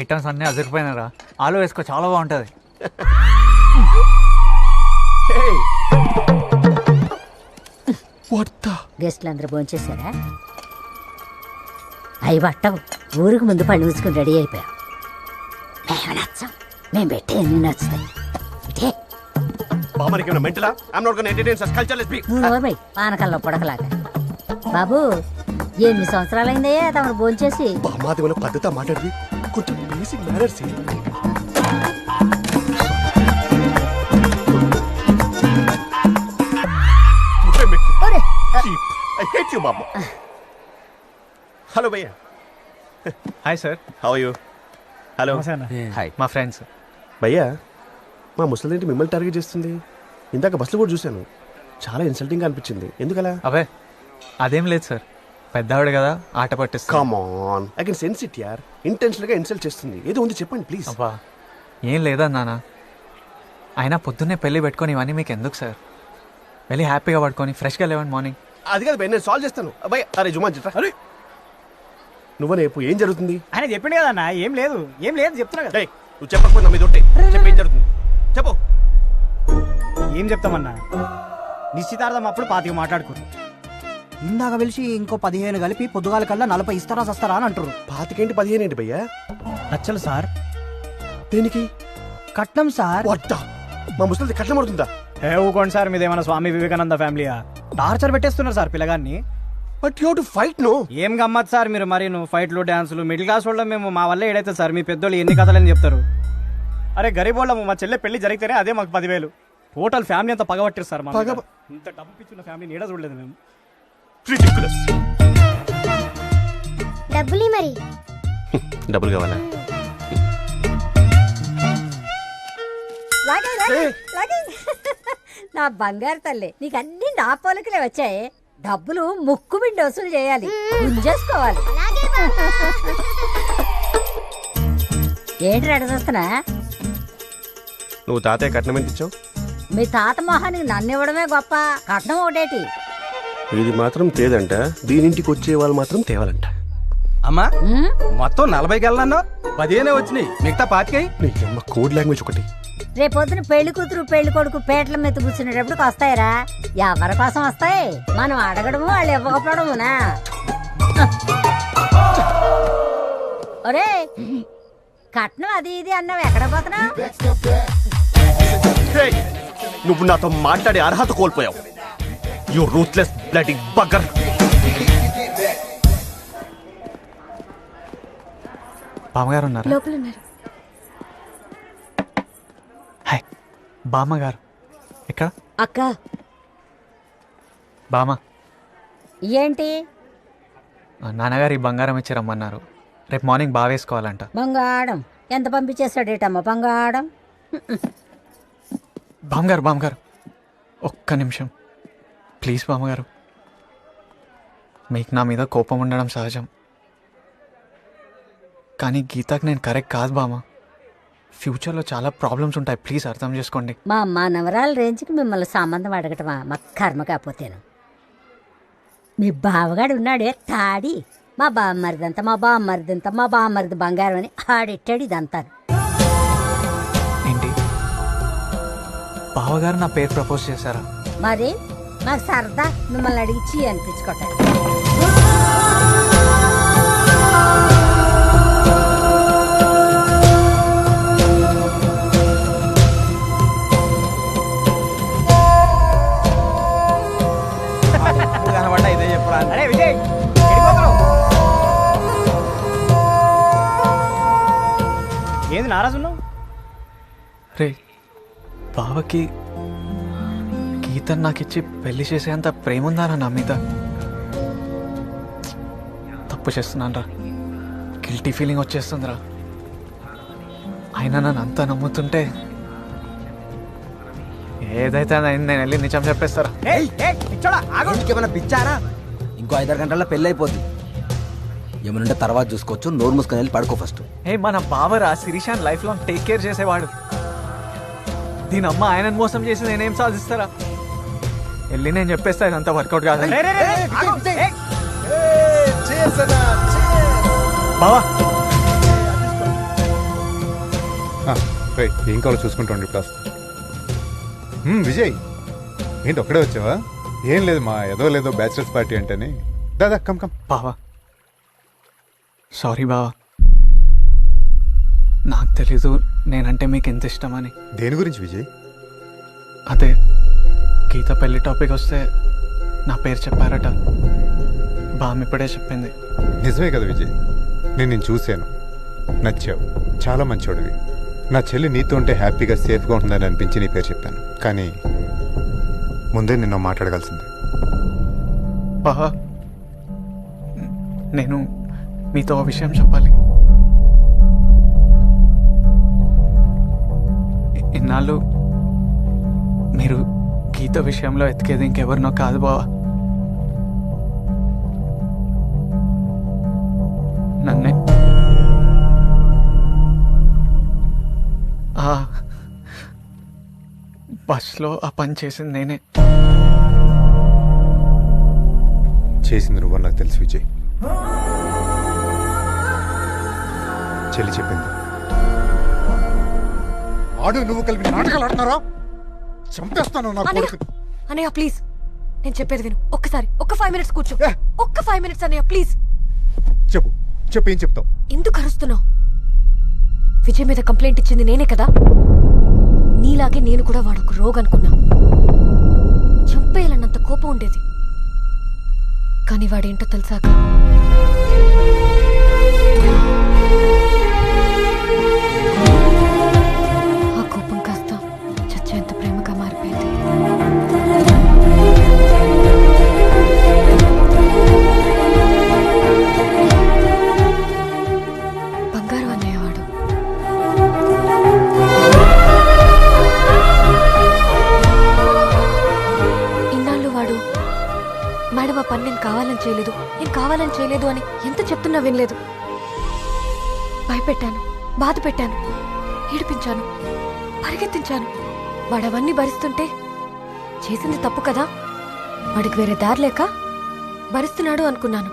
Items అన్నీ అదిరిపోయినారా, ఆలు వేసుకో, చాలా బాగుంటుంది. గెస్ట్లు అందరూ భోంచేశారా? అవి పట్టవు, ఊరికి ముందు పళ్ళు ఊసుకుని రెడీ అయిపోయాం. మేము నచ్చాం, మేము పెట్టే అన్ని నచ్చుతాయి. ఇటే బామ్మకి ఏమైనా మెంటలా? I'm not going to entertain such cultureless people. నువ్వు నోర్మై పానకల్లో పొడకలాగా. బాబు ఎన్ని సంవత్సరాలైందయ్యా తమరు భోంచేసి? బామ్మాది మన పద్ధతి మాట్లాడింది కొంచెం basic manners. I hate you, Mama. Hello, భయ్యా. Hi sir. How are you? Hello. Hi. మా ఫ్రెండ్స్. భయ్యా, మా ముసలింటి మిమ్మల్ని టార్గెట్ చేస్తుంది. ఇందాక బస్సులో కూడా చూశాను, చాలా ఇన్సల్టింగ్ అనిపించింది. ఎందుకలా? అవే అదేం లేదు సార్, పెద్దవాడు కదా ఆట పట్టిస్తా. Come on, I can sense it యార్. ఇంటెన్షనల్ గా ఇన్సల్ట్ చేస్తుంది. ఏదో ఉంది చెప్పండి ప్లీజ్. అబ్బా ఏం లేదా నాన్న, అయినా పొద్దున్నే పెళ్లి పెట్టుకొని ఇవన్నీ మీకు ఎందుకు సార్? వెళ్ళి హ్యాపీగా పడుకొని ఫ్రెష్గా లేవండి మార్నింగ్. అది కాదు భయ్, నేను సాల్వ్ చేస్తాను. అబ్బాయి అరే జుమా చెట్రా. అరే నువ్వు రేపు ఏం జరుగుతుంది? ఆయన చెప్పింది కదా అన్న, ఏం లేదు చెప్తున్నా కదా. నువ్వు చెప్పకపోయినా మీద ఒట్టే చెప్పు, ఏం జరుగుతుంది చెప్పు. ఏం చెప్తామన్నా, నిశ్చితార్థం అప్పుడు 25 మాట్లాడుకున్నాం. ఇందాక పిలిచి ఇంకో 15 కలిపి పొద్దుగాల కల్లా 40 ఇస్తారా సస్తారా అని అంటారు. 25 15 ఏంటి భయ్యా? లచ్చలు సార్. దేనికి? కట్నం సార్. మా ముసలి కట్నం పడుతుందా? ఊకోండి సార్, మీదేమన్నా స్వామి వివేకానంద ఫ్యామిలీయా? టార్చర్ పెట్టేస్తున్నారు సార్ పిల్లగాన్ని. But you have to fight. No ఏం గమ్మత్ సార్ మీరు మరి ఫైట్లు డాన్సులు. మిడిల్ క్లాస్ వాళ్ళం మేము, మా వల్ల ఏడైతే సార్ మీ పెద్దోళ్ళు ఎన్ని కథలని చెప్తారు. అరే గరీబ్ వాళ్ళము, మా చెల్లె పెళ్లి జరిగితేనే అదే మాకు 10,000. టోటల్ ఫ్యామిలీ అంతా పగబట్టారు సార్. ఇంత డబ్బు పిచ్చిన ఫ్యామిలీని ఏడా చూడలేదు మేము. డబ్బులు మరి డబ్బులు కావాలా? నా బంగారు తల్లి, నీకు అన్ని నా పోలికలే వచ్చాయి. డబ్బులు ముక్కు బిండి వసూలు చేయాలి, గుంజేసుకోవాలి. ఏంటి రెడ చూస్తున్నా? నువ్వు తాతయ్య కట్నం ఎంత ఇచ్చావు? మీ తాత మొహానికి నన్ను ఇవ్వడమే గొప్ప, కట్నం ఒకటేటి. ఇది మాత్రం తేదంట, దీనింటికి వచ్చే వాళ్ళు మాత్రం తేవాలంట. అమ్మా మొత్తం 40 గెలన్నా 15 వచ్చినాయి, మిగతా 25. కోడ్ లాంగ్వేజ్ ఒకటి. రేపొద్దున పెళ్లి కూతురు పెళ్లి కొడుకు పేట్ల మీద కూర్చునేటప్పుడు వస్తాయిరా. ఎవరి కోసం వస్తాయి? మనం అడగడము వాళ్ళు ఇవ్వకపోవడమునా? ఒరే కట్నం అది ఇది అన్నావు, ఎక్కడ పోతున్నా? నువ్వు నాతో మాట్లాడే అర్హత కోల్పోయావు. You ruthless bloody bugger. బామ్మగారు ఉన్నారు? లోపల ఉన్నారు. హాయ్ బామ్మగారు. ఎక్కడ? అక్క. బామ్మ ఏంటి? నాన్నగారు ఈ బంగారం ఇచ్చి రమ్మన్నారు, రేపు మార్నింగ్ బాగా వేసుకోవాలంట. బంగారం ఎంత పంపించేస్తాడేటమ్మా బంగారం? బామ్మగారు ఒక్క నిమిషం ప్లీజ్ బామ్మగారు. మీకు నా మీద కోపం ఉండడం సహజం, కానీ గీతకు నేను కరెక్ట్ కాదు బామ్మ. ఫ్యూచర్లో చాలా ప్రాబ్లమ్స్ ఉంటాయి, ప్లీజ్ అర్థం చేసుకోండి. మా నవరాల రేంజ్కి మిమ్మల్ని సంబంధం అడగటమా మా కర్మ కాకపోతేను. మీ బావగాడు ఉన్నాడే తాడి, మా బామ్మరిది బంగారం అని ఆడెట్టాడు ఇదంతా. ఏంటి బావగారు నా పేరు ప్రపోజ్ చేశారా? మరి మాకు సరదా మిమ్మల్ని అడిగి చీ అనిపించుకోవటానికి. ఇదే చెప్పరా? అరే విజయ్ ఏంది నారాజు ఉన్నావు? రే బావకి గీతను నాకు ఇచ్చి పెళ్లి చేసేంత ప్రేమ ఉందారా నా మీద? తప్పు చేస్తున్నాను రా, గిల్టీ ఫీలింగ్ వచ్చేస్తుందిరా. అయినా నన్ను అంతా నమ్ముతుంటే ఏదైతే అయింది, నేను వెళ్ళి నిజం చెప్పేస్తారా? ఏమైనా పిచ్చారా? ఇంకో 5 గంటల్లో పెళ్ళి అయిపోద్ది. ఏమనుంటే తర్వాత చూసుకోవచ్చు. నోరు మూసుకొని వెళ్ళి పడుకో ఫస్ట్. మన Bawra శిరీషాన్ life long take care చేసేవాడు. దీని అమ్మ ఆయనను మోసం చేసి నేనేం సాధిస్తారా? వెళ్ళి నేను చెప్పేస్తా ఇదంతా వర్కౌట్ కాదని. బావా ఏం కావాలో చూసుకుంటాండి ప్లాస్. విజయ్ ఏంటి ఒక్కడే వచ్చావా? ఏం లేదు మా లేదో బ్యాచిలర్స్ పార్టీ అంటేనే. దాదా కమ్ కమ్. బావా సారీ బావా, నాకు తెలీదు నేనంటే మీకు ఎంత ఇష్టమని. దేని గురించి విజయ్? అదే గీత పెళ్లి టాపిక్ వస్తే నా పేరు చెప్పారట. బామ్మ ఇప్పుడే చెప్పింది. నిజమే కదా విజయ్, నేను చూశాను, నచ్చావు, చాలా మంచోడివి. నా చెల్లి నీతో ఉంటే హ్యాపీగా సేఫ్గా ఉంటుందని అనిపించి నీ పేరు చెప్పాను. కానీ ముందే నిన్ను మాట్లాడగలిసింది. బావా నేను మీతో ఓ విషయం చెప్పాలి. ఇన్నాళ్ళు మీరు గీత విషయంలో ఎతికేది ఇంకెవరినో కాదు బావా, నన్నే. బస్లో ఆ పని చేసింది నేనే. చేసింది నువ్వని నాకు తెలుసు విజయ్. చెల్లి చెప్పింది. ఆడు నువ్వు కలిపి నాటకాలు ఆడుతున్నారా? చంపేస్తాను నా కొడుకు. అన్నయ్య ప్లీజ్, నేను చెప్పేది విను. ఒక్క 5 మినిట్స్ కూర్చో. ఒక్క 5 మినిట్స్ అన్నయ్య ప్లీజ్. చెప్పు ఏం చెప్తావు? ఎందుకు అరుస్తున్నావు? విజయ్ మీద కంప్లైంట్ ఇచ్చింది నేనే కదా. నీలాగే నేను కూడా వాడొక రోగ్ అనుకున్నా. చంపేయాలన్నంత కోపం ఉండేది. కానీ వాడేంటో తెలిసాక ఆ కోపం కాస్త చచ్చేంత ప్రేమగా మారిపోయింది. బంగారం అనేవాడు. ఇన్నాళ్ళు వాడు మేడం ఆ పని నేను కావాలని చేయలేదు అని ఎంత చెప్తున్నా వినలేదు. భయపెట్టాను, బాధ పెట్టాను, ఏడిపించాను, పరిగెత్తించాను. వాడవన్నీ భరిస్తుంటే చేసింది తప్పు కదా, వాడికి వేరే దారి లేక భరిస్తున్నాడు అనుకున్నాను.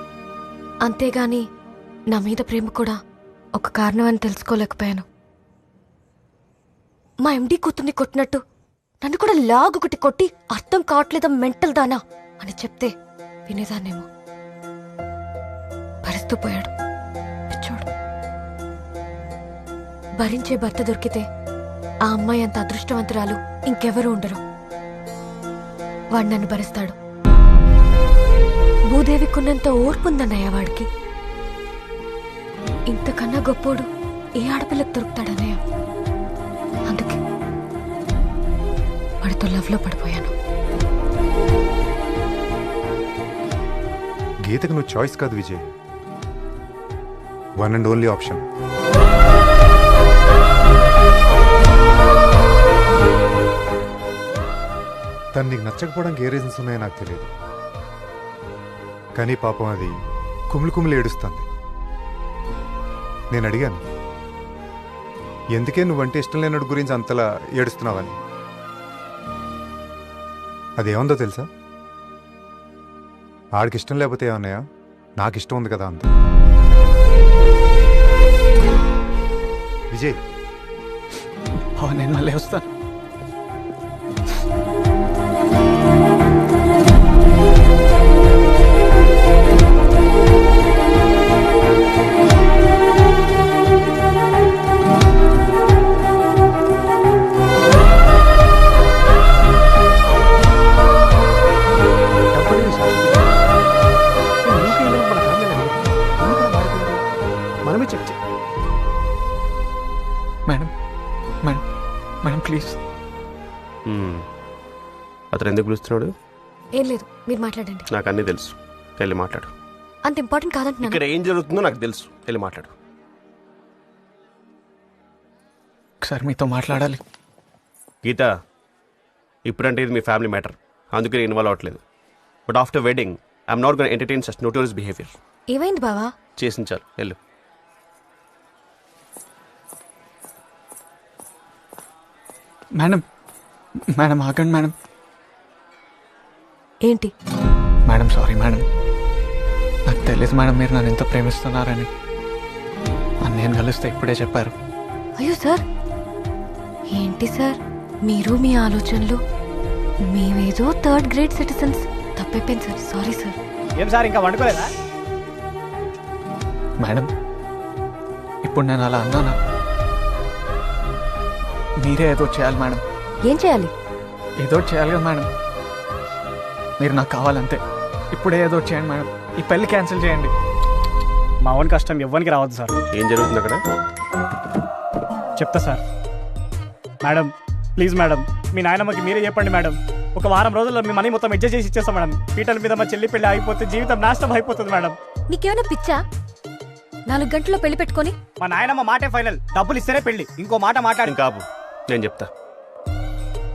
అంతేగాని నా మీద ప్రేమ కూడా ఒక కారణం అని తెలుసుకోలేకపోయాను. మా ఎండీ కూతుర్ని కొట్టినట్టు నన్ను కూడా లాగొకటి కొట్టి అర్థం కావట్లేదా మెంటల్ దానా అని చెప్తే వినేదాన్నేమో. భరిస్తూ పోయాడు పిచ్చోడు. భరించే భర్త దొరికితే ఆ అమ్మాయి అంత అదృష్టవంతురాలు ఇంకెవరూ ఉండరు. వాడు నన్ను భరిస్తాడు. భూదేవికున్నంత ఓర్పుందన్నయ్య వాడికి. ఇంతకన్నా గొప్పోడు ఏ ఆడపిల్లకు దొరుకుతాడన్నయ్య. అందుకే వాడితో లవ్లో పడిపోయాను. గీతకు నువ్వు చాయిస్ కాదు Vijay, one and only option. తను నీకు నచ్చకపోవడానికి ఏ రీజన్స్ ఉన్నాయో నాకు తెలియదు, కానీ పాపం అది కుమిలి ఏడుస్తుంది. నేను అడిగాను, ఎందుకే నువ్వంటే ఇష్టం లేనడు గురించి అంతలా ఏడుస్తున్నావని. అదేముందో తెలుసా? ఆడికి ఇష్టం లేకపోతే ఏమన్నాయా, నాకు ఇష్టం ఉంది కదా అంత. విజయ్ నేను మళ్ళీ వస్తాను. Madam please. అతను ఎందుకు పిలుస్తున్నాడు? ఏం లేదు, మీరు మాట్లాడండి. నాకు అన్నీ తెలుసు, వెళ్ళి మాట్లాడు. అంత ఇంపార్టెంట్ కాదంటున్నాను. ఇక్కడ ఏం జరుగుతుందో నాకు తెలుసు, వెళ్ళి మాట్లాడు. ఒకసారి మీతో మాట్లాడాలి. గీత, ఇప్పుడంటే ఇది మీ ఫ్యామిలీ మ్యాటర్, అందుకే నేను ఇన్వాల్వ్ అవ్వట్లేదు. But after wedding I'm not gonna entertain such notorious behaviour. ఏమైంది బావా? చేసింది చాలు, వెళ్ళు. మేడం మేడం ఆగండి మేడం. ఏంటి మేడం సారీ మేడం, నాకు తెలియదు మేడం మీరు నన్ను ఎంత ప్రేమిస్తున్నారని. నేను కలిస్తే ఇప్పుడే చెప్పారు. అయ్యో సార్, ఏంటి సార్ మీరు మీ ఆలోచనలు? మేమేదో 3rd grade సిటిజన్స్. తప్పైపోయింది సార్, సారీ సార్. ఏం సార్ ఇంకా వండుకోలేదా? మేడం ఇప్పుడు నేను అలా అన్నానా? మీరే ఏదో చేయాలి మేడం. ఏం చేయాలి? ఏదో చేయాలి కదా మేడం, మీరు నాకు కావాలంతే. ఇప్పుడే ఏదో చేయండి మేడం, ఈ పెళ్లి క్యాన్సిల్ చేయండి. మా ఓన్ కష్టం ఎవ్వరికి రావద్దు సార్. ఏం జరుగుతుంది అక్కడ చెప్తా సార్. మేడం ప్లీజ్ మేడం, మీ నాయనమ్మకి మీరే చెప్పండి మేడం. ఒక వారం రోజుల్లో మీ మనీ మొత్తం అడ్జస్ట్ చేసి ఇచ్చేస్తాం మేడం. పీటల మీద మా చెల్లి పెళ్లి అయిపోతే జీవితం నాశనం అయిపోతుంది మేడం. నీకేమైనా పిచ్చా? 4 గంటల్లో పెళ్లి పెట్టుకొని మా నాయనమ్మ మాటే ఫైనల్, డబ్బులు ఇస్తేనే పెళ్లి, ఇంకో మాట మాట్లాడి. కాపు, నేను చెప్తా.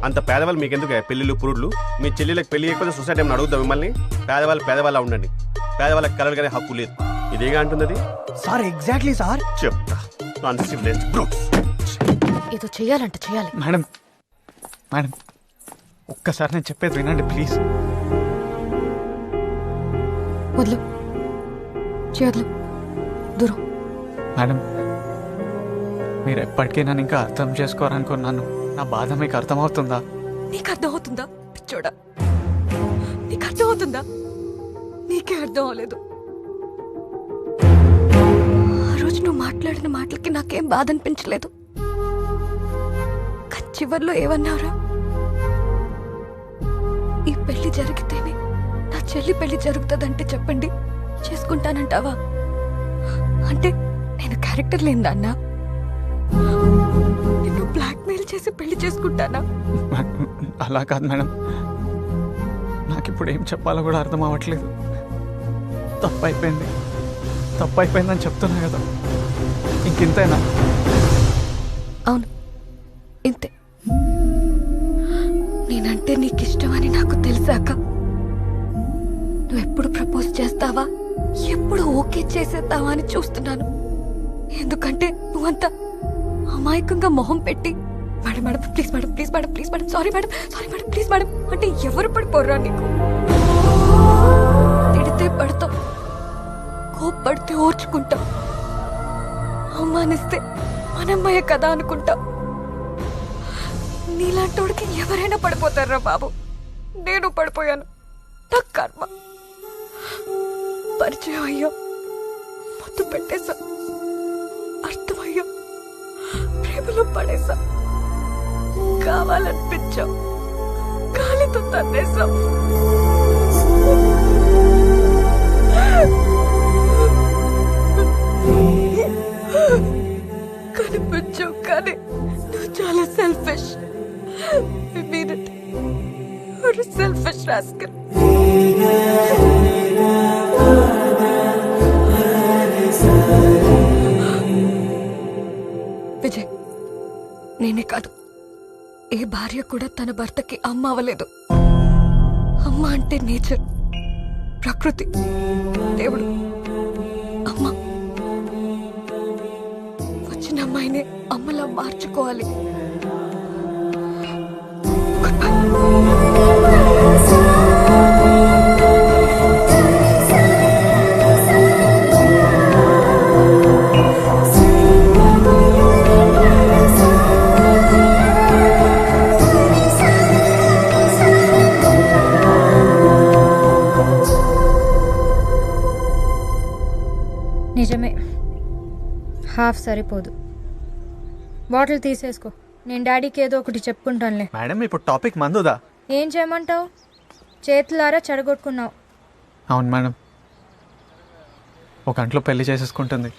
అంత పేదవాళ్ళు మీకెందుకు పెళ్ళిళ్ళు పురుడ్లు? మీ చెల్లెలకు పెళ్లి చేయకపోతే సొసైటీ ఏమైనా అడుగుతా మిమ్మల్ని? పేదవాళ్ళ ఉండండి, పేదవాళ్ళకి కలలు కానీ హక్కు లేదు. ఇదేగా అంటున్నది సార్. ఎగ్జాక్ట్లీ సార్, చెప్తా. ఏదో చెయ్యాలంట, చెయ్యాలి. మేడం మేడం ఒక్కసారి నేను చెప్పేది వినండి ప్లీజ్. వద్దు, చేయొద్దు, దూరం. మేడం మీరు ఎప్పటికీ నన్ను ఇంకా అర్థం చేసుకోరనుకున్నాను. నా బాధ మీకు అర్థమవుతుందా? నీకు అర్థమవుతుందా పిచ్చోడా? నీకు అర్థమవుతుందా? నీకే అర్థం అవ్వలేదు. ఆ రోజు నువ్వు మాట్లాడిన మాటలకి నాకేం బాధ అనిపించలేదు. కానీ చివర్లో ఏమన్నావురా? ఈ పెళ్లి జరిగితేనే నా చెల్లి పెళ్లి జరుగుతుందంటే చెప్పండి చేసుకుంటానంటావా? అంటే నేను క్యారెక్టర్ లేదన్నా? నిన్ను బ్లాక్మెయిల్ చేసి పెళ్లి చేసుకుంటానా? అలా కాదు మేడం, నాకు ఇప్పుడు ఏం చెప్పాలో కూడా అర్థం అవ్వట్లేదు. తప్పైపోయిందని చెప్తున్నా కదా, ఇంకింతేనా? అవును, ఇంతే. నేనంటే నీకు ఇష్టమని నాకు తెలిసాక నువ్వెప్పుడు ప్రపోజ్ చేస్తావా, ఎప్పుడు ఓకే చేసేద్దావా అని చూస్తున్నాను. ఎందుకంటే నువ్వంతా అమాయకంగా మొహం పెట్టి madam madam please madam please madam please madam sorry madam please madam అంటే ఎవరు పడిపోర్రా నీకు? తిడితే పడతావు, కోప్పడితే ఓర్చుకుంటావు, అవమానిస్తే మనమ్మయ్య కదా అనుకుంటావు. నీలాంటోడికి ఎవరైనా పడిపోతారా బాబు? నేను పడిపోయాను, నా కర్మ. పరిచయం అయ్యా, మొత్తం పెట్టేశా, అర్థమయ్యా, ప్రేమలో పడేశా, కావాలనిపించావు, గాలితో తన్నేశా. కనిపించావు కానీ నువ్వు చాలా selfish. I mean it. You're a selfish rascal. Vijay, నేనే కాదు, ఏ భార్య కూడా తన భర్తకి అమ్మ అవ్వలేదు. అమ్మ అంటే నేచర్, ప్రకృతి, దేవుడు. అమ్మ వచ్చిన అమ్మాయిని అమ్మలా మార్చుకోవాలి. నిజమే, హాఫ్ సరిపోదు. బాటిల్ తీసేసుకో, నేను డాడీకి ఏదో ఒకటి చెప్పుకుంటానులే. మేడం ఇప్పుడు టాపిక్ మందుదా? ఏం చేయమంటావు? చేతులారా చెడగొట్టుకున్నావు. అవును మేడం, ఒక గంటలో పెళ్లి చేసేసుకుంటుంది.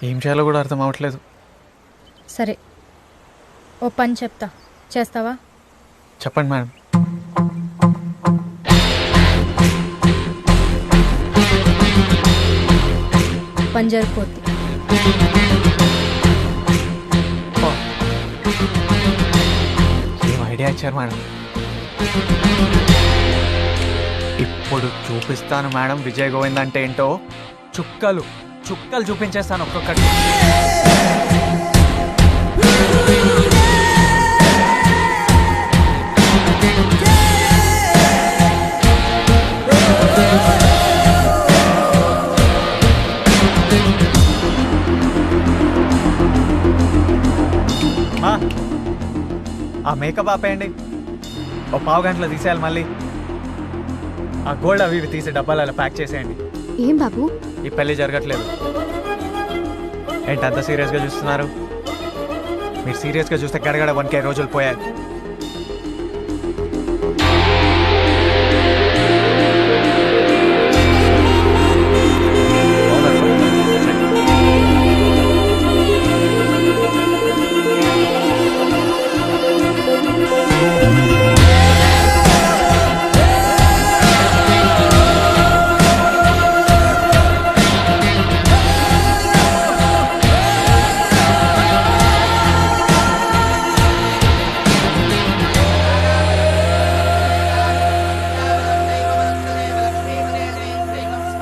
ఏం చేయాలో కూడా అర్థం అవ్వట్లేదు. సరే, ఓ పని చెప్తా, చేస్తావా? చెప్పండి మేడం. పని జరిగిపోద్ది. ఏం ఐడియా ఇచ్చారు మేడం? ఇప్పుడు చూపిస్తాను మేడం విజయ్ గోవింద్ అంటే ఏంటో. చుక్కలు చుక్కలు చూపించేస్తాను ఒక్కొక్కటి. ఆ మేకప్ ఆపేయండి, ఓ పావు గంటలో తీసేయాలి. మళ్ళీ ఆ గోల్డ్ అవి ఇవి తీసి డబ్బాలు అలా ప్యాక్ చేసేయండి. ఏం బాబు ఈ పెళ్లి జరగట్లేదు. ఏంటి అంత సీరియస్గా చూస్తున్నారు? మీరు సీరియస్గా చూస్తే గడగడ 1K రోజులు పోయాయి.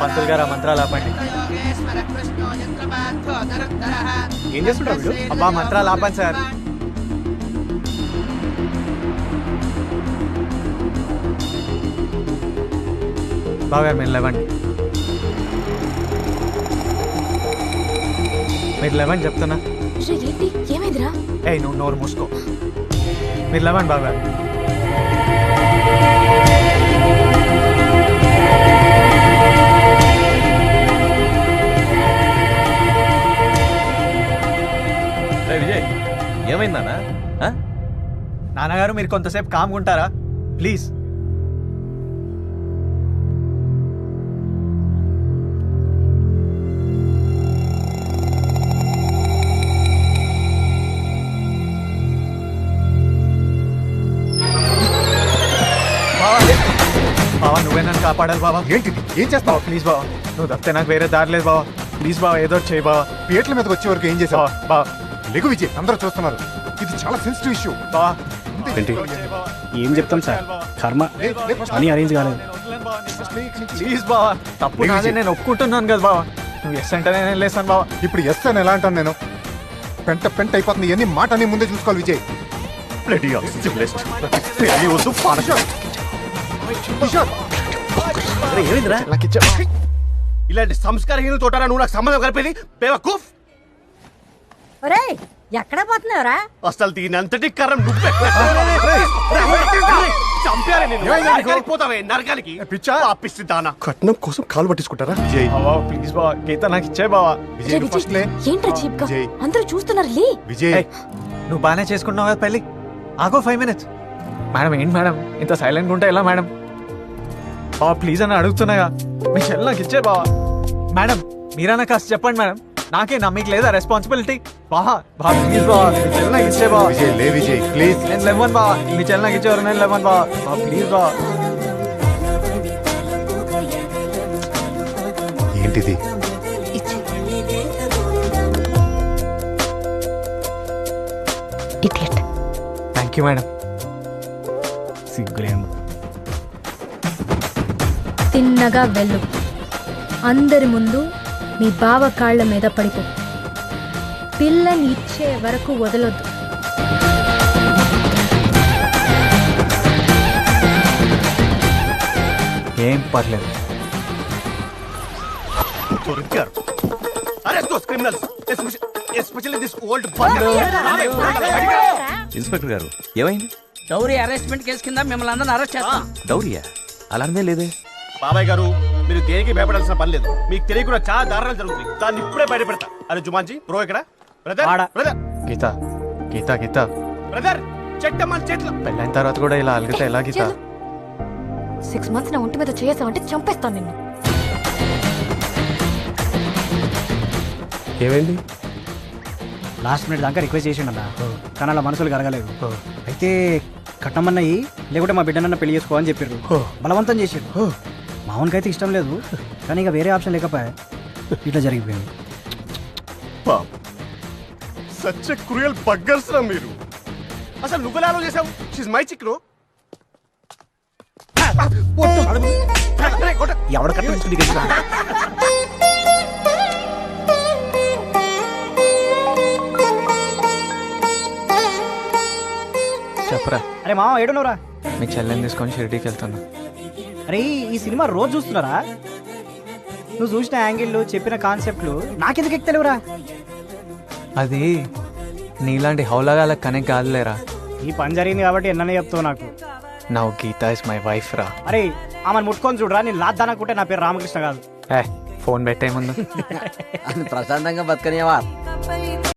పంతులు గారు ఆ మంత్రాలు ఆపండి. ఏం చేస్తుంటావు వీడు? అబ్బా మంత్రాలు ఆపండి సార్. బాగా మీరు లేవండి, మీరు లేవండి చెప్తున్నా. ఏంటి ఏమైందిరా? ఏ నువ్వు నోరు మూసుకో. మీరు లేవండి బాగా. విజయ్ ఏమైందా? నాన్నగారు మీరు కొంతసేపు కామ్గా ఉంటారా ప్లీజ్? బావా నువ్వే నన్ను కాపాడాలి బావా. ఏంటిది? ఏం చేస్తావు? ప్లీజ్ బావా, నువ్వు తప్పితే నాకు వేరే దారి లేదు బావా. ప్లీజ్ బావా ఏదో చేయి బావా. పీట్ల మీదకి వచ్చే వరకు ఏం చేసావు? బావా లెగు విజయ్, అందరూ చూస్తున్నారు. ఇది చాలా సెన్సిటివ్ ఇష్యూ. బావా ఏంటి ఏం చెప్తాం సార్? కర్మ అని అరేంజ్ కాలేదు. ప్లీజ్ బావా, తప్పు నాదే, నేను ఒప్పుకుంటున్నాను కదా బావా. నువ్వు ఎస్ అంటే నేను లేస్తాను బావా. ఇప్పుడు ఎస్ అని ఎలా అంటాను నేను? పెంట పెంట అయిపోతుంది. ఎన్ని మాట అని ముందే చూసుకోవాలి విజయ్. ఏమైందిరా? ఇలాంటి సంస్కారహీనులు తోటారా నువ్వు నాకు సంబంధం కలిపేది? బేవకూఫ్! ఒరేయ్ ఎక్కడ పోతున్నావురా? అసలు దీని అంతటి కర్రం నువ్వే. చంపారే నిన్ను. నరకానికి పోతావే, నరకానికి. పిచ్చా ఆపిస్తుంది దానా. కట్నం కోసం కాలు పట్టించుకుంటారా? విజయ్ ప్లీజ్ బావా, గీత నాకు ఇచ్చే బావా. విజయ్ నువ్వు ఫస్ట్ లే. ఏంట్రా చీప్ గా విజయ్. అందరూ చూస్తున్నారు లే. విజయ్ నువ్వు బాగానే చేసుకున్నావు కదా పెళ్ళి, ఆగో 5 minutes. మేడం ఏంటి మేడం ఇంత సైలెంట్గా ఉంటే ఎలా మేడం? బావా ప్లీజ్ అని అడుగుతున్నాగా, మీ చెల్లి నాకు ఇచ్చే బావా. మేడం మీరన్నా కాస్త చెప్పండి మేడం, నాకేనా మీకు లేదా రెస్పాన్సిబిలిటీ? బావా బావా ప్లీజ్ బావా, మీ చెల్లి నాకు ఇచ్చే బావా. విజయ్ లే విజయ్ ప్లీజ్. నేను లేవను బావా, మీ చెల్లి నాకు ఇచ్చేవారు, నేను లేవను బావా. బావా ప్లీజ్ బావా. ఏంటిది? Thank you madam. సిగ్గులేము. తిన్నగా వెళ్ళు, అందరి ముందు మీ బావ కాళ్ళ మీద పడిపో. పిల్లని ఇచ్చే వరకు వదలొద్దు. ఏం పర్లేదు. ఇన్స్పెక్టర్ గారు ఏమైంది? డౌరీ అరెస్ట్మెంట్ కేసు కింద మిమ్మల్ని అందరిని అరెస్ట్ చేస్తాం. డౌరియా? అలానే లేదే. బాబాయ్ గారు మీరు దేనికి భయపడాల్సిన పని లేదు. మీకు తెలియకుండా చాలా దారుణాలు జరుగుతుంది. దాన్ని ఇప్పుడే బయటపెడతా. అరే జుమాన్జీ బ్రో ఇక్కడ. బ్రదర్ బ్రదర్ గీత గీత గీత బ్రదర్ చెట్టమ్మని చెట్లు. పెళ్ళైన తర్వాత కూడా ఇలా అలిగితే ఎలా గీత? 6 months నా ఒంటి మీద చేసావంటే చంపేస్తాను నిన్ను. ఏమైంది? లాస్ట్ మినిట్ దాకా రిక్వెస్ట్ చేసిండన్నా కానీ అలా మనసులు కరగలేదు అయితే కట్టమన్నయి లేకుంటే మా బిడ్డనన్న పెళ్లి చేసుకో అని చెప్పారు బలవంతం చేసారు మామూలుకైతే ఇష్టం లేదు కానీ ఇక వేరే ఆప్షన్ లేకపోయా ఇట్లా జరిగిపోయింది. సచ్ క్రూయల్ బగ్గర్స్ రా మీరు. అసలు నువ్వు ఎలా చేసావు? She's my chick no. ఎవడ కట్టించుకుని చెప్పరా. అరే మామ ఏడున్నవరా? మీ చెల్లెని తీసుకొని షిరిడీకి వెళ్తున్నా. అరే ఈ సినిమా రోజు చూస్తున్నారా? నువ్వు చూసిన యాంగిల్ చెప్పిన కాన్సెప్ట్లు నాకెందుకు ఎక్కుతలేవురా? అది నీలాంటి హౌలగాలకు కనెక్ట్ కాదులేరా. ఈ పని జరిగింది కాబట్టి ఎన్ననే చెప్తావు నాకు. నా గీత ఇస్ మై వైఫ్ రా. అరే ఆమెను ముట్టుకొని చూడరా. నేను లాద్దాననుకుంటే నా పేరు రామకృష్ణ కాదు. ఫోన్ పెట్టే ముందు ప్రశాంతంగా బతకనివా.